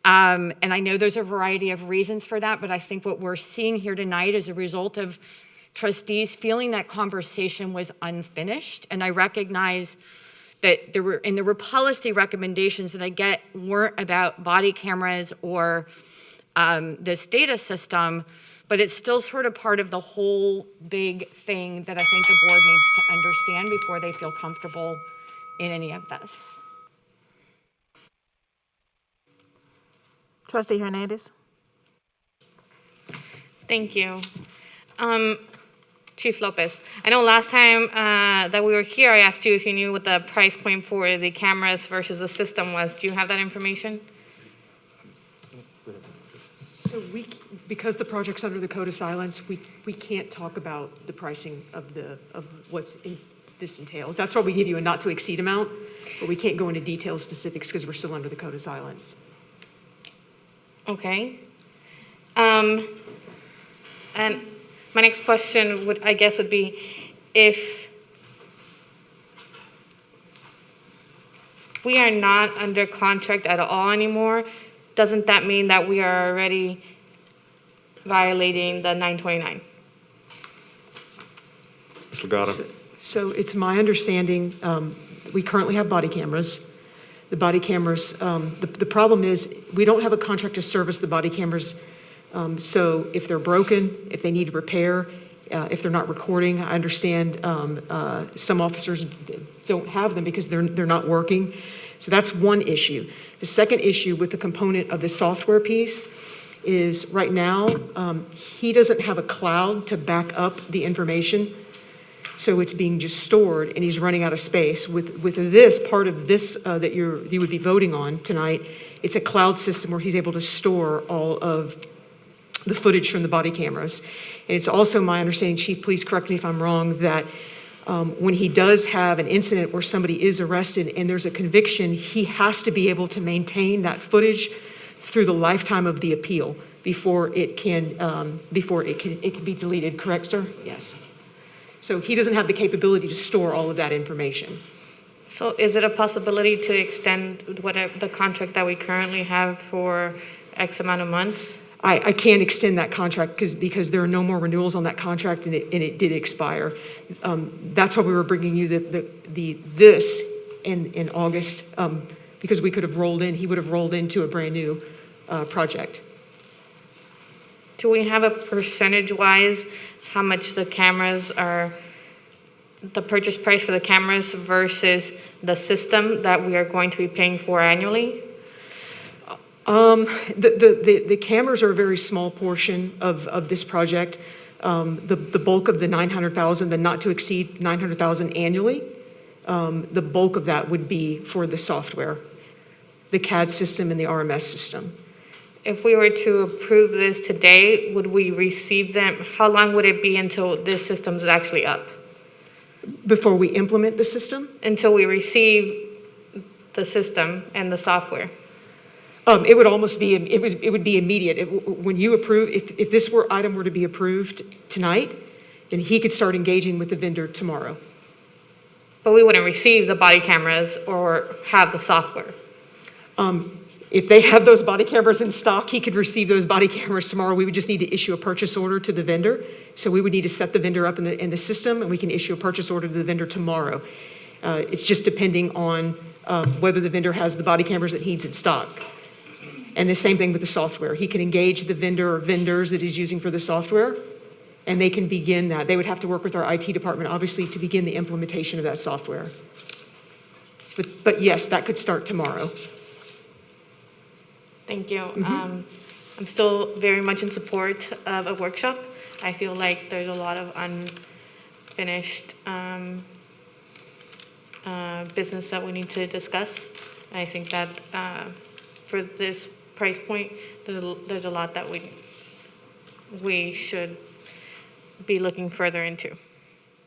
And I know there's a variety of reasons for that, but I think what we're seeing here tonight is a result of trustees feeling that conversation was unfinished. And I recognize that there were policy recommendations that I get weren't about body cameras or this data system, but it's still sort of part of the whole big thing that I think the board needs to understand before they feel comfortable in any of this. Trustee Hernandez? Thank you. Chief Lopez, I know last time that we were here, I asked you if you knew what the price point for the cameras versus the system was. Do you have that information? So because the project's under the code of silence, we can't talk about the pricing of what's this entails. That's why we give you a not to exceed amount, but we can't go into detailed specifics because we're still under the code of silence. Okay. And my next question would be, if we are not under contract at all anymore, doesn't that mean that we are already violating the 929? Ms. Licata? So it's my understanding, we currently have body cameras. The body cameras, the problem is we don't have a contract to service the body cameras. So if they're broken, if they need repair, if they're not recording, I understand some officers don't have them because they're not working. So that's one issue. The second issue with the component of the software piece is right now, he doesn't have a cloud to back up the information. So it's being just stored and he's running out of space. With this, part of this that you would be voting on tonight It's a cloud system where he's able to store all of the footage from the body cameras. And it's also my understanding, Chief, please correct me if I'm wrong, that when he does have an incident where somebody is arrested and there's a conviction, he has to be able to maintain that footage through the lifetime of the appeal before it can be deleted. Correct, sir? Yes. So he doesn't have the capability to store all of that information. So is it a possibility to extend whatever the contract that we currently have for X amount of months? I can't extend that contract because there are no more renewals on that contract and it did expire. That's why we were bringing you this in August, because we could have he would have rolled into a brand new project. Do we have a percentage-wise how much the cameras are, the purchase price for the cameras versus the system that we are going to be paying for annually? The cameras are a very small portion of this project. The bulk of the 900,000, the not to exceed 900,000 annually, the bulk of that would be for the software, the CAD system and the RMS system. If we were to approve this today, would we receive them? How long would it be until this system is actually up? Before we implement the system? Until we receive the system and the software? It would almost be, it would be immediate. When you approve, if this item were to be approved tonight, then he could start engaging with the vendor tomorrow. But we wouldn't receive the body cameras or have the software. If they have those body cameras in stock, he could receive those body cameras tomorrow. We would just need to issue a purchase order to the vendor. So we would need to set the vendor up in the system, and we can issue a purchase order to the vendor tomorrow. It's just depending on whether the vendor has the body cameras that he needs in stock. And the same thing with the software. He can engage the vendor or vendors that he's using for the software, and they can begin that. They would have to work with our IT department, obviously, to begin the implementation of that software. But yes, that could start tomorrow. Thank you. I'm still very much in support of a workshop. I feel like there's a lot of unfinished business that we need to discuss. I think that for this price point, there's a lot that we should be looking further into.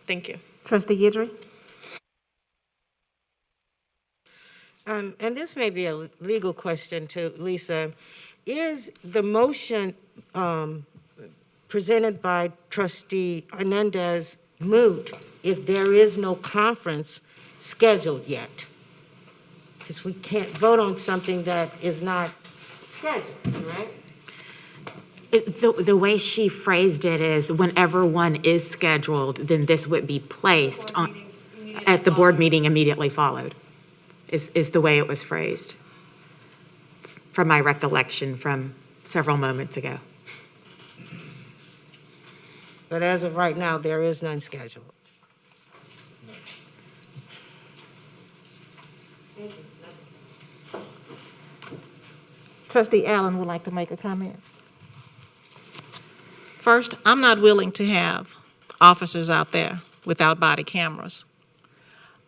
Thank you. Trustee Guidry? And this may be a legal question to Lisa. Is the motion presented by Trustee Hernandez moot if there is no conference scheduled yet? Because we can't vote on something that is not scheduled, right? The way she phrased it is whenever one is scheduled, then this would be placed at the board meeting immediately followed, is the way it was phrased, from my recollection from several moments ago. But as of right now, there is none scheduled. Trustee Allen would like to make a comment. First, I'm not willing to have officers out there without body cameras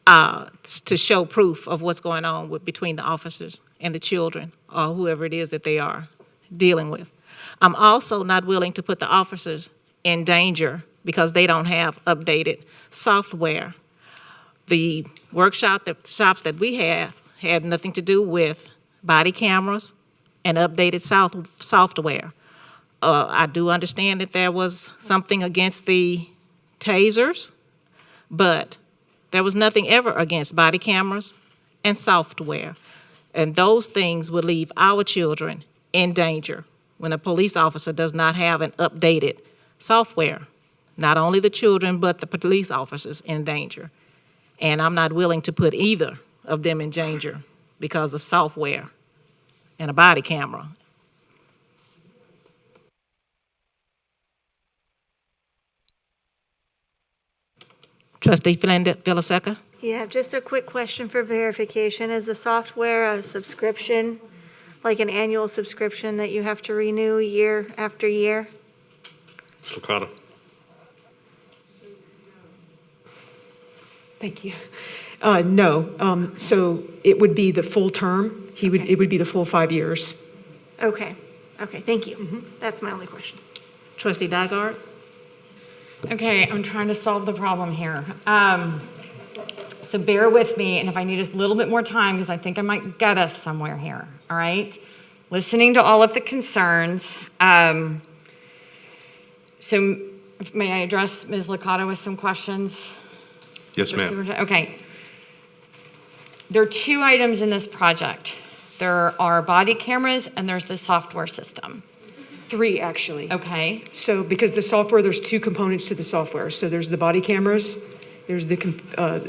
to show proof of what's going on between the officers and the children or whoever it is that they are dealing with. I'm also not willing to put the officers in danger because they don't have updated software. The shops that we have had nothing to do with body cameras and updated software. I do understand that there was something against the tasers, but there was nothing ever against body cameras and software. And those things would leave our children in danger when a police officer does not have an updated software. Not only the children, but the police officers in danger. And I'm not willing to put either of them in danger because of software and a body camera. Trustee Filiseca? Yeah, just a quick question for verification. Is the software a subscription, like an annual subscription that you have to renew year after year? Slicata. Thank you. No, so it would be the full term. It would be the full 5 years. Okay, thank you. That's my only question. Trustee Nygaard? Okay, I'm trying to solve the problem here. So bear with me, and if I need a little bit more time, because I think I might get us somewhere here, all right? Listening to all of the concerns. So may I address Ms. Licata with some questions? Yes, ma'am. Okay. There are two items in this project. There are body cameras and there's the software system. 3, actually. Okay. So because the software, there's 2 components to the software. So there's the body cameras, there's the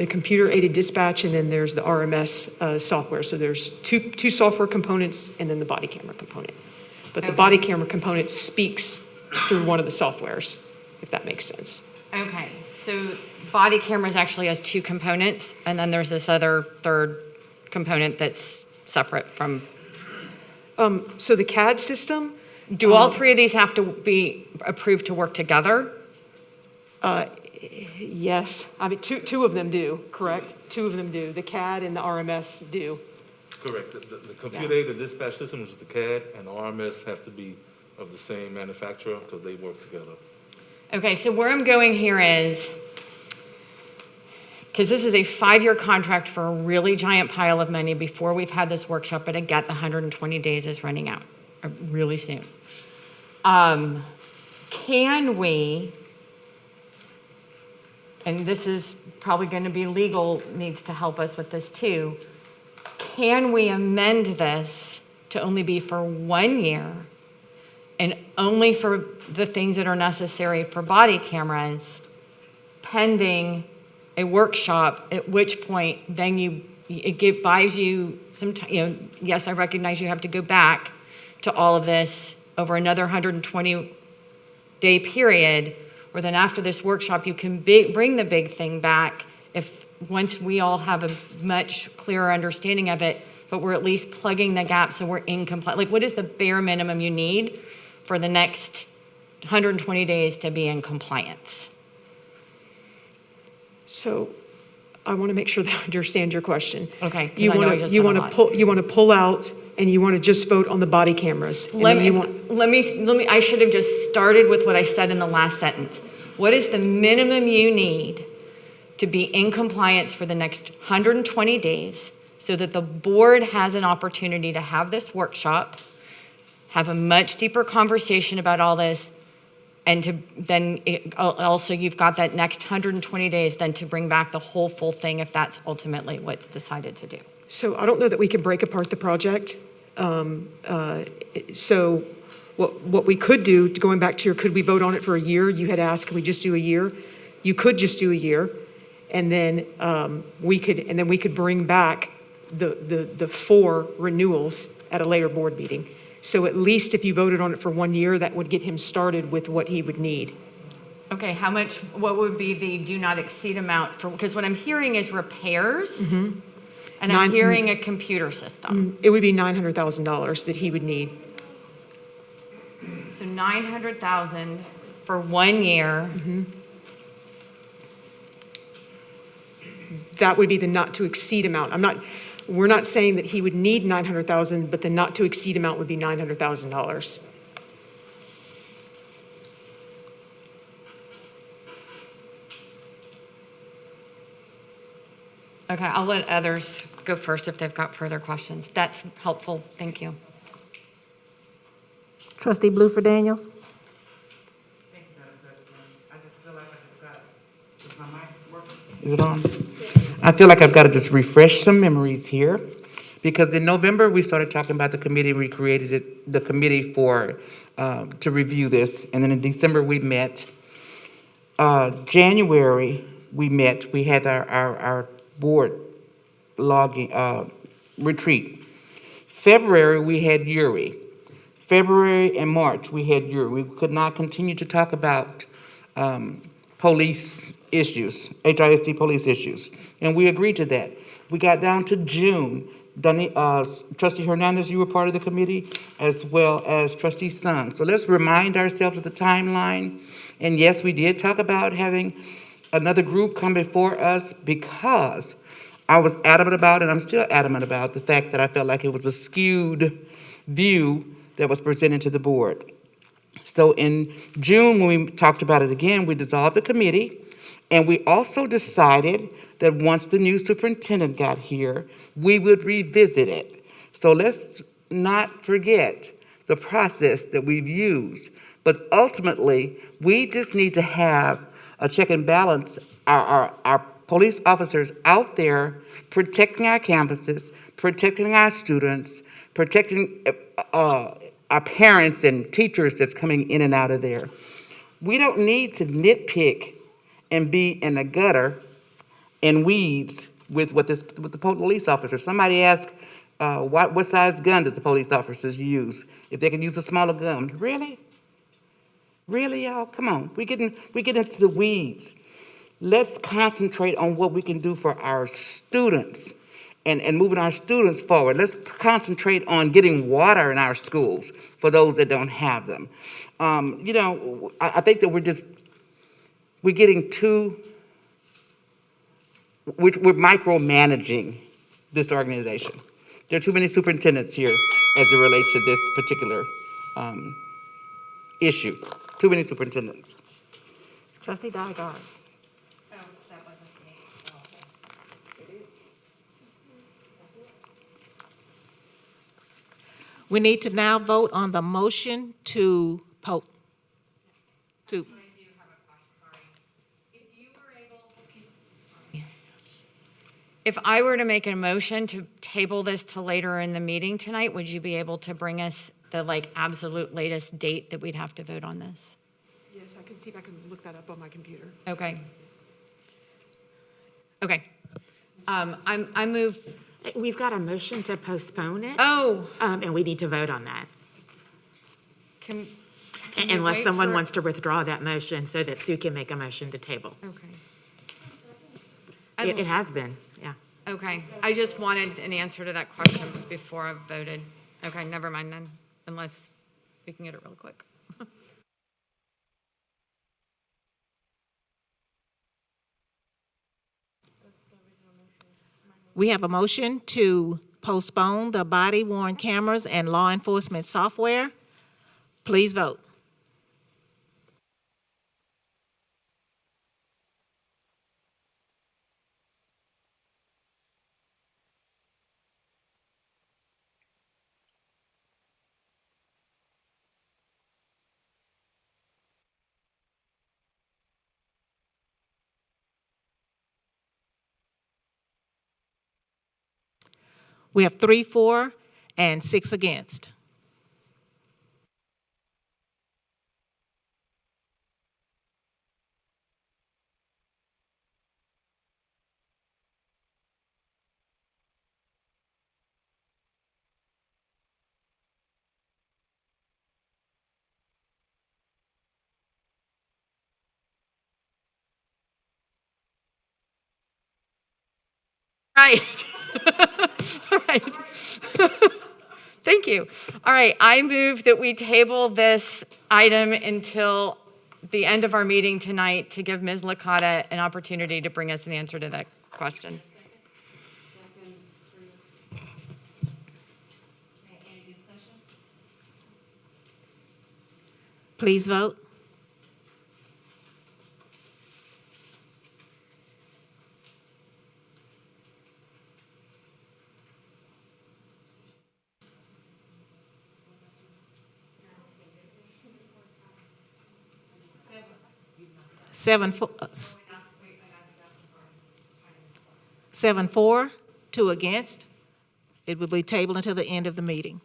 computer-aided dispatch, and then there's the RMS software. So there's two software components and then the body camera component. But the body camera component speaks through one of the softwares, if that makes sense. Okay. So body cameras actually has 2 components, and then there's this other third component that's separate from. So the CAD system. Do all 3 of these have to be approved to work together? Yes. I mean, two of them do, correct? 2 of them do. The CAD and the RMS do. Correct. The computer-aided dispatch system, which is the CAD, and the RMS have to be of the same manufacturer because they work together. Okay, so where I'm going here is, because this is a 5-year contract for a really giant pile of money before we've had this workshop, but I get the 120 days is running out really soon. Can we, and this is probably going to be legal, needs to help us with this too, can we amend this to only be for 1 year and only for the things that are necessary for body cameras, pending a workshop, at which point then buys you some time. Yes, I recognize you have to go back to all of this over another 120-day period, where then after this workshop, you can bring the big thing back once we all have a much clearer understanding of it, but we're at least plugging the gap so we're in compliance. Like, what is the bare minimum you need for the next 120 days to be in compliance? So I want to make sure that I understand your question. Okay. You want to pull out and you want to just vote on the body cameras. Let me, I should have just started with what I said in the last sentence. What is the minimum you need to be in compliance for the next 120 days so that the board has an opportunity to have this workshop, have a much deeper conversation about all this, and to then also you've got that next 120 days then to bring back the whole full thing if that's ultimately what's decided to do. So I don't know that we can break apart the project. So what we could do, going back to your, could we vote on it for a year? You had asked, can we just do a year? You could just do a year, and then we could bring back the 4 renewals at a later board meeting. So at least if you voted on it for 1 year, that would get him started with what he would need. Okay, what would be the do not exceed amount for, because what I'm hearing is repairs, and I'm hearing a computer system. It would be $900,000 that he would need. So $900,000 for 1 year. That would be the not to exceed amount. We're not saying that he would need $900,000, but the not to exceed amount would be $900,000. Okay, I'll let others go first if they've got further questions. That's helpful, thank you. Trustee Blueford Daniels? Is it on? I feel like I've got to just refresh some memories here, because in November, we started talking about the committee. We created the committee to review this, and then in December, we met. January, we met. We had our board logging retreat. February, we had URI. February and March, we had URI. We could not continue to talk about police issues, HISD police issues, and we agreed to that. We got down to June. Trustee Hernandez, you were part of the committee, as well as Trustee Sung. So let's remind ourselves of the timeline. And yes, we did talk about having another group come before us because I was adamant about, and I'm still adamant about, the fact that I felt like it was a skewed view that was presented to the board. So in June, when we talked about it again, we dissolved the committee, and we also decided that once the new superintendent got here, we would revisit it. So let's not forget the process that we've used. But ultimately, we just need to have a check and balance, our police officers out there protecting our campuses, protecting our students, protecting our parents and teachers that's coming in and out of there. We don't need to nitpick and be in the gutter and weeds with the police officer. Somebody asked, what size gun does the police officers use? If they can use a smaller gun, really? Really, y'all? Come on, we get into the weeds. Let's concentrate on what we can do for our students and moving our students forward. Let's concentrate on getting water in our schools for those that don't have them. I think that we're getting we're micromanaging this organization. There are too many superintendents here as it relates to this particular issue. Too many superintendents. Trustee Dygard. We need to now vote on the motion to If I were to make a motion to table this to later in the meeting tonight, would you be able to bring us the absolute latest date that we'd have to vote on this? Yes, I can see if I can look that up on my computer. Okay. Okay. I move. We've got a motion to postpone it. Oh. And we need to vote on that. Can Unless wait someone for- wants to withdraw that motion so that Sue can make a motion to table. Okay. It has been, yeah. Okay, I just wanted an answer to that question before I voted. Okay, never mind then, unless we can get it real quick. We have a motion to postpone the body-worn cameras and law enforcement software. Please vote. We have 3 for and 6 against. Right. All right. Thank you. All right, I move that we table this item until the end of our meeting tonight to give Ms. Licata an opportunity to bring us an answer to that question. Please vote. Seven for, 2 against. It will be tabled until the end of the meeting.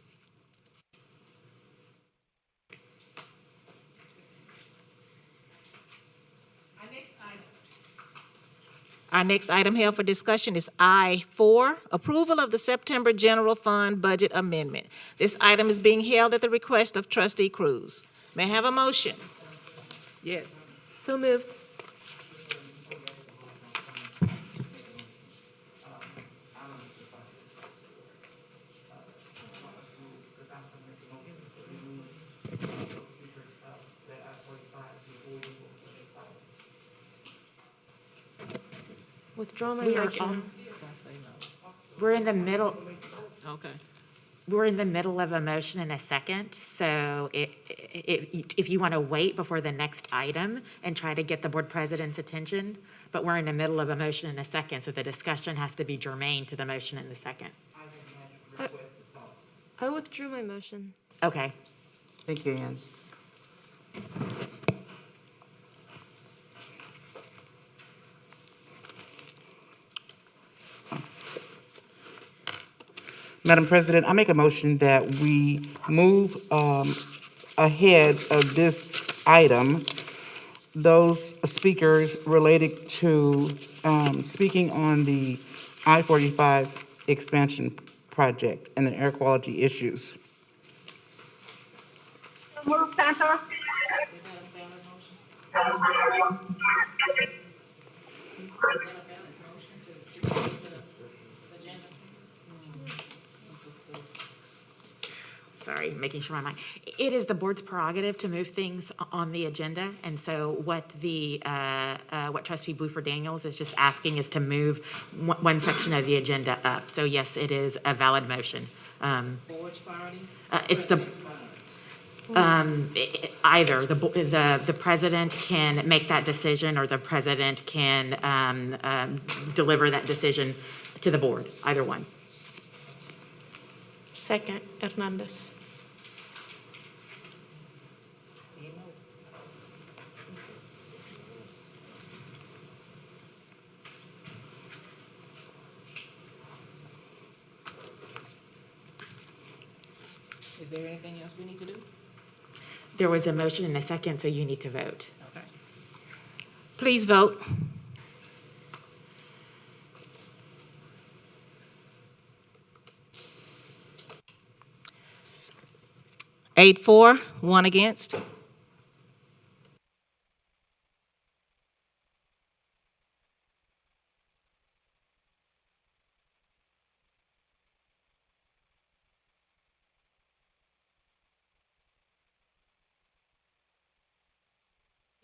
Our next item held for discussion is I-4, approval of the September General Fund Budget Amendment. This item is being held at the request of Trustee Cruz. May I have a motion? Yes. So moved. Withdraw my We are motion. We're in the middle, Okay. we're in the middle of a motion and a second, so if you want to wait before the next item and try to get the board president's attention, but we're in the middle of a motion and a second, so the discussion has to be germane to the motion and the second. I withdrew my motion. Okay. Thank you, Ann. Madam President, I make a motion that we move ahead of this item, those speakers related to speaking on the I-45 expansion project and the air quality issues. Move, Santos. Sorry, making sure my mind. It is the board's prerogative to move things on the agenda, and so what what Trustee Bluford Daniels is just asking is to move one section of the agenda up. So yes, it is a valid motion. Board's priority? It's the either the president can make that decision, or the president can deliver that decision to the board. Either one. Second, Hernandez. Is there anything else we need to do? There was a motion and a second, so you need to vote. Okay. Please vote. Eight for, one against.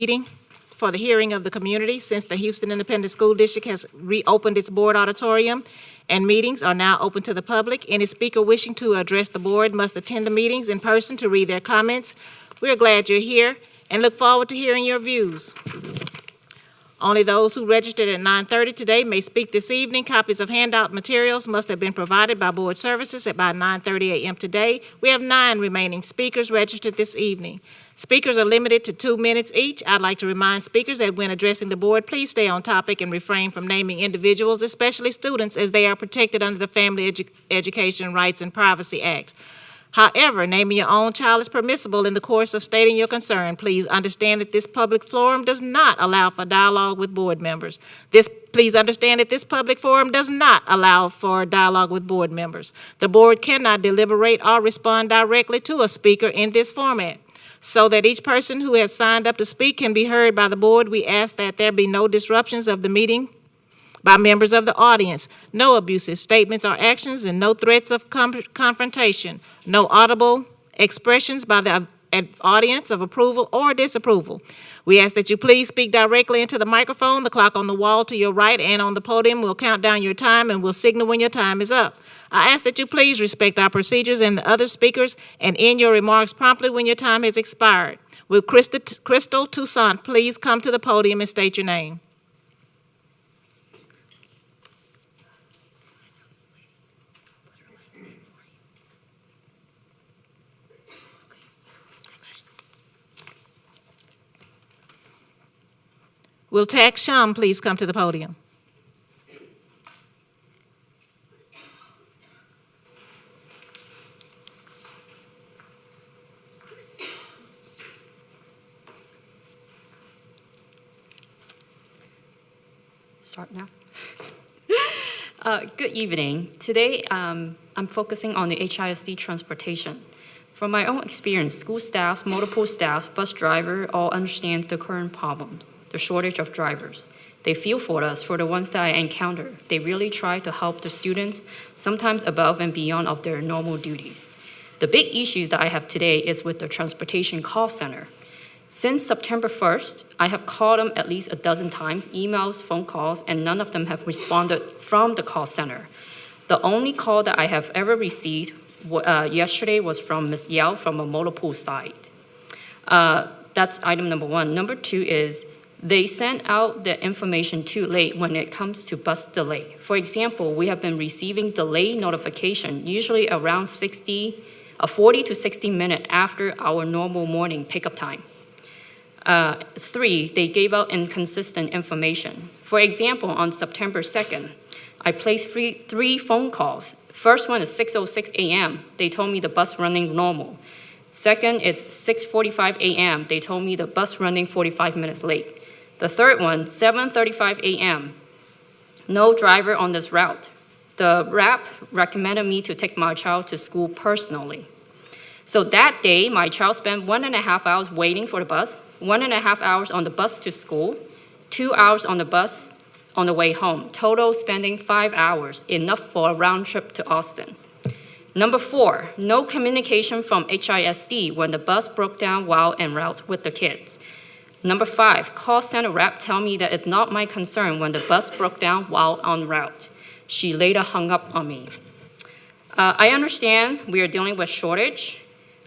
Meeting for the hearing of the community since the Houston Independent School District has reopened its board auditorium and meetings are now open to the public. Any speaker wishing to address the board must attend the meetings in person to read their comments. We are glad you're here and look forward to hearing your views. Only those who registered at 9:30 today may speak this evening. Copies of handout materials must have been provided by board services at about 9:30 a.m. today. We have 9 remaining speakers registered this evening. Speakers are limited to 2 minutes each. I'd like to remind speakers that when addressing the board, please stay on topic and refrain from naming individuals, especially students, as they are protected under the Family Education Rights and Privacy Act. However, naming your own child is permissible in the course of stating your concern. Please understand that this public forum does not allow for dialogue with board members. Please understand that this public forum does not allow for dialogue with board members. The board cannot deliberate or respond directly to a speaker in this format. So that each person who has signed up to speak can be heard by the board, we ask that there be no disruptions of the meeting by members of the audience, no abusive statements or actions, and no threats of confrontation, no audible expressions by the audience of approval or disapproval. We ask that you please speak directly into the microphone. The clock on the wall to your right and on the podium will count down your time and will signal when your time is up. I ask that you please respect our procedures and the other speakers and end your remarks promptly when your time has expired. Will Crystal Toussaint please come to the podium and state your name? Will Tax Shum please come to the podium? Start now. Good evening. Today, I'm focusing on the HISD transportation. From my own experience, school staffs, multiple staffs, bus driver all understand the current problems, the shortage of drivers. They feel for us, for the ones that I encounter. They really try to help the students, sometimes above and beyond of their normal duties. The big issues that I have today is with the transportation call center. Since September 1st, I have called them at least a dozen times, emails, phone calls, and none of them have responded from the call center. The only call that I have ever received yesterday was from Ms. Yao from a motor pool site. That's item number one. Number two is they sent out the information too late when it comes to bus delay. For example, we have been receiving delay notification, usually around 40 to 60 minutes after our normal morning pickup time. Three, they gave out inconsistent information. For example, on September 2nd, I placed three phone calls. First one is 6:06 a.m. They told me the bus running normal. Second, it's 6:45 a.m. They told me the bus running 45 minutes late. The third one, 7:35 a.m. No driver on this route. The rep recommended me to take my child to school personally. So that day, my child spent 1.5 hours waiting for the bus, 1.5 hours on the bus to school, 2 hours on the bus on the way home, total spending 5 hours, enough for a round trip to Austin. Number four, no communication from HISD when the bus broke down while en route with the kids. Number five, call center rep tell me that it's not my concern when the bus broke down while en route. She later hung up on me. I understand we are dealing with shortage,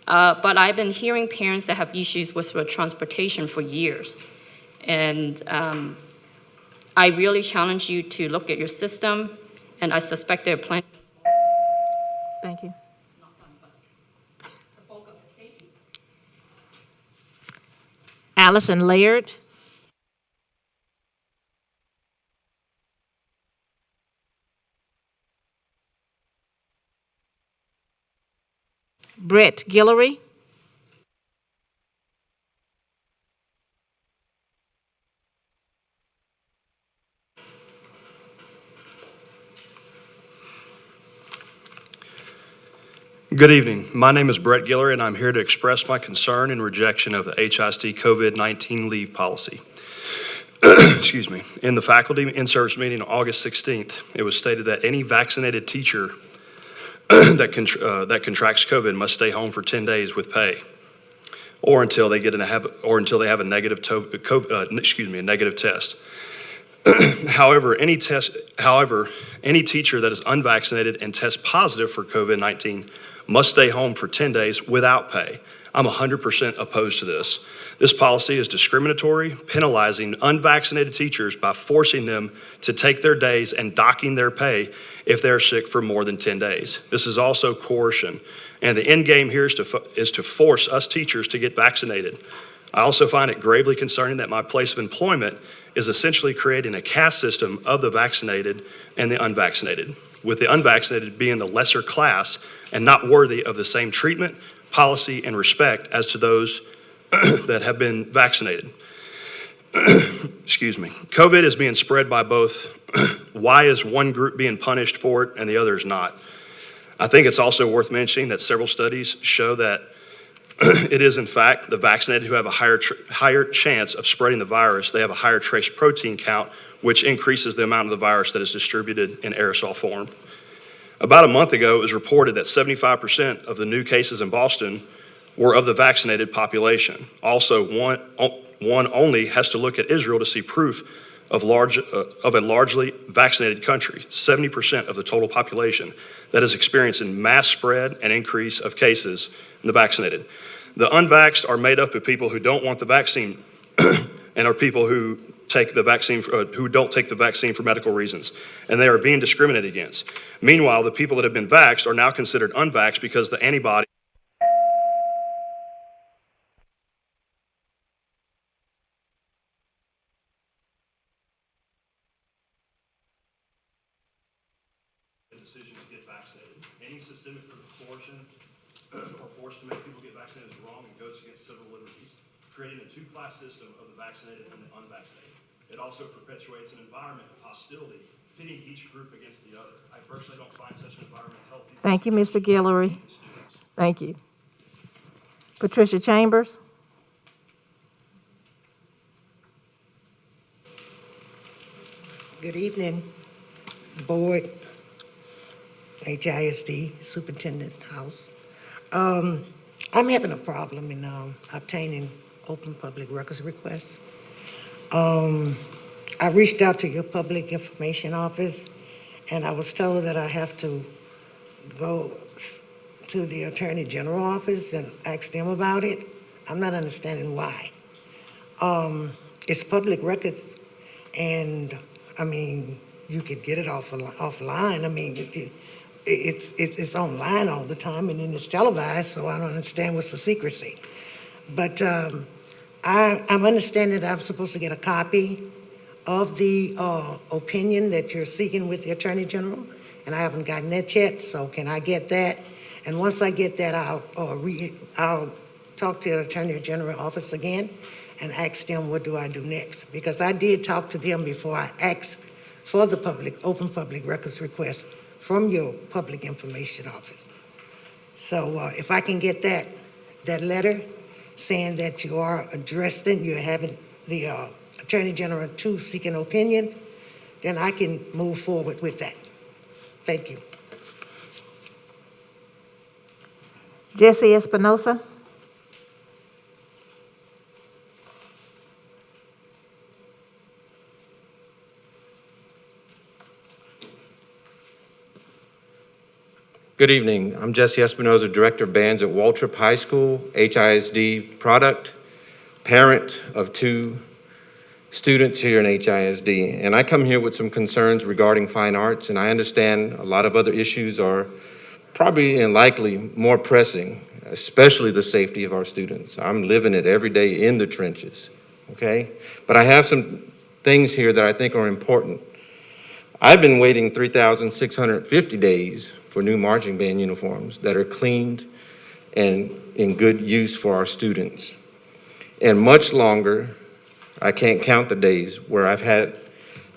but I've been hearing parents that have issues with the transportation for years. And I really challenge you to look at your system, and I suspect they're planning. Thank you. Allison Laird. Brett Guillory. Good evening. My name is Brett Giller, and I'm here to express my concern and rejection of the HISD COVID-19 leave policy. Excuse me. In the faculty in-service meeting on August 16th, it was stated that any vaccinated teacher that contracts COVID must stay home for 10 days with pay, or until they have a negative a negative test. However, any teacher that is unvaccinated and tests positive for COVID-19 must stay home for 10 days without pay. I'm 100% opposed to this. This policy is discriminatory, penalizing unvaccinated teachers by forcing them to take their days and docking their pay if they're sick for more than 10 days. This is also coercion, and the end game here is to force us teachers to get vaccinated. I also find it gravely concerning that my place of employment is essentially creating a caste system of the vaccinated and the unvaccinated, with the unvaccinated being the lesser class and not worthy of the same treatment, policy, and respect as to those that have been vaccinated. Excuse me. COVID is being spread by both. Why is one group being punished for it and the other is not? I think it's also worth mentioning that several studies show that it is, in fact, the vaccinated who have a higher chance of spreading the virus. They have a higher trace protein count, which increases the amount of the virus that is distributed in aerosol form. About a month ago, it was reported that 75% of the new cases in Boston were of the vaccinated population. Also, one only has to look at Israel to see proof of a largely vaccinated country, 70% of the total population that is experiencing mass spread and increase of cases in the vaccinated. The unvaxxed are made up of people who don't want the vaccine and are people who take the vaccine, who don't take the vaccine for medical reasons, and they are being discriminated against. Meanwhile, the people that have been vaxxed are now considered unvaxxed because the antibody decision to get vaccinated. Any systemic coercion or force to make people get vaccinated is wrong and goes against civil liberties, creating a two-class system of the vaccinated and the unvaccinated. It also perpetuates an environment of hostility, pitting each group against the other. I personally don't find such an environment healthy. Thank you, Mr. Guillory. Thank you. Patricia Chambers. Good evening, Board, HISD, Superintendent House. I'm having a problem in obtaining open public records request. I reached out to your public information office, and I was told that I have to go to the Attorney General office and ask them about it. I'm not understanding why. It's public records, and, I mean, you can get it offline. I mean, it's online all the time, and then it's televised, so I don't understand what's the secrecy. But I'm understanding that I'm supposed to get a copy of the opinion that you're seeking with the Attorney General, and I haven't gotten that yet, so can I get that? And once I get that, I'll talk to the Attorney General office again and ask them, what do I do next? Because I did talk to them before I asked for the open public records request from your public information office. So if I can get that letter saying that you are addressing, you're having the Attorney General to seek an opinion, then I can move forward with that. Thank you. Jesse Espinosa. Good evening. I'm Jesse Espinoza, Director of Bands at Waltrip High School, HISD product, parent of 2 students here in HISD. And I come here with some concerns regarding fine arts, and I understand a lot of other issues are probably and likely more pressing, especially the safety of our students. I'm living it every day in the trenches, okay? But I have some things here that I think are important. I've been waiting 3,650 days for new marching band uniforms that are cleaned and in good use for our students. And much longer, I can't count the days where I've had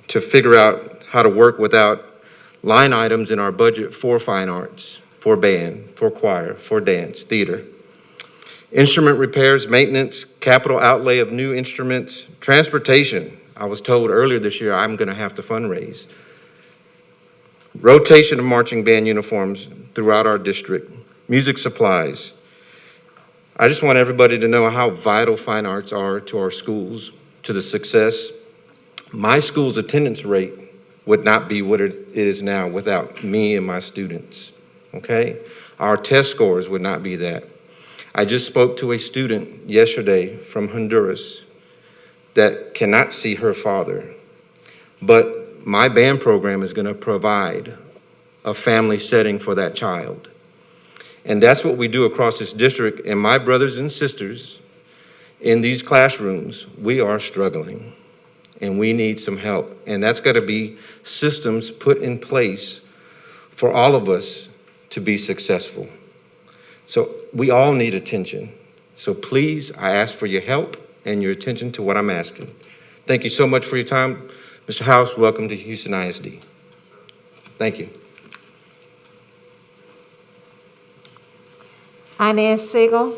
to figure out how to work without line items in our budget for fine arts, for band, for choir, for dance, theater. Instrument repairs, maintenance, capital outlay of new instruments, transportation. I was told earlier this year I'm gonna have to fundraise. Rotation of marching band uniforms throughout our district, music supplies. I just want everybody to know how vital fine arts are to our schools, to the success. My school's attendance rate would not be what it is now without me and my students, okay? Our test scores would not be that. I just spoke to a student yesterday from Honduras that cannot see her father, but my band program is going to provide a family setting for that child. And that's what we do across this district. And my brothers and sisters in these classrooms, we are struggling and we need some help. And that's got to be systems put in place for all of us to be successful. So we all need attention. So please, I ask for your help and your attention to what I'm asking. Thank you so much for your time. Mr. House, welcome to Houston ISD. Thank you. Inez Siegel.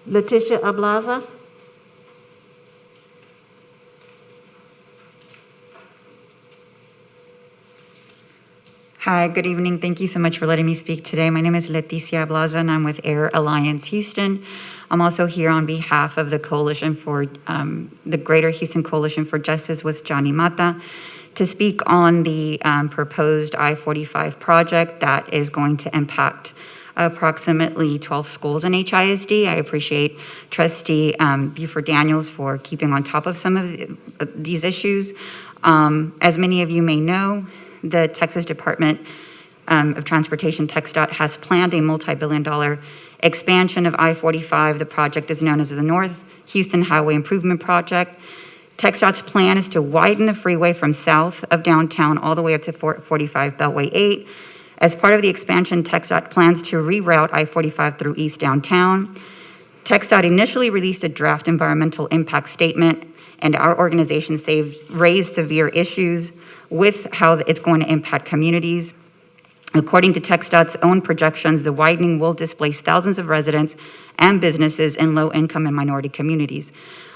Letitia Ablaza. Hi, good evening. Thank you so much for letting me speak today. My name is Leticia Blaza, and I'm with Air Alliance Houston. I'm also here on behalf of the Coalition for, the Greater Houston Coalition for Justice with Johnny Mata to speak on the proposed I-45 project that is going to impact approximately 12 schools in HISD. I appreciate Trustee Buford Daniels for keeping on top of some of these issues. As many of you may know, the Texas Department of Transportation, TxDOT, has planned a multi-billion-dollar expansion of I-45. The project is known as the North Houston Highway Improvement Project. TxDOT's plan is to widen the freeway from south of downtown all the way up to 45 Beltway 8. As part of the expansion, TxDOT plans to reroute I-45 through East Downtown. TxDOT initially released a draft environmental impact statement, and our organization raised severe issues with how it's going to impact communities. According to TxDOT's own projections, the widening will displace thousands of residents and businesses in low-income and minority communities.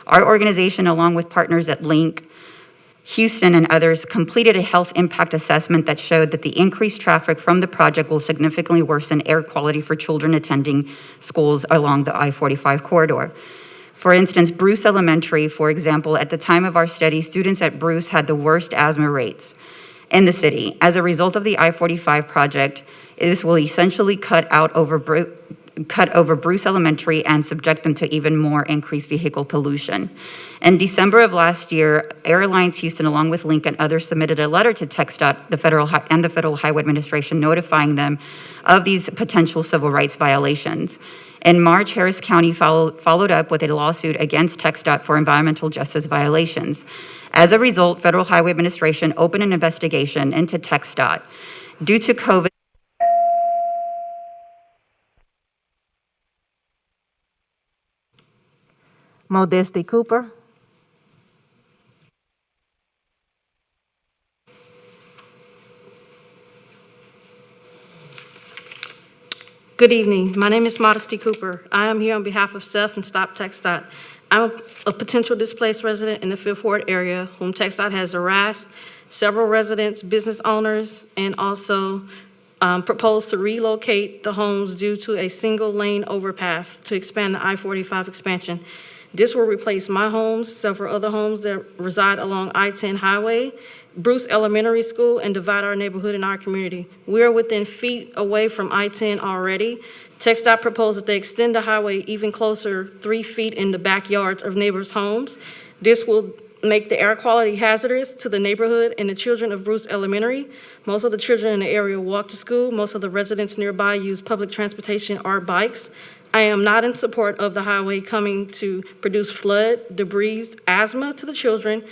Our organization, along with partners at Link, Houston, and others completed a health impact assessment that showed that the increased traffic from the project will significantly worsen air quality for children attending schools along the I-45 corridor. For instance, Bruce Elementary, for example, at the time of our study, students at Bruce had the worst asthma rates in the city. As a result of the I-45 project, this will essentially cut over Bruce Elementary and subject them to even more increased vehicle pollution. In December of last year, Air Alliance Houston, along with Link and others, submitted a letter to TxDOT, the Federal Highway Administration, notifying them of these potential civil rights violations. In March, Harris County followed up with a lawsuit against TxDOT for environmental justice violations. As a result, Federal Highway Administration opened an investigation into TxDOT. Due to COVID, Modesty Cooper. Good evening. My name is Modesty Cooper. I am here on behalf of SEF and Stop TxDOT. I'm a potential displaced resident in the Fifth Ward area whom TxDOT has harassed several residents, business owners, and also proposed to relocate the homes due to a single lane overpath to expand the I-45 expansion. This will replace my homes, several other homes that reside along I-10 highway, Bruce Elementary School, and divide our neighborhood and our community. We are within feet away from I-10 already. TxDOT proposed that they extend the highway even closer, 3 feet in the backyards of neighbors' homes. This will make the air quality hazardous to the neighborhood and the children of Bruce Elementary. Most of the children in the area walk to school. Most of the residents nearby use public transportation or bikes. I am not in support of the highway coming to produce flood, debris, asthma to the children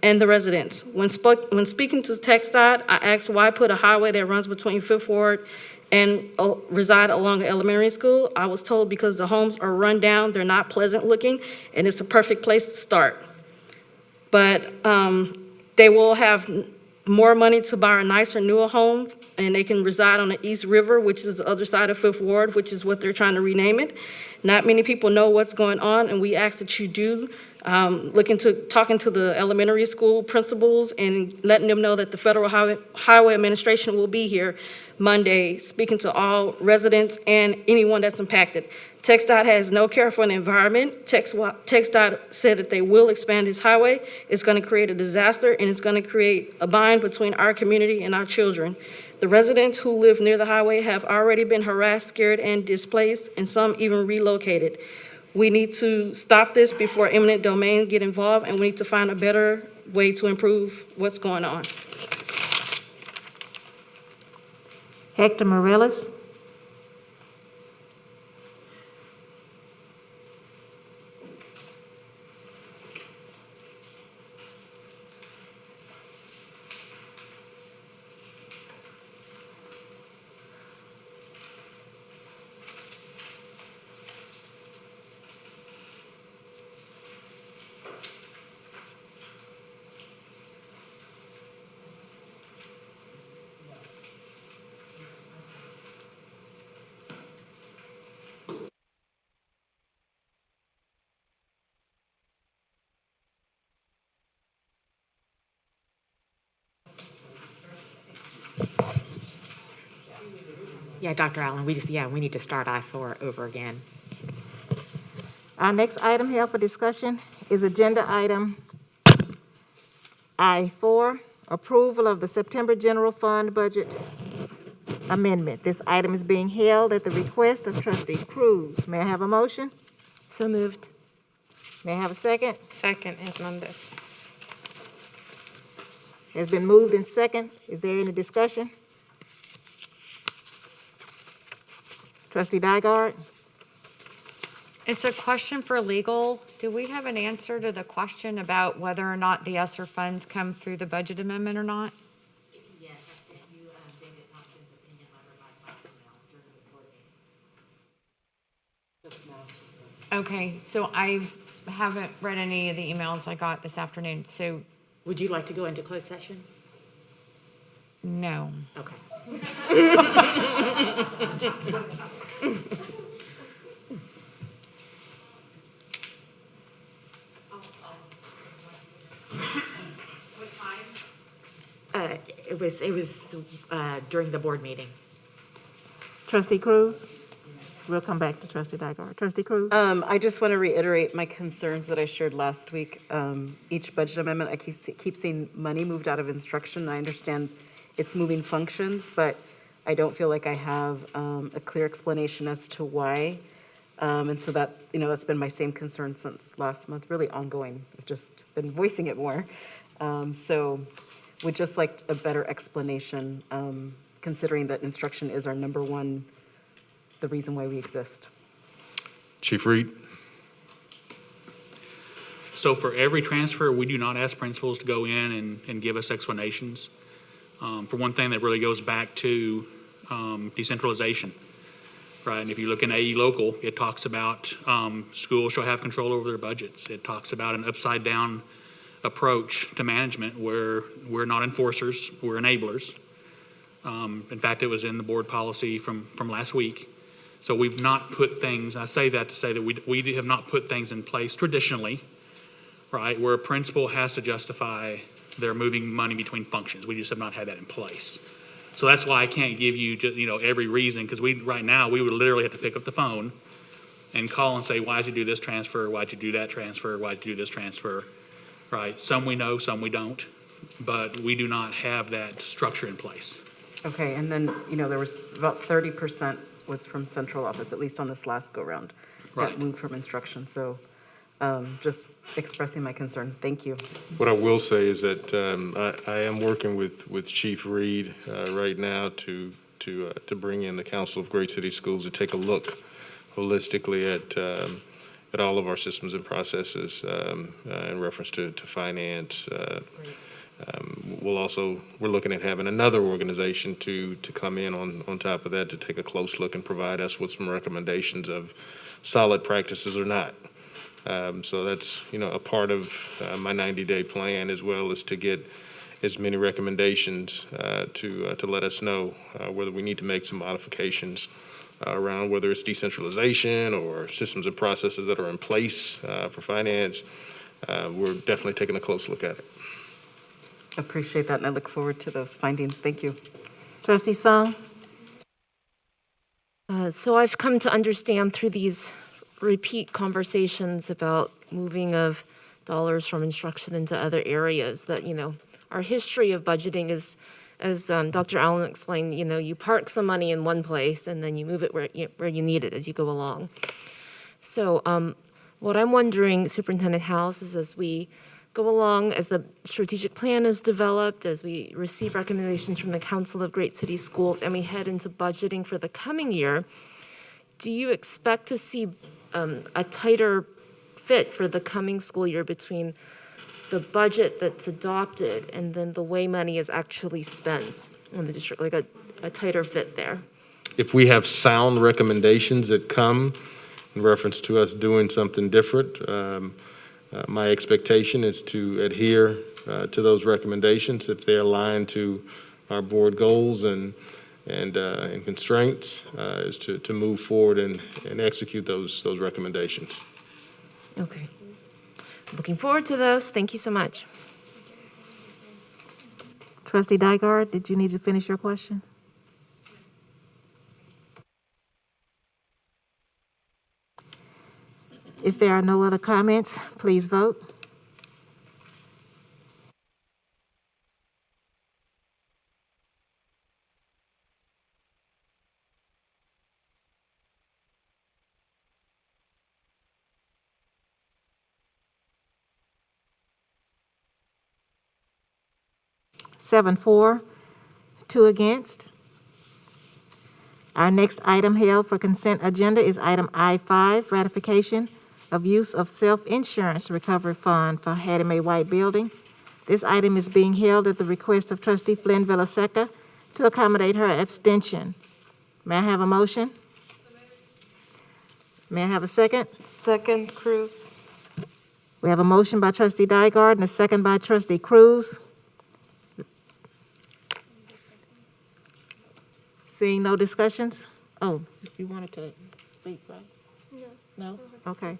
and the residents. When speaking to TxDOT, I asked why put a highway that runs between Fifth Ward and reside along the elementary school. I was told because the homes are run down, they're not pleasant looking, and it's a perfect place to start. But they will have more money to buy a nicer, newer home, and they can reside on the East River, which is the other side of Fifth Ward, which is what they're trying to rename it. Not many people know what's going on, and we ask that you do look into talking to the elementary school principals and letting them know that the Federal Highway Administration will be here Monday, speaking to all residents and anyone that's impacted. TxDOT has no care for the environment. TxDOT said that they will expand this highway. It's going to create a disaster, and it's going to create a bind between our community and our children. The residents who live near the highway have already been harassed, scared, and displaced, and some even relocated. We need to stop this before eminent domain get involved, and we need to find a better way to improve what's going on. Hector Morales. Yeah, Dr. Allen, we need to start I-4 over again. Our next item here for discussion is agenda item I-4, approval of the September General Fund Budget Amendment. This item is being held at the request of Trustee Cruz. May I have a motion? So moved. May I have a second? Second, Hernandez. Has been moved and second. Is there any discussion? Trustee Nygaard? It's a question for legal. Do we have an answer to the question about whether or not the ESSER funds come through the budget amendment or not? Yes, I sent you David Thompson's opinion letter by email during this board meeting. Okay, so I haven't read any of the emails I got this afternoon, so. Would you like to go into closed session? No. Okay. What time? It was during the board meeting. Trustee Cruz? We'll come back to trustee Dygaard. Trustee Cruz? I just want to reiterate my concerns that I shared last week. Each budget amendment, I keep seeing money moved out of instruction. I understand it's moving functions, but I don't feel like I have a clear explanation as to why. And so that, that's been my same concern since last month, really ongoing. I've just been voicing it more. So would just like a better explanation, considering that instruction is our number one, the reason why we exist. Chief Reed? So for every transfer, we do not ask principals to go in and give us explanations. For one thing, that really goes back to decentralization, right? And if you look in AE Local, it talks about schools shall have control over their budgets. It talks about an upside-down approach to management where we're not enforcers, we're enablers. In fact, it was in the board policy from last week. So we've not put things, I say that to say that we have not put things in place traditionally, right, where a principal has to justify their moving money between functions. We just have not had that in place. So that's why I can't give you just, every reason, because right now we would literally have to pick up the phone and call and say, why'd you do this transfer? Why'd you do that transfer? Why'd you do this transfer? Right? Some we know, some we don't, but we do not have that structure in place. Okay, and then, there was about 30% was from central office, at least on this last go-round. Right. That moved from instruction, so just expressing my concern. Thank you. What I will say is that I am working with Chief Reed right now to bring in the Council of Great City Schools to take a look holistically at all of our systems and processes in reference to finance. We're looking at having another organization to come in on top of that to take a close look and provide us with some recommendations of solid practices or not. So that's, a part of my 90-day plan, as well as to get as many recommendations to let us know whether we need to make some modifications around whether it's decentralization or systems and processes that are in place for finance. We're definitely taking a close look at it. Appreciate that, and I look forward to those findings. Thank you. Trustee Sung? So I've come to understand through these repeat conversations about moving of dollars from instruction into other areas that, our history of budgeting is, as Dr. Allen explained, you park some money in one place and then you move it where you need it as you go along. So what I'm wondering, Superintendent House, is as we go along, as the strategic plan is developed, as we receive recommendations from the Council of Great City Schools, and we head into budgeting for the coming year, do you expect to see a tighter fit for the coming school year between the budget that's adopted and then the way money is actually spent in the district, like a tighter fit there? If we have sound recommendations that come in reference to us doing something different, my expectation is to adhere to those recommendations if they're aligned to our board goals and constraints, is to move forward and execute those recommendations. Okay. Looking forward to those. Thank you so much. Trustee Dygaard, did you need to finish your question? If there are no other comments, please vote. Seven for, 2 against. Our next item held for consent agenda is item I-5, ratification of use of self-insurance recovery fund for Hattie Mae White Building. This item is being held at the request of trustee Flynn Villaseca to accommodate her abstention. May I have a motion? May I have a second? Second, Cruz. We have a motion by trustee Dygaard and a second by trustee Cruz. Seeing no discussions? Oh, you wanted to speak, right? No. No? Okay.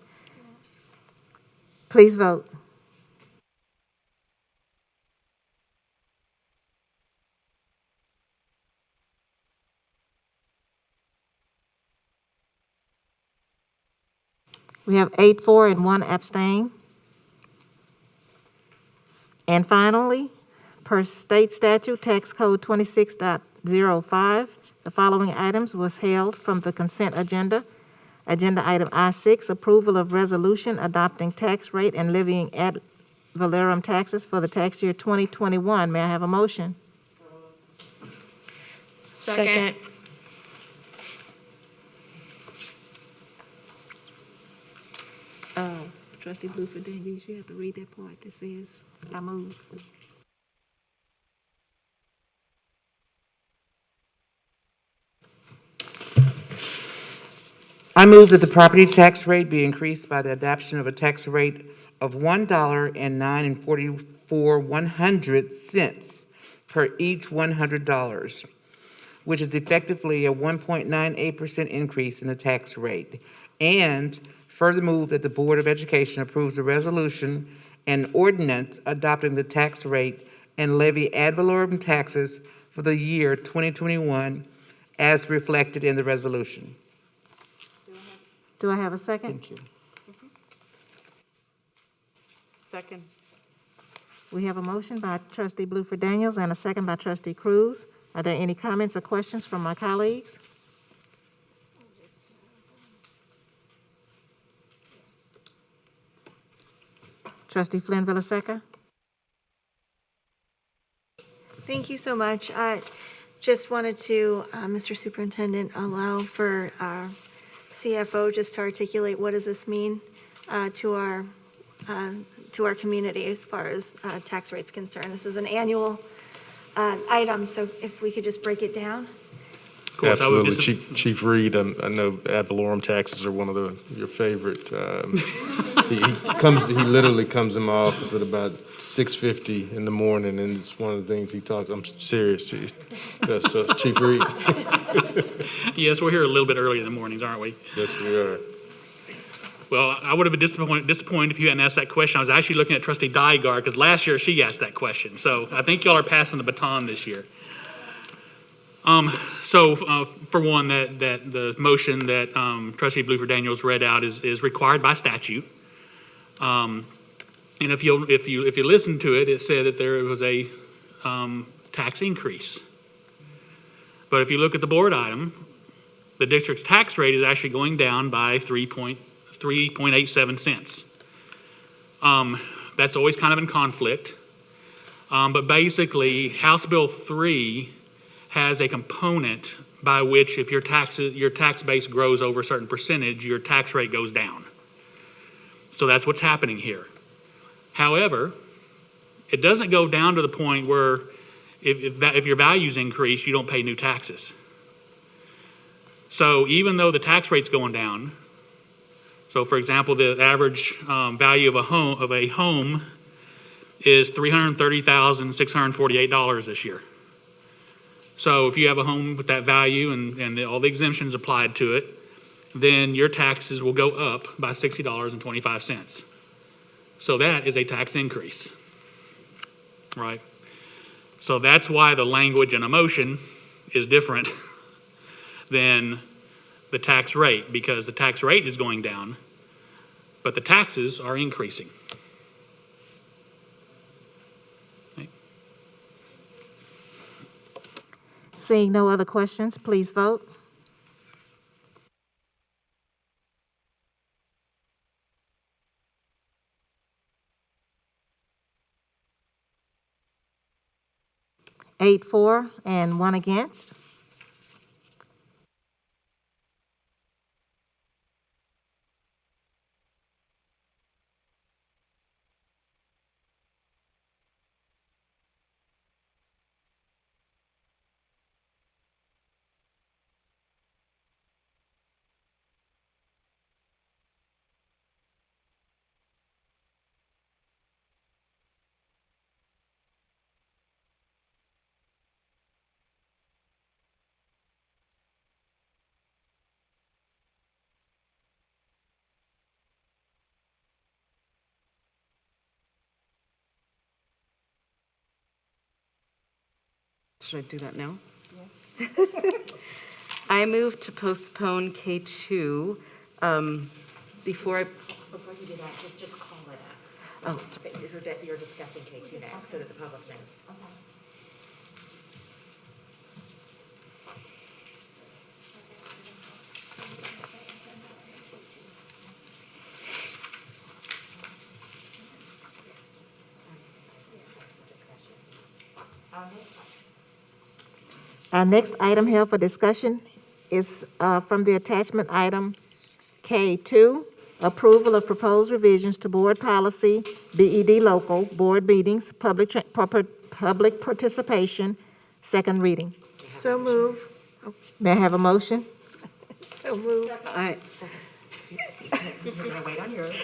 Please vote. We have 8-4 and 1 abstain. And finally, per state statute, tax code 26.05, the following items was held from the consent agenda. Agenda item I-6, approval of resolution adopting tax rate and levying ad valorem taxes for the tax year 2021. May I have a motion? Second. Trustee Bluefield Davies, you have to read that part that says, I move. I move that the property tax rate be increased by the adoption of a tax rate of $1.0944 per each $100, which is effectively a 1.98% increase in the tax rate. And further move that the Board of Education approves a resolution and ordinance adopting the tax rate and levy ad valorem taxes for the year 2021 as reflected in the resolution. Do I have a second? Thank you. Second. We have a motion by trustee Bluefield Daniels and a second by trustee Cruz. Are there any comments or questions from my colleagues? Trustee Flynn Villasecca? Thank you so much. I just wanted to, Mr. Superintendent, allow for our CFO just to articulate what does this mean to our community as far as tax rates concerned. This is an annual item, so if we could just break it down. course, I would Absolutely. Chief Reed, I know ad valorem taxes are one of your favorite. He literally comes in my office at about 6:50 in the morning, and it's one of the things he talks, I'm serious. So Chief Reed. Yes, we're here a little bit early in the mornings, aren't we? Yes, we are. Well, I would have been disappointed if you hadn't asked that question. I was actually looking at trustee Dygard, because last year she asked that question. So I think y'all are passing the baton this year. For one, that the motion that trustee Bluefield Daniels read out is required by statute. And if you listen to it, it said that there was a tax increase. But if you look at the board item, the district's tax rate is actually going down by 3.87 cents. That's always kind of in conflict. But basically, House Bill 3 has a component by which if your tax base grows over a certain percentage, your tax rate goes down. So that's what's happening here. However, it doesn't go down to the point where if your values increase, you don't pay new taxes. So even though the tax rate's going down, so for example, the average value of a home is $330,648 this year. So if you have a home with that value and all the exemptions applied to it, then your taxes will go up by $60.25. So that is a tax increase, right? So that's why the language in a motion is different than the tax rate, because the tax rate is going down, but the taxes are increasing. Seeing no other questions, please vote. Eight, 4, and 1 against. Should I do that now? Yes. I move to postpone K2 Before you do that, just call it out. Oh, sorry. You're discussing K2 now, so that the public knows. Our next item held for discussion is from the attachment item K2, approval of proposed revisions to board policy, BED local, board meetings, public participation, second reading. So move. May I have a motion? So move. You're gonna wait on yours.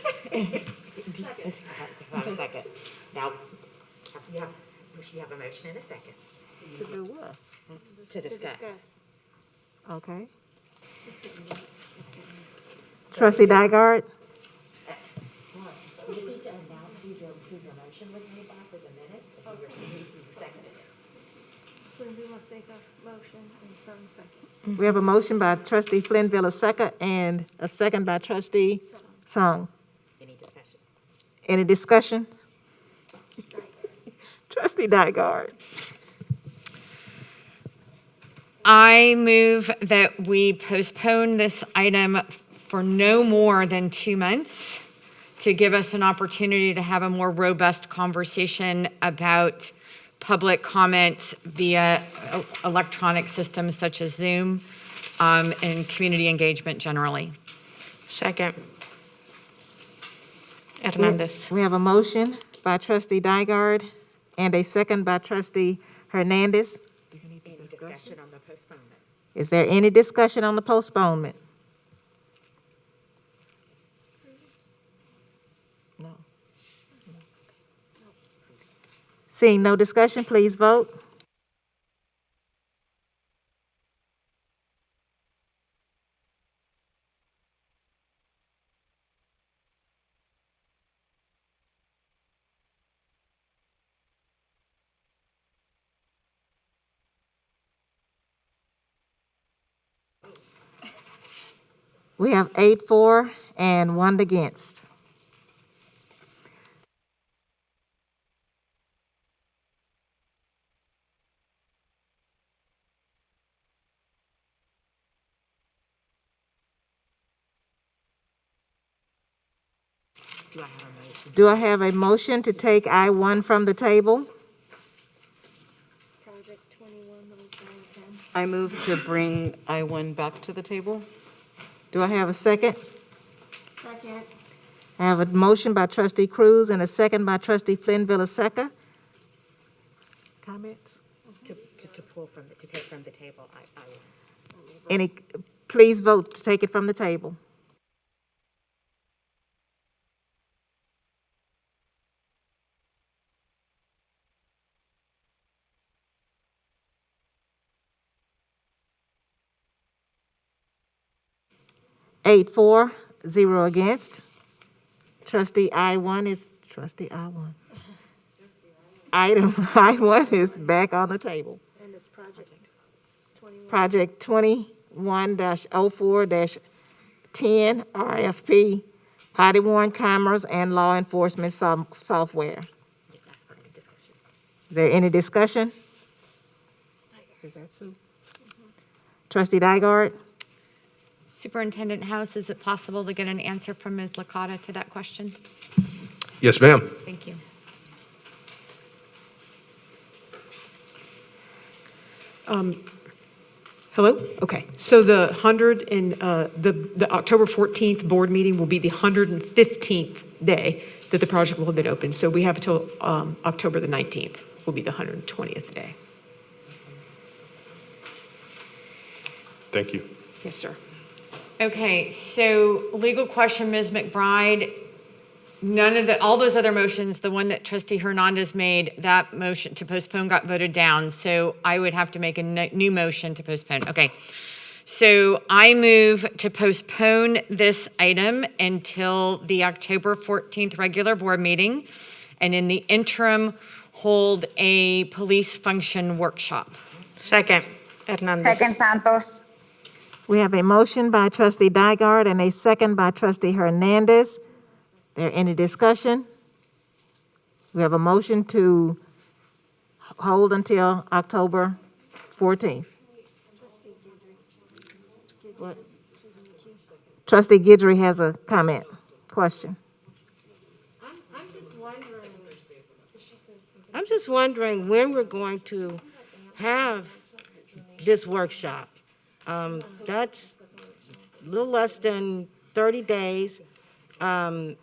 Hold on a second. Now, you have a motion in a second To do what? to discuss. Okay. Trustee Dygard? We just need to announce who your motion was made by for the minutes, and who seconded it. Linville Seca, motion, and Sun second. We have a motion by trustee Flynville, a second, and a second by trustee Song. Any discussion? Any discussion? Trustee Dygard? I move that we postpone this item for no more than 2 months to give us an opportunity to have a more robust conversation about public comments via electronic systems such as Zoom, and community engagement generally. Second. Hernandez. We have a motion by trustee Dygard and a second by trustee Hernandez. Any discussion on the postponement? Is there any discussion on the postponement? No. Seeing no discussion, please vote. We have 8 for and 1 against. Do I have a motion? Do I have a motion to take I-1 from the table? Project 210910. I move to bring I-1 back to the table. Do I have a second? Second. I have a motion by trustee Cruz and a second by trustee Flynn Villasecca. Comments? To pull from, to take from the table, I will. Any, please vote to take it from the table. Eight for, 0 against. Trustee I-1 is, trustee I-1. Item I-1 is back on the table. And it's project 21. Project 21-04-10 RFP, body worn cameras and law enforcement software. Is there any discussion? Is that Sue? Trustee Dygard? Superintendent House, is it possible to get an answer from Ms. Licata to that question? Yes, ma'am. Thank you. Hello? Okay. So the the October 14th board meeting will be the 115th day that the project will have been open. So we have until October the 19th will be the 120th day. Thank you. Yes, sir. Okay, so legal question, Ms. McBride. None of all those other motions, the one that trustee Hernandez made, that motion to postpone got voted down. So I would have to make a new motion to postpone. Okay. So I move to postpone this item until the October 14th regular board meeting, and in the interim, hold a police function workshop. Second. Hernandez. Second Santos. We have a motion by trustee Dygard and a second by trustee Hernandez. There any discussion? We have a motion to hold until October 14th. Trustee Guidry has a comment, question. I'm just wondering when we're going to have this workshop. That's a little less than 30 days. I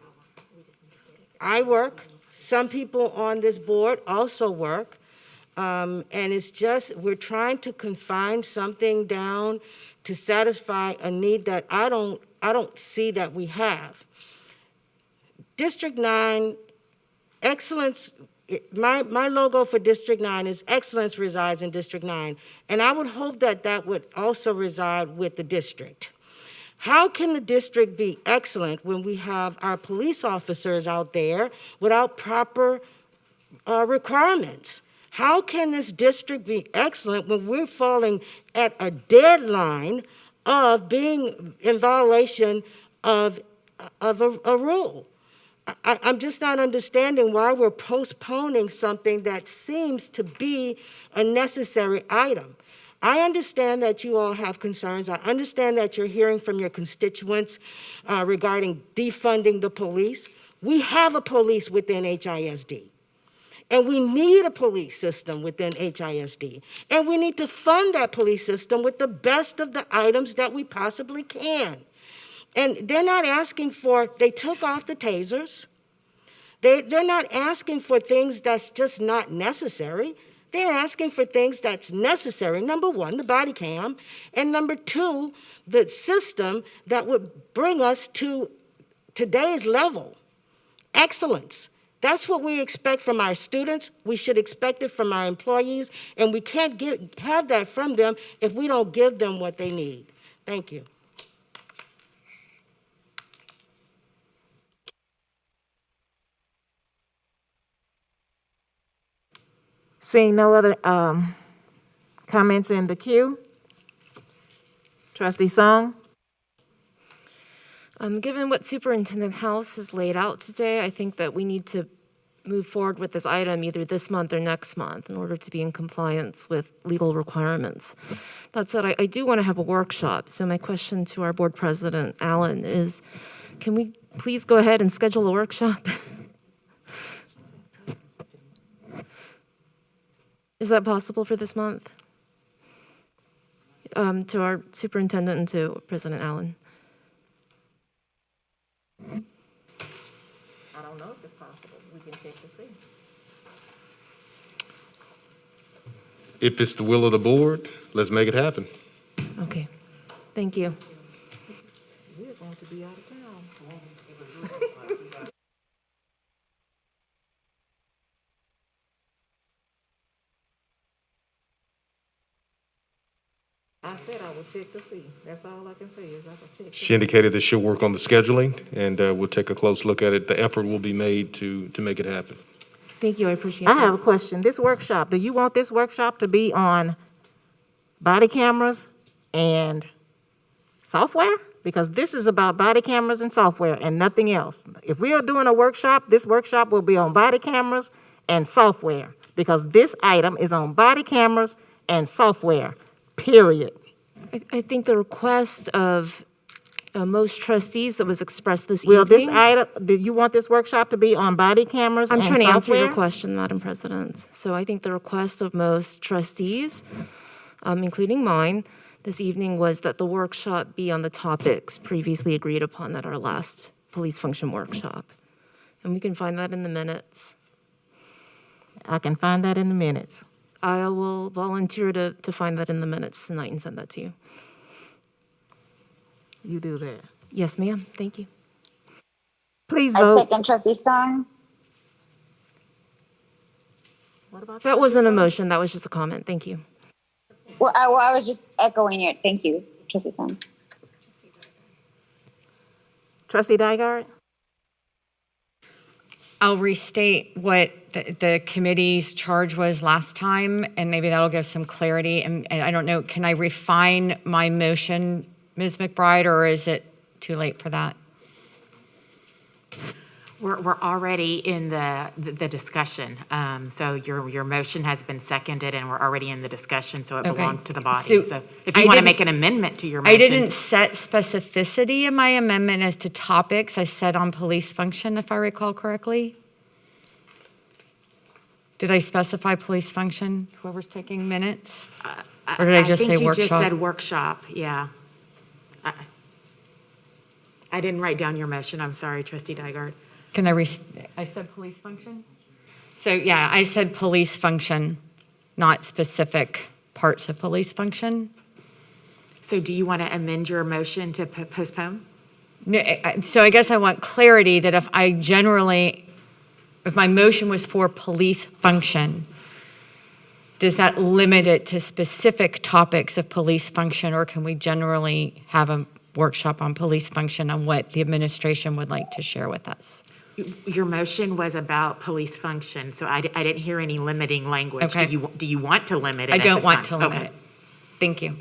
work, some people on this board also work. And it's just, we're trying to confine something down to satisfy a need that I don't see that we have. District 9, excellence, my logo for District 9 is excellence resides in District 9. And I would hope that that would also reside with the district. How can the district be excellent when we have our police officers out there without proper requirements? How can this district be excellent when we're falling at a deadline of being in violation of a rule? I'm just not understanding why we're postponing something that seems to be a necessary item. I understand that you all have concerns. I understand that you're hearing from your constituents regarding defunding the police. We have a police within HISD. And we need a police system within HISD. And we need to fund that police system with the best of the items that we possibly can. And they're not asking for, they took off the tasers. They're not asking for things that's just not necessary. They're asking for things that's necessary. Number one, the body cam. And number two, the system that would bring us to today's level. Excellence. That's what we expect from our students. We should expect it from our employees. And we can't have that from them if we don't give them what they need. Thank you. Seeing no other comments in the queue, trustee Song? Given what Superintendent House has laid out today, I think that we need to move forward with this item either this month or next month in order to be in compliance with legal requirements. That said, I do want to have a workshop. So my question to our board president, Alan, is can we please go ahead and schedule a workshop? Is that possible for this month? To our superintendent and to President Allen. I don't know if it's possible. We can check to see. If it's the will of the board, let's make it happen. Okay, thank you. We're going to be out of town. I said I would check to see. That's all I can say is I can check. She indicated that she'll work on the scheduling, and we'll take a close look at it. The effort will be made to make it happen. Thank you, I appreciate I that. have a question. This workshop, do you want this workshop to be on body cameras and software? Because this is about body cameras and software and nothing else. If we are doing a workshop, this workshop will be on body cameras and software, because this item is on body cameras and software, period. I think the request of most trustees that was expressed this Will this evening. item, do you want this workshop to be on body cameras and I'm software? trying to answer your question, Madam President. So I think the request of most trustees, including mine, this evening was that the workshop be on the topics previously agreed upon at our last police function workshop. And we can find that in the minutes. I can find that in the minutes. I will volunteer to find that in the minutes tonight and send that to you. You do that. Yes, ma'am. Thank you. Please I vote. second trustee Song. What about That wasn't a motion, that was just a comment. Thank you. Well, I was just echoing it. Thank you, trustee Song. Trustee Dygard? I'll restate what the committee's charge was last time, and maybe that'll give some clarity. And I don't know, can I refine my motion Ms. McBride, or is it too late for that? We're already in the discussion. So your motion has been seconded and we're already in the discussion, so it Okay. belongs to the body. So So if you I want to didn't- make an amendment to your motion. I didn't set specificity in my amendment as to topics. I said on police function, if I recall correctly. Did I specify police function, whoever's taking minutes? Or did I just say think you just workshop? said workshop, yeah. I didn't write down your motion, I'm sorry, trustee Dygard. Can I said police function? So, yeah, I said police function, not specific parts of police function. So do you want to amend your motion to postpone? No, so I guess I want clarity that if my motion was for police function, does that limit it to specific topics of police function, or can we generally have a workshop on police function on what the administration would like to share with us? Your motion was about police function, so I didn't hear any limiting language. Okay. Do you want to limit it I at don't this want to time? limit Okay. it. Thank you.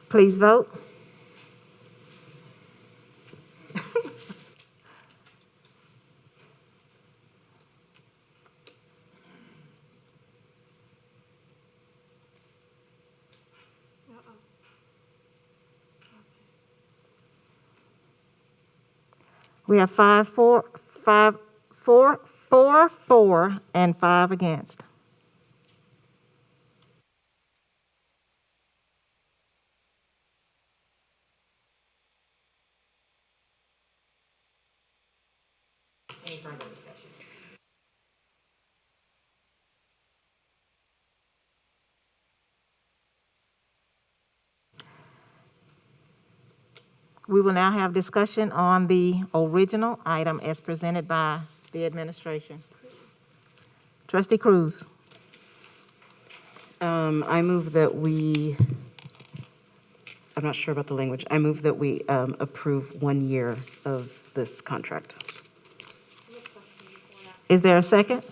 Please vote. We have 4, and 5 against. Any further discussion? We will now have discussion on the original item as presented by the administration. Trustee Cruz. I move that we, I'm not sure about the language. I move that we approve 1 year of this contract. Is there a second?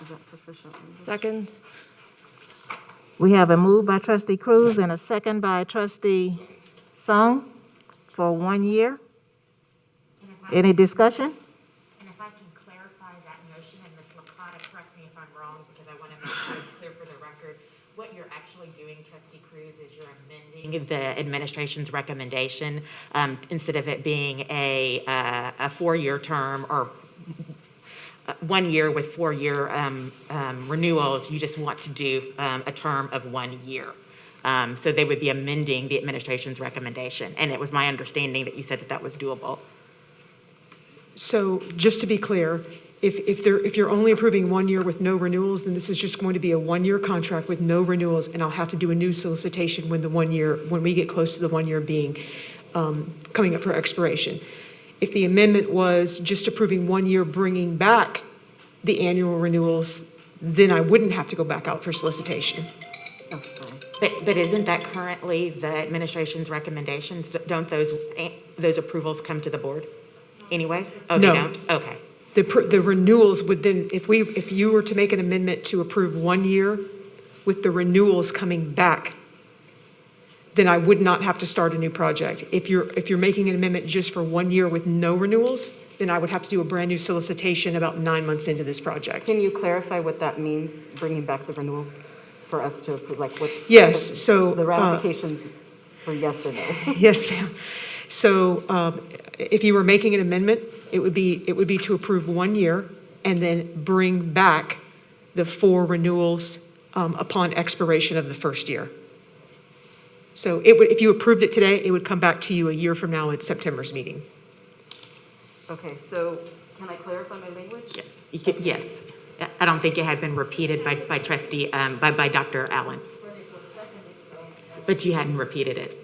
Is that sufficient? Second. We have a move by trustee Cruz and a second by trustee Song for 1 year. Any discussion? And if I can clarify that motion, and Ms. Licata, correct me if I'm wrong, because I want to make sure it's clear for the record. What you're actually doing, trustee Cruz, is you're amending the administration's recommendation. Instead of it being a 4-year term or 1 year with 4-year renewals, you just want to do a term of 1 year. So they would be amending the administration's recommendation. And it was my understanding that you said that that was doable. So just to be clear, if you're only approving 1 year with no renewals, then this is just going to be a 1-year contract with no renewals, and I'll have to do a new solicitation when we get close to the 1 year being, coming up for expiration. If the amendment was just approving 1 year, bringing back the annual renewals, then I wouldn't have to go back out for solicitation. Oh, sorry. But isn't that currently the administration's recommendations? Don't those approvals come to the board anyway? Oh, they No. don't? Okay. The renewals would then, if you were to make an amendment to approve 1 year with the renewals coming back, then I would not have to start a new project. If you're making an amendment just for 1 year with no renewals, then I would have to do a brand-new solicitation about 9 months into this project. Can you clarify what that means, bringing back the renewals for us to approve, like what? Yes, so, The ratifications for yes or no? Yes, ma'am. So if you were making an amendment, it would be to approve 1 year and then bring back the 4 renewals upon expiration of the first year. So if you approved it today, it would come back to you a year from now at September's meeting. Okay, so can I clarify my language? Yes. Yes. I don't think it had been repeated by trustee, by Dr. Allen. But you hadn't repeated it.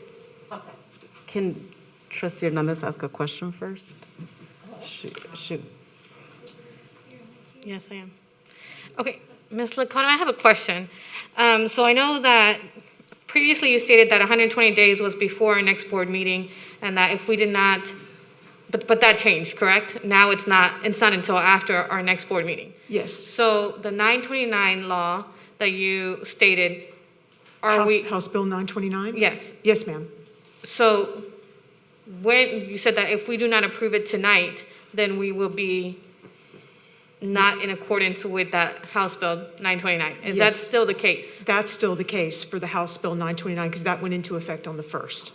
Can trustee Hernandez ask a question first? Shoot. Yes, I am. Okay, Ms. Licata, I have a question. So I know that previously you stated that 120 days was before our next board meeting, and that if we did not, but that changed, correct? Now it's not until after our next board meeting. Yes. So the 929 law that you stated House Bill 929? Yes. Yes, ma'am. So when, you said that if we do not approve it tonight, then we will be not in accordance with that House Bill 929. Is that Yes. still the case? That's still the case for the House Bill 929, because that went into effect on the 1st.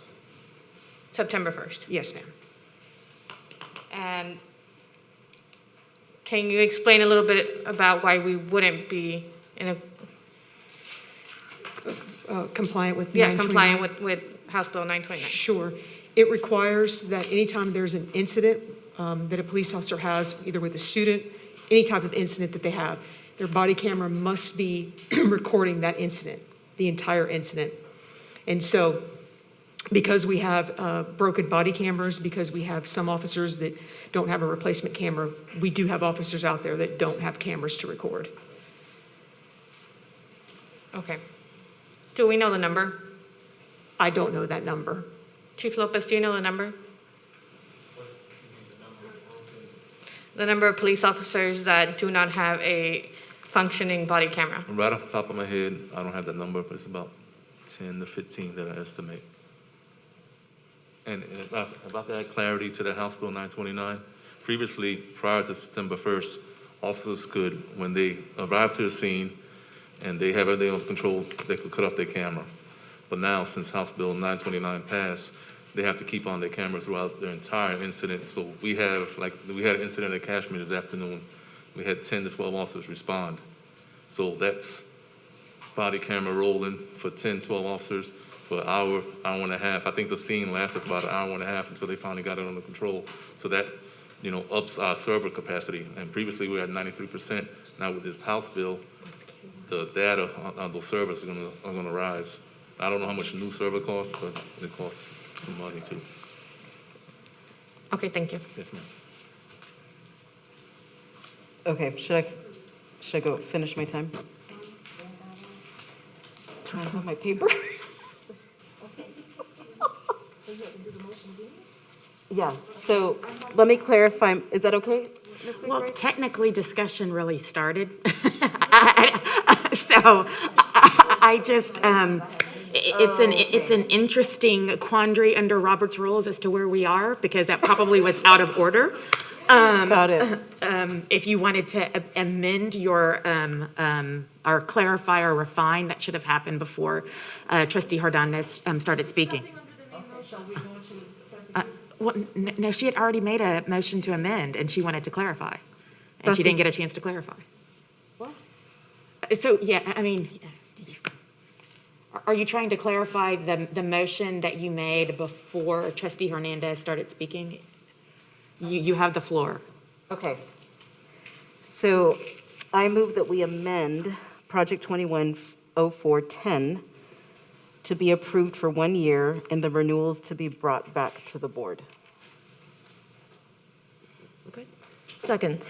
September 1st? Yes, ma'am. And can you explain a little bit about why we wouldn't be in a, Compliant with yeah, 929? compliant with House Bill 929? Sure. It requires that anytime there's an incident that a police officer has, either with a student, any type of incident that they have, their body camera must be recording that incident, the entire incident. And so, because we have broken body cameras, because we have some officers that don't have a replacement camera, we do have officers out there that don't have cameras to record. Okay. Do we know the number? I don't know that number. Chief Lopez, do you know the number? The number of police officers that do not have a functioning body camera? Right off the top of my head, I don't have that number, but it's about 10 to 15 that I estimate. And about to add clarity to the House Bill 929, previously, prior to September 1st, officers could, when they arrive to the scene and they have everything under control, they could cut off their camera. But now, since House Bill 929 passed, they have to keep on their cameras throughout their entire incident. So we had an incident at Kashmir this afternoon. We had 10 to 12 officers respond. So that's body camera rolling for 10, 12 officers for an hour, hour and a half. I think the scene lasted about an hour and a half until they finally got it under control. So that, ups our server capacity. And previously we were at 93%. Now with this House bill, the data on those servers are gonna rise. I don't know how much a new server costs, but it costs some money too. Okay, thank you. Yes, ma'am. Okay, should I go finish my time? I don't have my paper. Yeah, so let me clarify, is that okay? Well, technically, discussion really started. So I just, it's an interesting quandary under Robert's rules as to where we are, because that probably was out of order. Got it. If you wanted to amend your, or clarify or refine, that should have happened before trustee Hernandez started speaking. Well, no, she had already made a motion to amend, and she wanted to clarify. And she didn't get a chance to clarify. What? So, yeah, I mean, are you trying to clarify the motion that you made before trustee Hernandez started speaking? You have the floor. Okay. So I move that we amend Project 210410 to be approved for 1 year and the renewals to be brought back to the board. Second.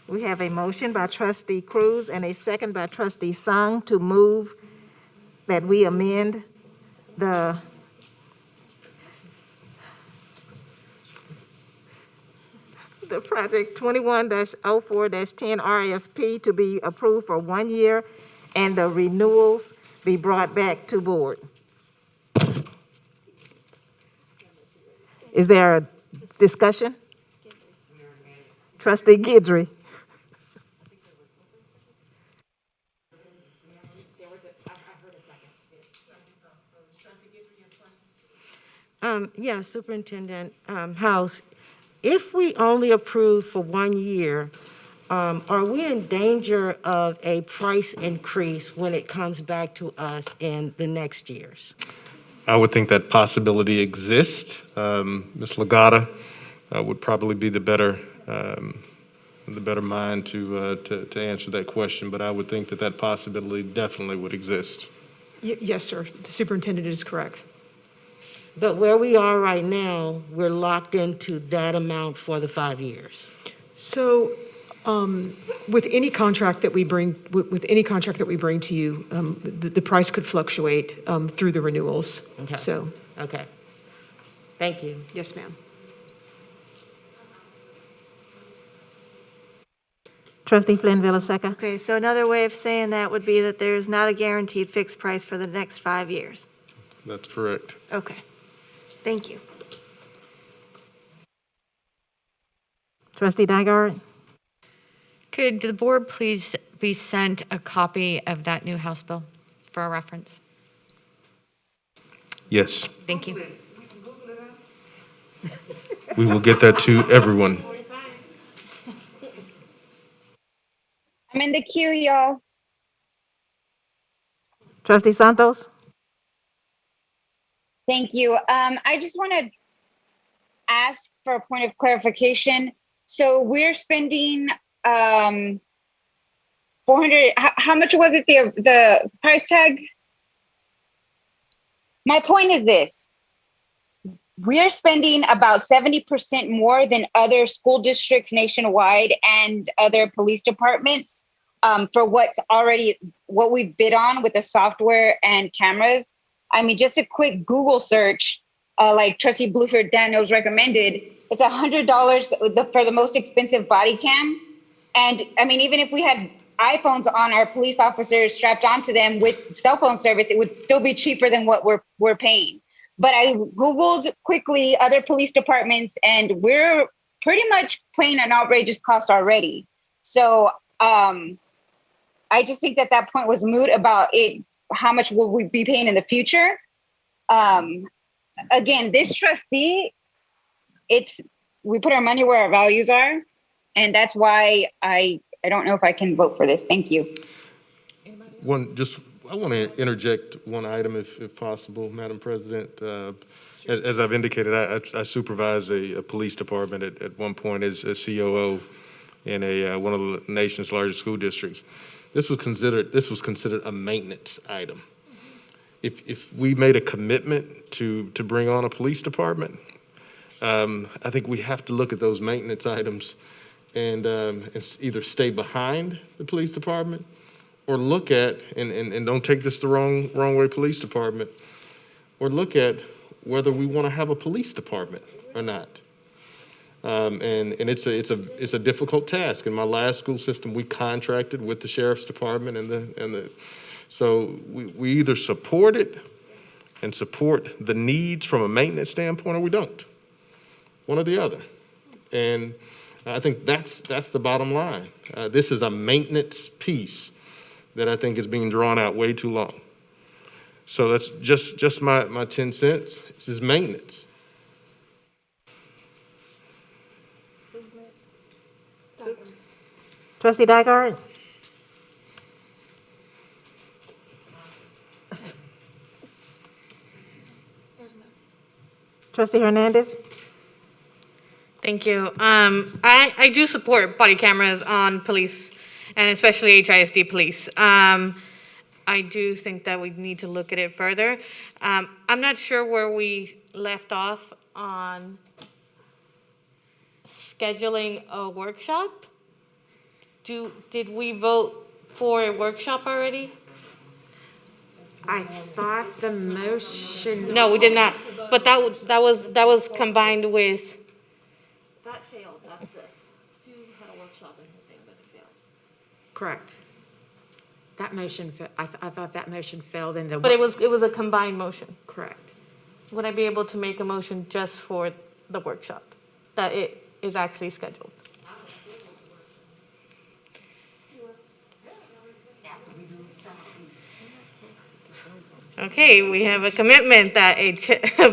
We have a motion by trustee Cruz and a second by trustee Sung to move that we amend the project 21-04-10 RFP to be approved for 1 year and the renewals be brought back to board. Is there a discussion? Trustee Guidry. Yeah, Superintendent House, if we only approve for 1 year, are we in danger of a price increase when it comes back to us in the next years? I would think that possibility exists. Ms. Legata would probably be the better mind to answer that question, but I would think that possibility definitely would exist. Yes, sir. The superintendent is correct. But where we are right now, we're locked into that amount for the 5 years. So, with any contract that we bring, to you, the price could fluctuate through the renewals. Okay. So, Okay. Thank you. yes, ma'am. Trustee Flynn Villasecca. Okay, so another way of saying that would be that there's not a guaranteed fixed price for the next 5 years. That's correct. Okay, thank you. Trustee Nygaard. Could the board please be sent a copy of that new House bill for a reference? Yes, Thank you. we will get that to everyone. I'm in the queue, y'all. Trustee Santos. Thank you. I just want to ask for a point of clarification. So we're spending 400. How much was it? The price tag? My point is this: we're spending about 70% more than other school districts nationwide and other police departments for what we bid on with the software and cameras. I mean, just a quick Google search, like Trustee Blueford Daniels recommended, it's $100 for the most expensive body cam. And I mean, even if we had iPhones on our police officers strapped onto them with cell phone service, it would still be cheaper than what we're paying. But I Googled quickly other police departments, and we're pretty much paying an outrageous cost already. So I just think that point was moot about it. How much will we be paying in the future? Again, this trustee, we put our money where our values are. And that's why I don't know if I can vote for this. Thank you. I want to interject one item if possible, Madam President. As I've indicated, I supervise a police department at one point as a COO in one of the nation's largest school districts. This was considered a maintenance item. If we made a commitment to bring on a police department, I think we have to look at those maintenance items and either stay behind the police department or look at, and don't take this the wrong way, police department, or look at whether we want to have a police department or not. And it's a difficult task. In my last school system, we contracted with the sheriff's department so we either support it and support the needs from a maintenance standpoint, or we don't. One or the other. And I think that's the bottom line. This is a maintenance piece that I think is being drawn out way too long. So that's just my 10 cents. This is maintenance. Trustee Nygaard. Trustee Hernandez. Thank you. I do support body cameras on police, and especially HISD police. I do think that we need to look at it further. I'm not sure where we left off on scheduling a workshop. Did we vote for a workshop already? I thought the motion. No, we did not. But that was combined with. That failed, that's this. Sue had a workshop in her thing, but it failed. Correct. That motion, I thought that motion failed in the. But it was a combined motion. Correct. Would I be able to make a motion just for the workshop, that it is actually scheduled? Okay, we have a commitment that a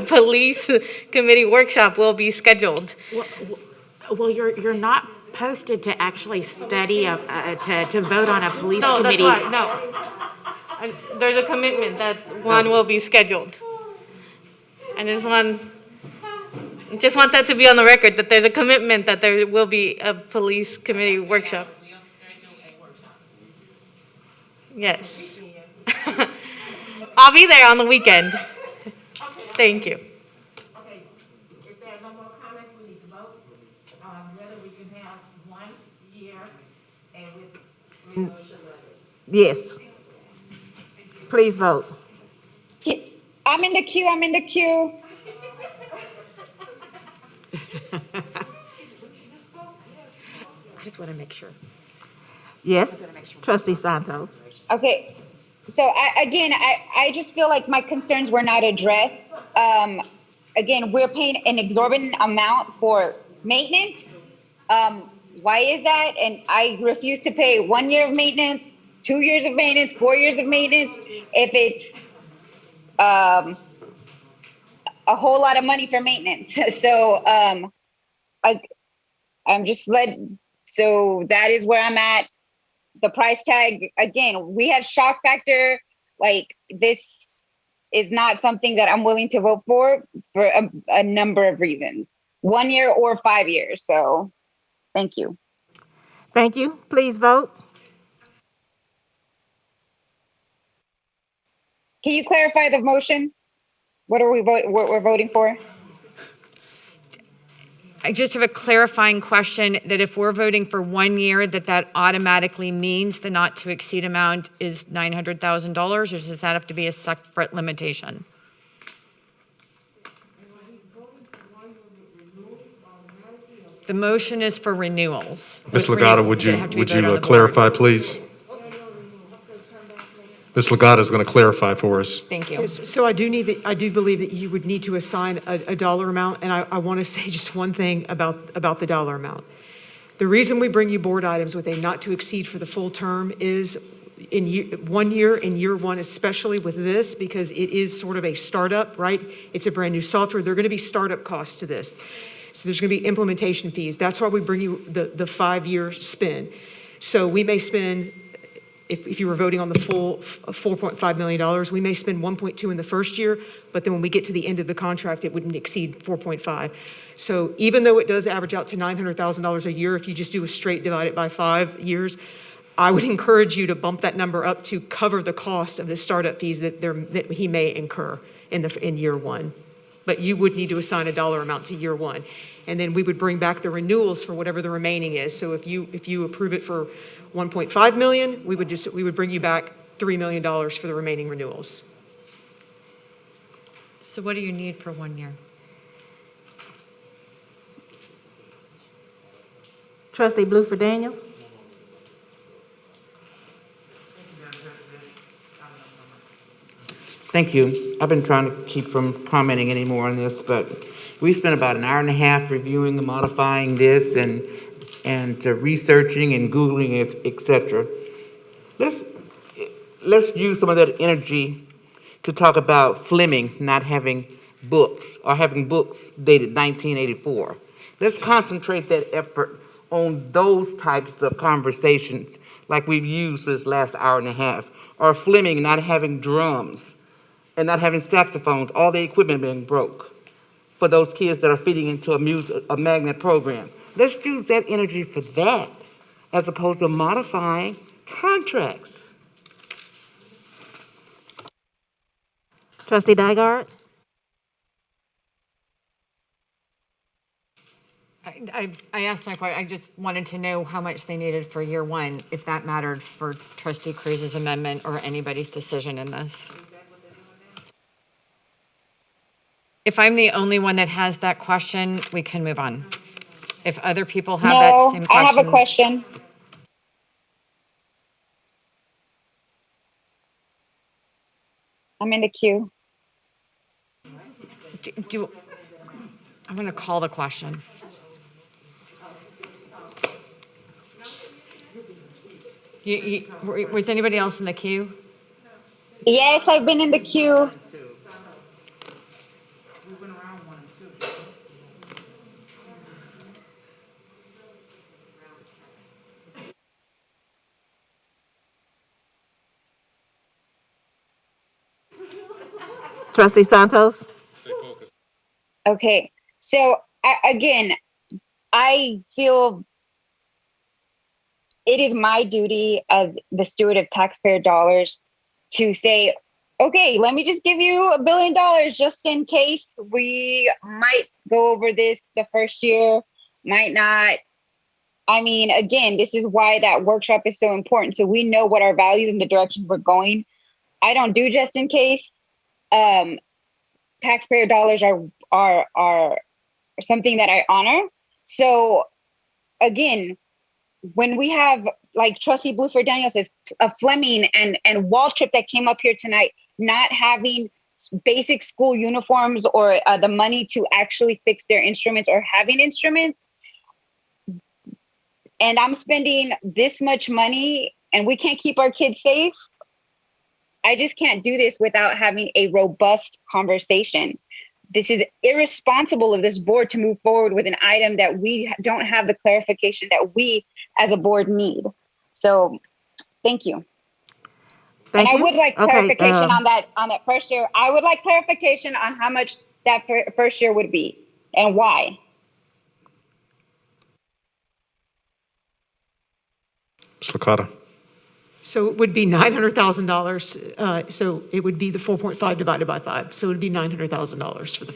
police committee workshop will be scheduled. Well, you're not posted to actually study, to vote on a police No, that's committee. why, no. There's a commitment that one will be scheduled. I just want that to be on the record, that there's a commitment that there will be a police committee workshop. Yes. I'll be there on the weekend. Thank you. Okay, if there are no more comments, we need to vote on whether we can have 1 year and with. Yes. Please vote. I'm in the queue. I just want to make sure. Yes, trustee Santos. Okay, so I just feel like my concerns were not addressed. Again, we're paying an exorbitant amount for maintenance. Why is that? And I refuse to pay 1 year of maintenance, 2 years of maintenance, 4 years of maintenance, if it's a whole lot of money for maintenance. So I'm just so that is where I'm at. The price tag, again, we have shock factor. Like, this is not something that I'm willing to vote for a number of reasons. 1 year or 5 years. So thank you. Thank you. Please vote. Can you clarify the motion? What we're voting for? I just have a clarifying question that if we're voting for 1 year, that automatically means the not to exceed amount is $900,000, or does that have to be a separate limitation? The motion is for renewals. Ms. Legato, would you clarify, please? Ms. Legato is going to clarify for us. Thank you. Yes, so I do believe that you would need to assign a dollar amount, and I want to say just one thing about the dollar amount. The reason we bring you board items with a not to exceed for the full term is in 1 year, in year one, especially with this, because it is sort of a startup, right? It's a brand new software. There are going to be startup costs to this. So there's going to be implementation fees. That's why we bring you the 5-year spin. So we may spend, if you were voting on the full $4.5 million, we may spend 1.2 in the first year, but then when we get to the end of the contract, it wouldn't exceed 4.5. So even though it does average out to $900,000 a year, if you just do a straight divide it by 5 years, I would encourage you to bump that number up to cover the cost of the startup fees that he may incur in year one. But you would need to assign a dollar amount to year one. And then we would bring back the renewals for whatever the remaining is. So if you approve it for 1.5 million, we would bring you back $3 million for the remaining renewals. So what do you need for 1 year? Trustee Bluefer Daniels. Thank you. I've been trying to keep from commenting anymore on this, but we spent about an hour and a half reviewing and modifying this and researching and Googling it, etc. Let's use some of that energy to talk about Fleming not having books or having books dated 1984. Let's concentrate that effort on those types of conversations like we've used for this last hour and a half, or Fleming not having drums and not having saxophones, all the equipment being broke for those kids that are feeding into a magnet program. Let's use that energy for that as opposed to modifying contracts. Trustee Dygard. I asked my question, I just wanted to know how much they needed for year one, if that mattered for trustee Cruz's amendment or anybody's decision in this. If I'm the only one that has that question, we can move on. If other people have that same question. I have a question. I'm in the queue. I'm going to call the question. Was anybody else in the queue? Yes, I've been in the queue. Trustee Santos. Okay, so again, I feel it is my duty as the steward of taxpayer dollars to say, okay, let me just give you $1 billion just in case we might go over this the first year, might not. I mean, again, this is why that workshop is so important. So we know what our values and the direction we're going. I don't do just in case. Taxpayer dollars are something that I honor. So again, when we have like Trustee Bluford Daniels says, Fleming and Waltrip that came up here tonight, not having basic school uniforms or the money to actually fix their instruments or having instruments. And I'm spending this much money and we can't keep our kids safe. I just can't do this without having a robust conversation. This is irresponsible of this board to move forward with an item that we don't have the clarification that we as a board need. So thank you. Thank and you. I would like Okay, clarification on that first year. I would like clarification on how much that first year would be and why. Ms. Licata. So it would be $900,000, so it would be the 4.5 divided by 5, so it would be $900,000 for the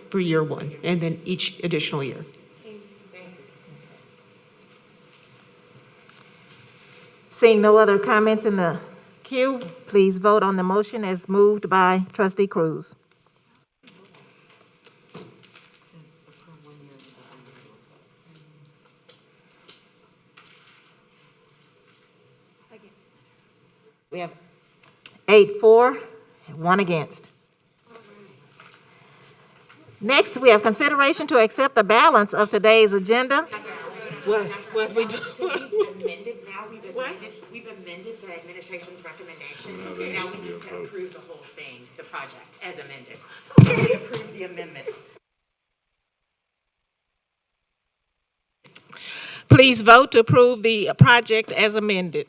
for year one, and then each additional year. Seeing no other comments in the queue, please vote on the motion as moved by Trustee Cruz. We have 8 for, and 1 against. Next, we have consideration to accept the balance of today's agenda. What we do? We've amended the administration's recommendation. Now we need to approve the whole thing, the project as amended. We approve the amendment. Please vote to approve the project as amended.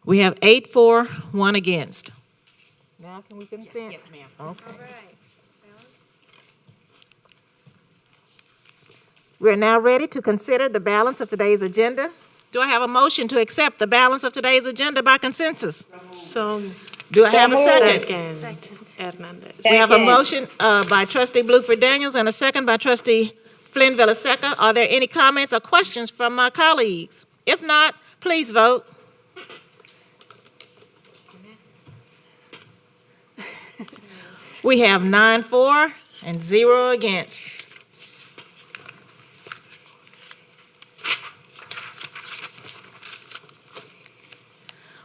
We have 8 for, 1 against. Now can we consent? Yes, ma'am. Okay. We are now ready to consider the balance of today's agenda. Do I have a motion to accept the balance of today's agenda by consensus? So. Do I have a second? Edmund. We have a motion by Trustee Bluford Daniels and a second by Trustee Flynn Villaseca. Are there any comments or questions from my colleagues? If not, please vote. We have 9 for and 0 against.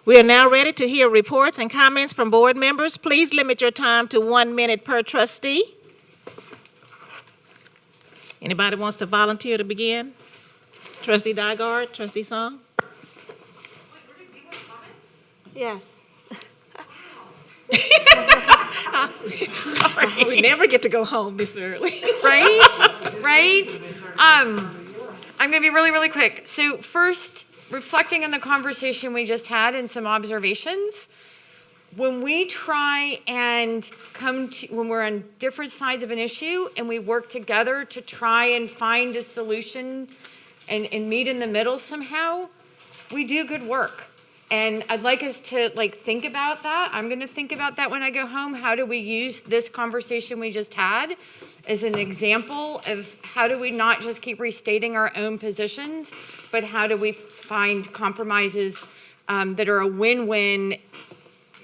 We are now ready to hear reports and comments from board members. Please limit your time to 1 minute per trustee. Anybody wants to volunteer to begin? Trustee Dygard, Trustee Song? Yes. We never get to go home this early. Right? I'm gonna be really, really quick. So first, reflecting on the conversation we just had and some observations, when we try and when we're on different sides of an issue and we work together to try and find a solution and meet in the middle somehow, we do good work. And I'd like us to think about that. I'm gonna think about that when I go home. How do we use this conversation we just had as an example of how do we not just keep restating our own positions, but how do we find compromises that are a win-win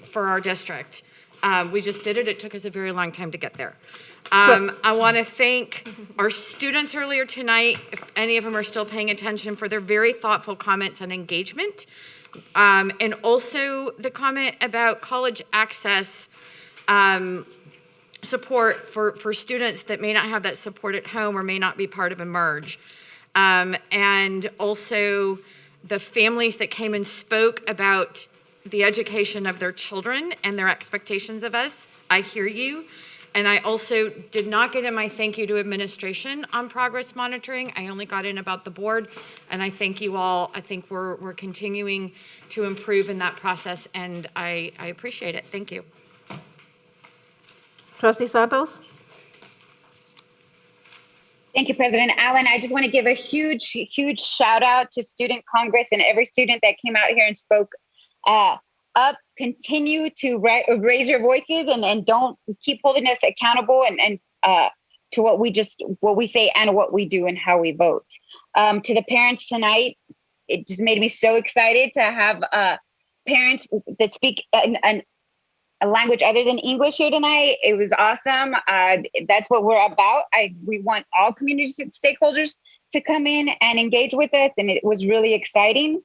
for our district? We just did it. It took us a very long time to get there. I want to thank our students earlier tonight, if any of them are still paying attention, for their very thoughtful comments on engagement. And also the comment about college access support for students that may not have that support at home or may not be part of Emerge. And also the families that came and spoke about the education of their children and their expectations of us. I hear you. And I also did not get in my thank you to administration on progress monitoring. I only got in about the board. And I thank you all. I think we're continuing to improve in that process, and I appreciate it. Thank you. Trustee Santos? Thank you, President Allen. I just want to give a huge, huge shout out to Student Congress and every student that came out here and spoke up. Continue to raise your voices and don't keep holding us accountable and to what we say and what we do and how we vote. To the parents tonight, it just made me so excited to have parents that speak a language other than English here tonight. It was awesome. That's what we're about. We want all community stakeholders to come in and engage with us, and it was really exciting.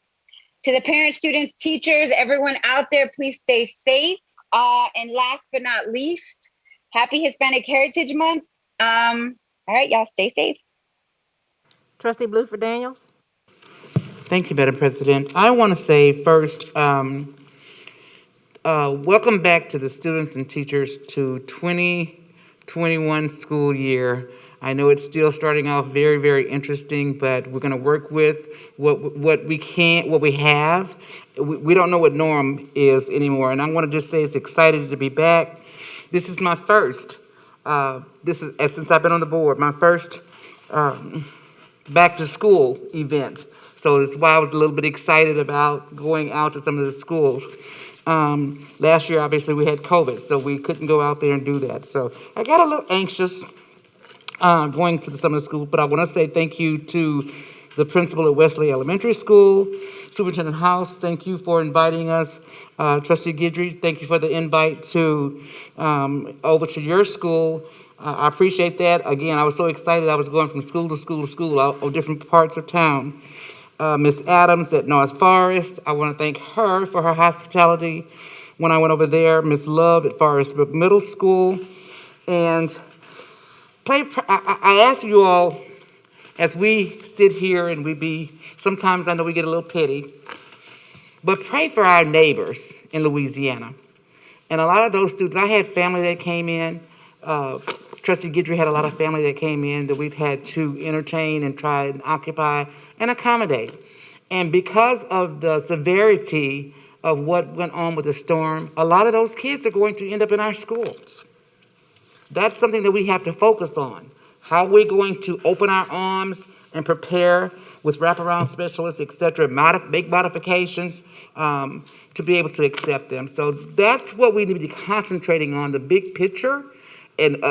To the parents, students, teachers, everyone out there, please stay safe. And last but not least, happy Hispanic Heritage Month. All right, y'all stay safe. Trustee Blueford Daniels? Thank you, Madam President. I want to say first, welcome back to the students and teachers to 2021 school year. I know it's still starting off very, very interesting, but we're going to work with what we can, what we have. We don't know what norm is anymore, and I want to just say it's excited to be back. This is my first, since I've been on the board, my first back to school event. So that's why I was a little bit excited about going out to some of the schools. Last year, obviously, we had COVID, so we couldn't go out there and do that. So I got a little anxious going to some of the schools, but I want to say thank you to the principal at Wesley Elementary School, Superintendent House, thank you for inviting us. Trustee Guidry, thank you for the invite to over to your school. I appreciate that. Again, I was so excited. I was going from school to school to school, all different parts of town. Miss Adams at North Forest, I want to thank her for her hospitality when I went over there. Miss Love at Forest Brook Middle School. And I ask you all, as we sit here and sometimes I know we get a little petty, but pray for our neighbors in Louisiana. And a lot of those students, I had family that came in, Trustee Guidry had a lot of family that came in that we've had to entertain and try and occupy and accommodate. And because of the severity of what went on with the storm, a lot of those kids are going to end up in our schools. That's something that we have to focus on. How we're going to open our arms and prepare with wraparound specialists, et cetera, make modifications to be able to accept them. So that's what we need to be concentrating on, the big picture. And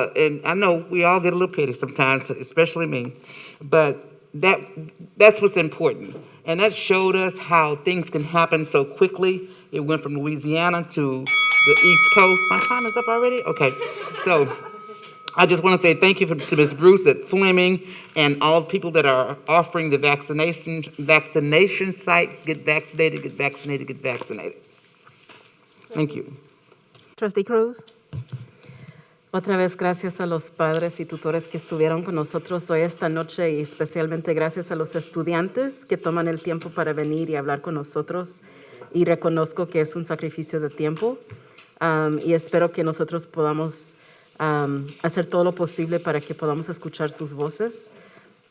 I know we all get a little petty sometimes, especially me, but that's what's important. And that showed us how things can happen so quickly. It went from Louisiana to the East Coast. My time is up already? Okay. So I just want to say thank you to Ms. Bruce at Fleming and all the people that are offering the vaccination sites. Get vaccinated, get vaccinated, get vaccinated. Thank you. Trustee Cruz? Otra vez gracias a los padres y tutores que estuvieron con nosotros hoy esta noche y especialmente gracias a los estudiantes que toman el tiempo para venir y hablar con nosotros y reconozco que es un sacrificio de tiempo y espero que nosotros podamos hacer todo lo posible para que podamos escuchar sus voces.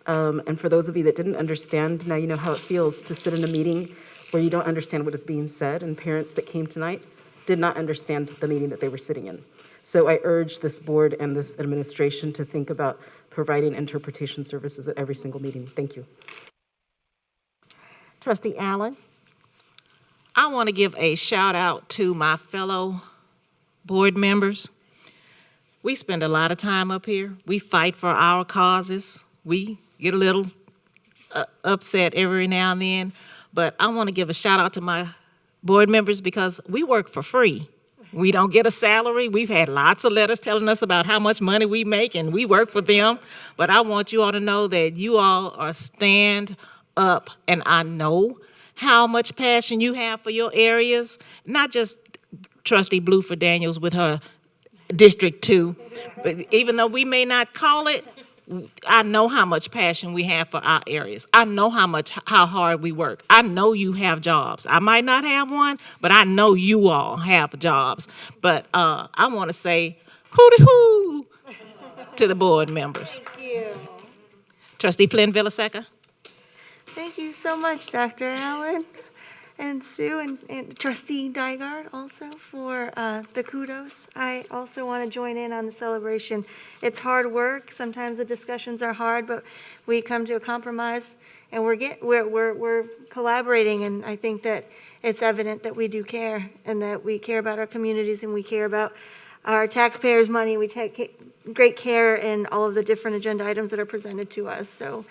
And for those of you that didn't understand, now you know how it feels to sit in a meeting where you don't understand what is being said, and parents that came tonight did not understand the meeting that they were sitting in. So I urge this board and this administration to think about providing interpretation services at every single meeting. Thank you. Trustee Allen? I want to give a shout out to my fellow board members. We spend a lot of time up here. We fight for our causes. We get a little upset every now and then, but I want to give a shout out to my board members because we work for free. We don't get a salary. We've had lots of letters telling us about how much money we make and we work for them. But I want you all to know that you all are stand up, and I know how much passion you have for your areas, not just Trustee Blueford Daniels with her District 2, but even though we may not call it, I know how much passion we have for our areas. I know how hard we work. I know you have jobs. I might not have one, but I know you all have jobs. But I want to say hooty hoo to the board members. Thank you. Trustee Flynn Villaseca. Thank you so much, Dr. Allen and Sue and Trustee Dygard also for the kudos. I also want to join in on the celebration. It's hard work. Sometimes the discussions are hard, but we come to a compromise and we're collaborating, and I think that it's evident that we do care and that we care about our communities and we care about our taxpayers' money. We take great care in all of the different agenda items that are presented to us. So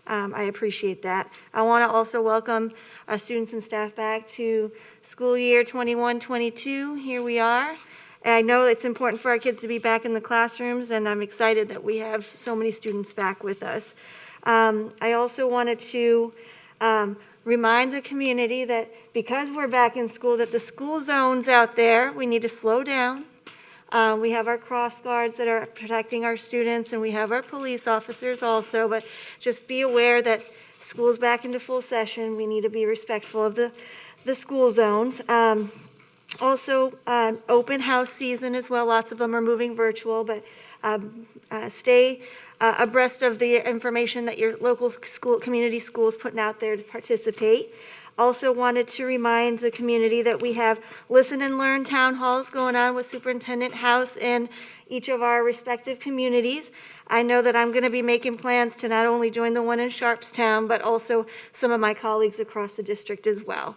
I appreciate that. I want to also welcome students and staff back to school year 21-22. Here we are. And I know it's important for our kids to be back in the classrooms, and I'm excited that we have so many students back with us. I also wanted to remind the community that because we're back in school, that the school zones out there, we need to slow down. We have our cross guards that are protecting our students, and we have our police officers also, but just be aware that school's back into full session. We need to be respectful of the school zones. Also, open house season as well. Lots of them are moving virtual, but stay abreast of the information that your local school, community school is putting out there to participate. Also wanted to remind the community that we have Listen and Learn town halls going on with Superintendent House in each of our respective communities. I know that I'm going to be making plans to not only join the one in Sharpstown, but also some of my colleagues across the district as well.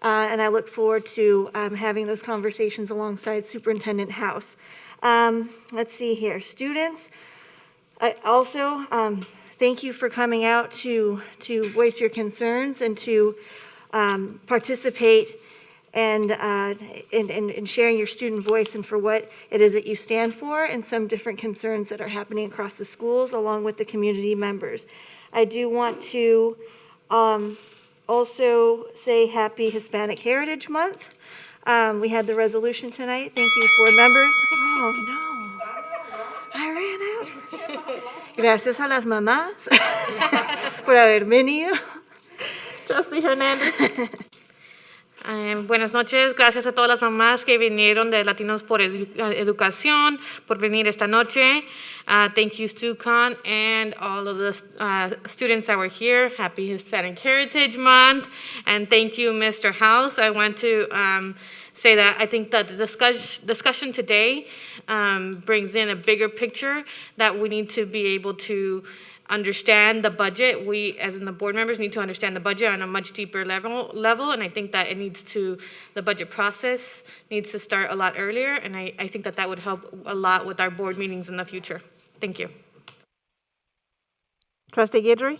And I look forward to having those conversations alongside Superintendent House. Let's see here, students. I also thank you for coming out to voice your concerns and to participate and sharing your student voice and for what it is that you stand for and some different concerns that are happening across the schools along with the community members. I do want to also say Happy Hispanic Heritage Month. We had the resolution tonight. Thank you, board members. Oh, no. I ran out. Gracias a las mamás por haber venido. Trustee Hernandez. Buenas noches, gracias a todas las mamás que vinieron de Latinos por Educación, por venir esta noche. Thank you, StuCon, and all of the students that were here. Happy Hispanic Heritage Month. And thank you, Mr. House. I want to say that I think that the discussion today brings in a bigger picture that we need to be able to understand the budget. We, as in the board members, need to understand the budget on a much deeper level, and I think that the budget process needs to start a lot earlier, and I think that would help a lot with our board meetings in the future. Thank you. Trustee Guidry.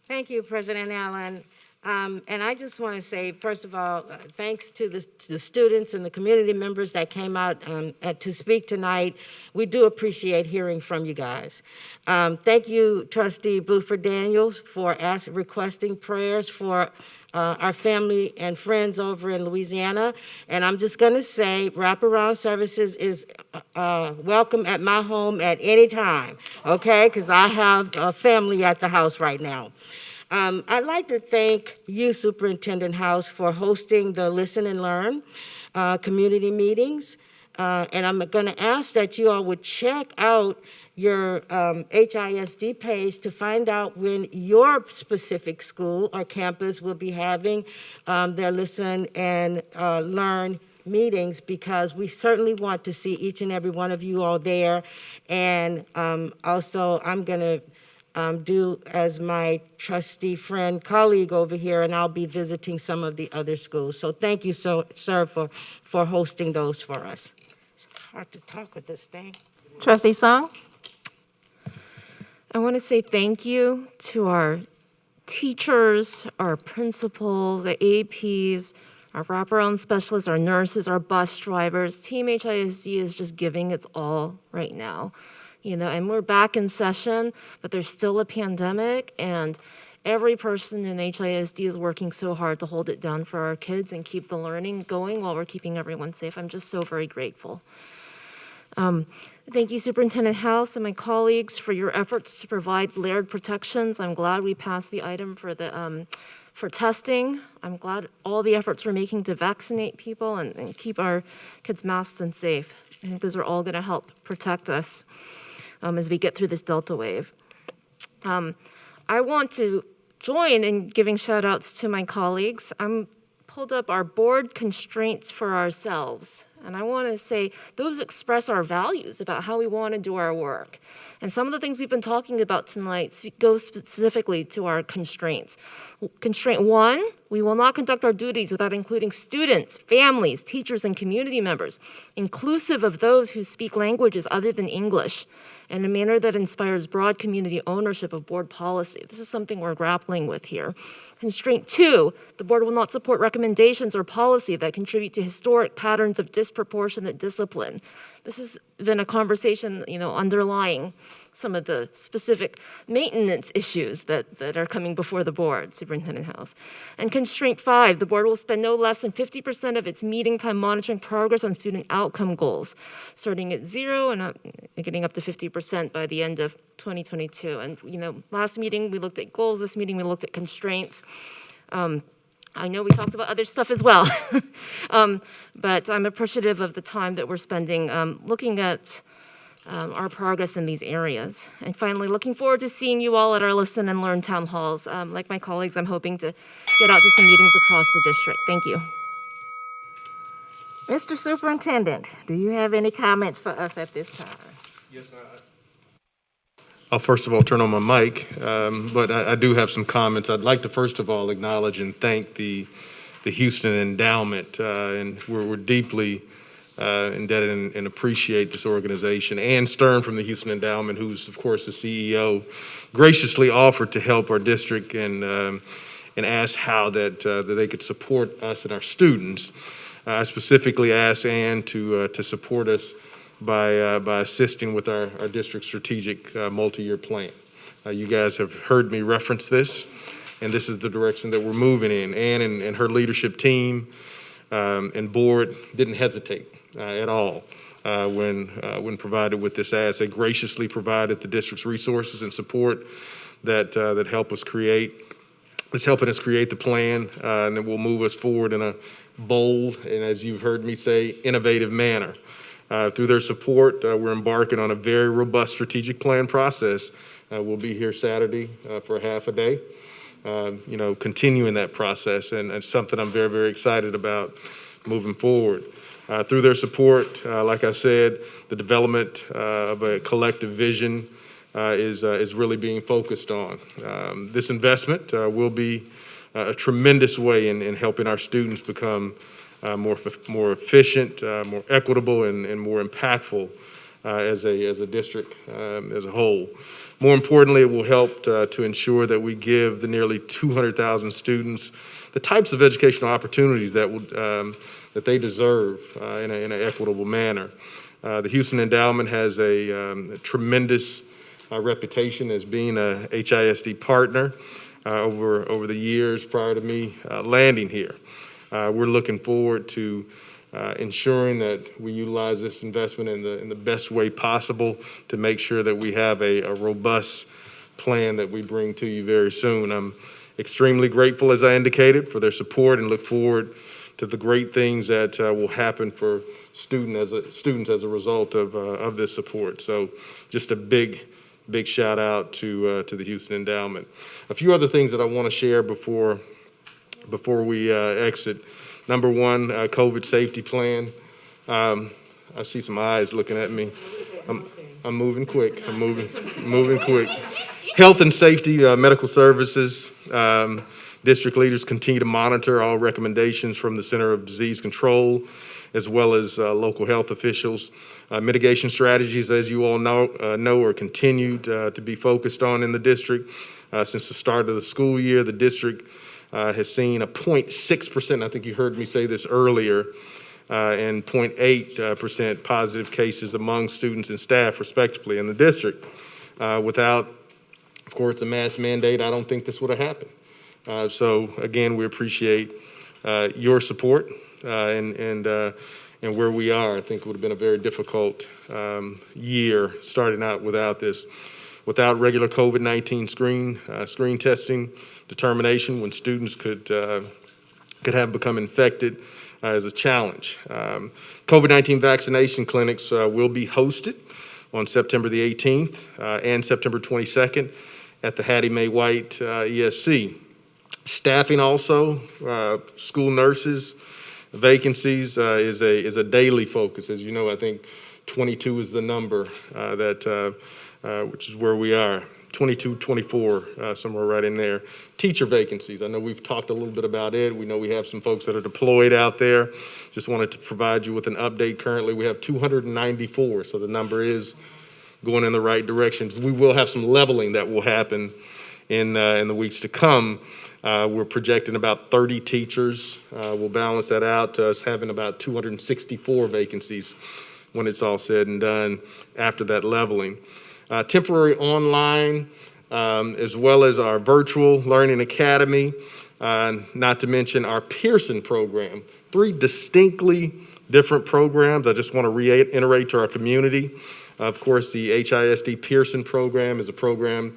Thank you, President Allen. And I just want to say, first of all, thanks to the students and the community members that came out to speak tonight. We do appreciate hearing from you guys. Thank you, Trustee Bluford Daniels, for requesting prayers for our family and friends over in Louisiana. And I'm just going to say, wraparound services is welcome at my home at any time, okay? Because I have a family at the house right now. I'd like to thank you, Superintendent House, for hosting the Listen and Learn community meetings. And I'm going to ask that you all would check out your HISD page to find out when your specific school or campus will be having their Listen and Learn meetings, because we certainly want to see each and every one of you all there. And also, I'm going to do as my trustee friend, colleague over here, and I'll be visiting some of the other schools. So thank you, sir, for hosting those for us. It's hard to talk with this thing. Trustee Song. I want to say thank you to our teachers, our principals, our APs, our wraparound specialists, our nurses, our bus drivers. Team HISD is just giving its all right now. And we're back in session, but there's still a pandemic, and every person in HISD is working so hard to hold it down for our kids and keep the learning going while we're keeping everyone safe. I'm just so very grateful. Thank you, Superintendent House and my colleagues, for your efforts to provide layered protections. I'm glad we passed the item for testing. I'm glad all the efforts we're making to vaccinate people and keep our kids masked and safe. I think those are all going to help protect us as we get through this Delta wave. I want to join in giving shout outs to my colleagues. I'm pulled up our board constraints for ourselves. And I want to say those express our values about how we want to do our work. And some of the things we've been talking about tonight go specifically to our constraints. Constraint 1, we will not conduct our duties without including students, families, teachers, and community members, inclusive of those who speak languages other than English, in a manner that inspires broad community ownership of board policy. This is something we're grappling with here. Constraint 2, the board will not support recommendations or policy that contribute to historic patterns of disproportionate discipline. This has been a conversation, underlying some of the specific maintenance issues that are coming before the board, Superintendent House. And constraint 5, the board will spend no less than 50% of its meeting time monitoring progress on student outcome goals, starting at 0 and getting up to 50% by the end of 2022. And, last meeting we looked at goals, this meeting we looked at constraints. I know we talked about other stuff as well, but I'm appreciative of the time that we're spending looking at our progress in these areas. And finally, looking forward to seeing you all at our Listen and Learn town halls. Like my colleagues, I'm hoping to get out to some meetings across the district. Thank you. Mr. Superintendent, do you have any comments for us at this time? Yes, ma'am. I'll first of all turn on my mic, but I do have some comments. I'd like to first of all acknowledge and thank the Houston Endowment, and we're deeply indebted and appreciate this organization. Ann Stern from the Houston Endowment, who's of course the CEO, graciously offered to help our district and asked how that they could support us and our students. I specifically asked Ann to support us by assisting with our district strategic multi-year plan. You guys have heard me reference this, and this is the direction that we're moving in. Ann and her leadership team and board didn't hesitate at all when provided with this ask. They graciously provided the district's resources and support that help us create. It's helping us create the plan, and then will move us forward in a bold and, as you've heard me say, innovative manner. Through their support, we're embarking on a very robust strategic plan process. We'll be here Saturday for a half a day, continuing that process, and it's something I'm very, very excited about moving forward. Through their support, like I said, the development of a collective vision is really being focused on. This investment will be a tremendous way in helping our students become more efficient, more equitable, and more impactful as a district as a whole. More importantly, it will help to ensure that we give the nearly 200,000 students the types of educational opportunities that they deserve in an equitable manner. The Houston Endowment has a tremendous reputation as being a HISD partner over the years prior to me landing here. We're looking forward to ensuring that we utilize this investment in the best way possible to make sure that we have a robust plan that we bring to you very soon. I'm extremely grateful, as I indicated, for their support and look forward to the great things that will happen for students as a result of this support. So just a big shout out to the Houston Endowment. A few other things that I want to share before we exit. Number one, COVID safety plan. I see some eyes looking at me. I'm moving quick. I'm moving quick. Health and safety, medical services. District leaders continue to monitor all recommendations from the Center of Disease Control, as well as local health officials. Mitigation strategies, as you all know, are continued to be focused on in the district. Since the start of the school year, the district has seen a 0.6%, I think you heard me say this earlier, and 0.8% positive cases among students and staff, respectively, in the district. Without, of course, the mask mandate, I don't think this would have happened. So again, we appreciate your support and where we are. I think it would have been a very difficult year starting out without this. Without regular COVID-19 screen testing determination when students could have become infected is a challenge. COVID-19 vaccination clinics will be hosted on September the 18th and September 22nd at the Hattie Mae White ESC. Staffing also, school nurses vacancies is a daily focus. As you know, I think 22 is the number which is where we are. 22, 24, somewhere right in there. Teacher vacancies. I know we've talked a little bit about it. We know we have some folks that are deployed out there. Just wanted to provide you with an update. Currently, we have 294, so the number is going in the right direction. We will have some leveling that will happen in the weeks to come. We're projecting about 30 teachers. We'll balance that out to us having about 264 vacancies when it's all said and done after that leveling. Temporary online, as well as our virtual learning academy, not to mention our Pearson program. 3 distinctly different programs. I just want to reiterate to our community. Of course, the HISD Pearson program is a program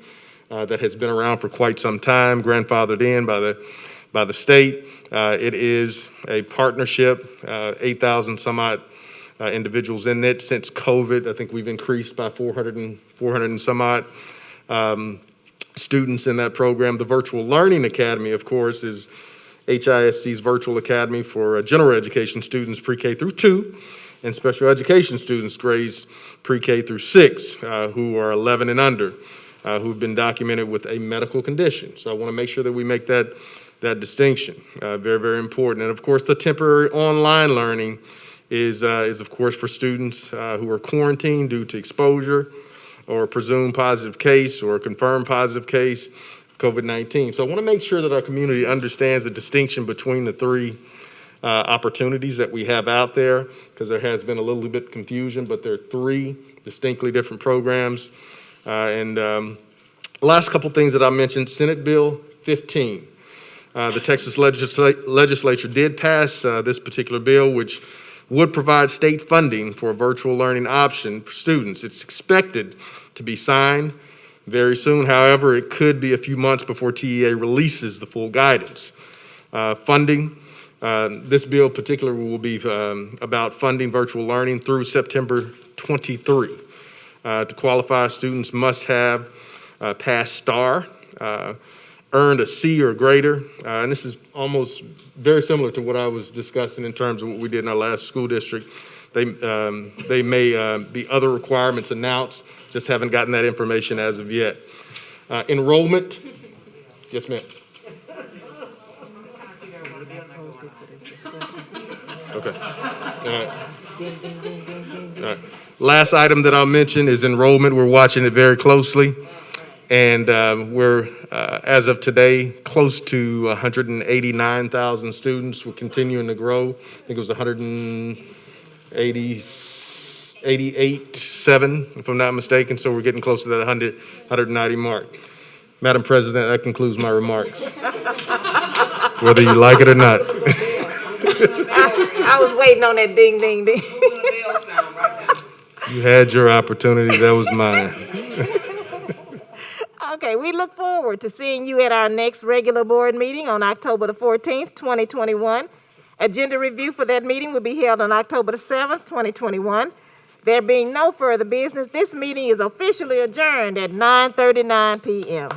that has been around for quite some time, grandfathered in by the state. It is a partnership, 8,000 some odd individuals in it. Since COVID, I think we've increased by 400 and some odd students in that program. The Virtual Learning Academy, of course, is HISD's virtual academy for general education students pre-K through 2 and special education students grades pre-K through 6 who are 11 and under, who've been documented with a medical condition. So I want to make sure that we make that distinction. Very, very important. And of course, the temporary online learning is of course for students who are quarantined due to exposure or a presumed positive case or a confirmed positive case of COVID-19. So I want to make sure that our community understands the distinction between the 3 opportunities that we have out there, because there has been a little bit of confusion, but there are 3 distinctly different programs. Last couple things that I mentioned, Senate Bill 15. The Texas legislature did pass this particular bill, which would provide state funding for a virtual learning option for students. It's expected to be signed very soon. However, it could be a few months before TEA releases the full guidance. Funding, this bill particularly will be about funding virtual learning through September 23. To qualify, students must have passed STAR, earned a C or greater, and this is almost very similar to what I was discussing in terms of what we did in our last school district. They may be other requirements announced, just haven't gotten that information as of yet. Enrollment, yes ma'am. Okay, all right. All right. Last item that I'll mention is enrollment. We're watching it very closely. And we're, as of today, close to 189,000 students. We're continuing to grow. I think it was 188.7, if I'm not mistaken. So we're getting close to that 190 mark. Madam President, that concludes my remarks. Whether you like it or not. I was waiting on that ding, ding, ding. You had your opportunity. That was mine. Okay, we look forward to seeing you at our next regular board meeting on October the 14th, 2021. Agenda review for that meeting will be held on October the 7th, 2021. There being no further business, this meeting is officially adjourned at 9:39 p.m.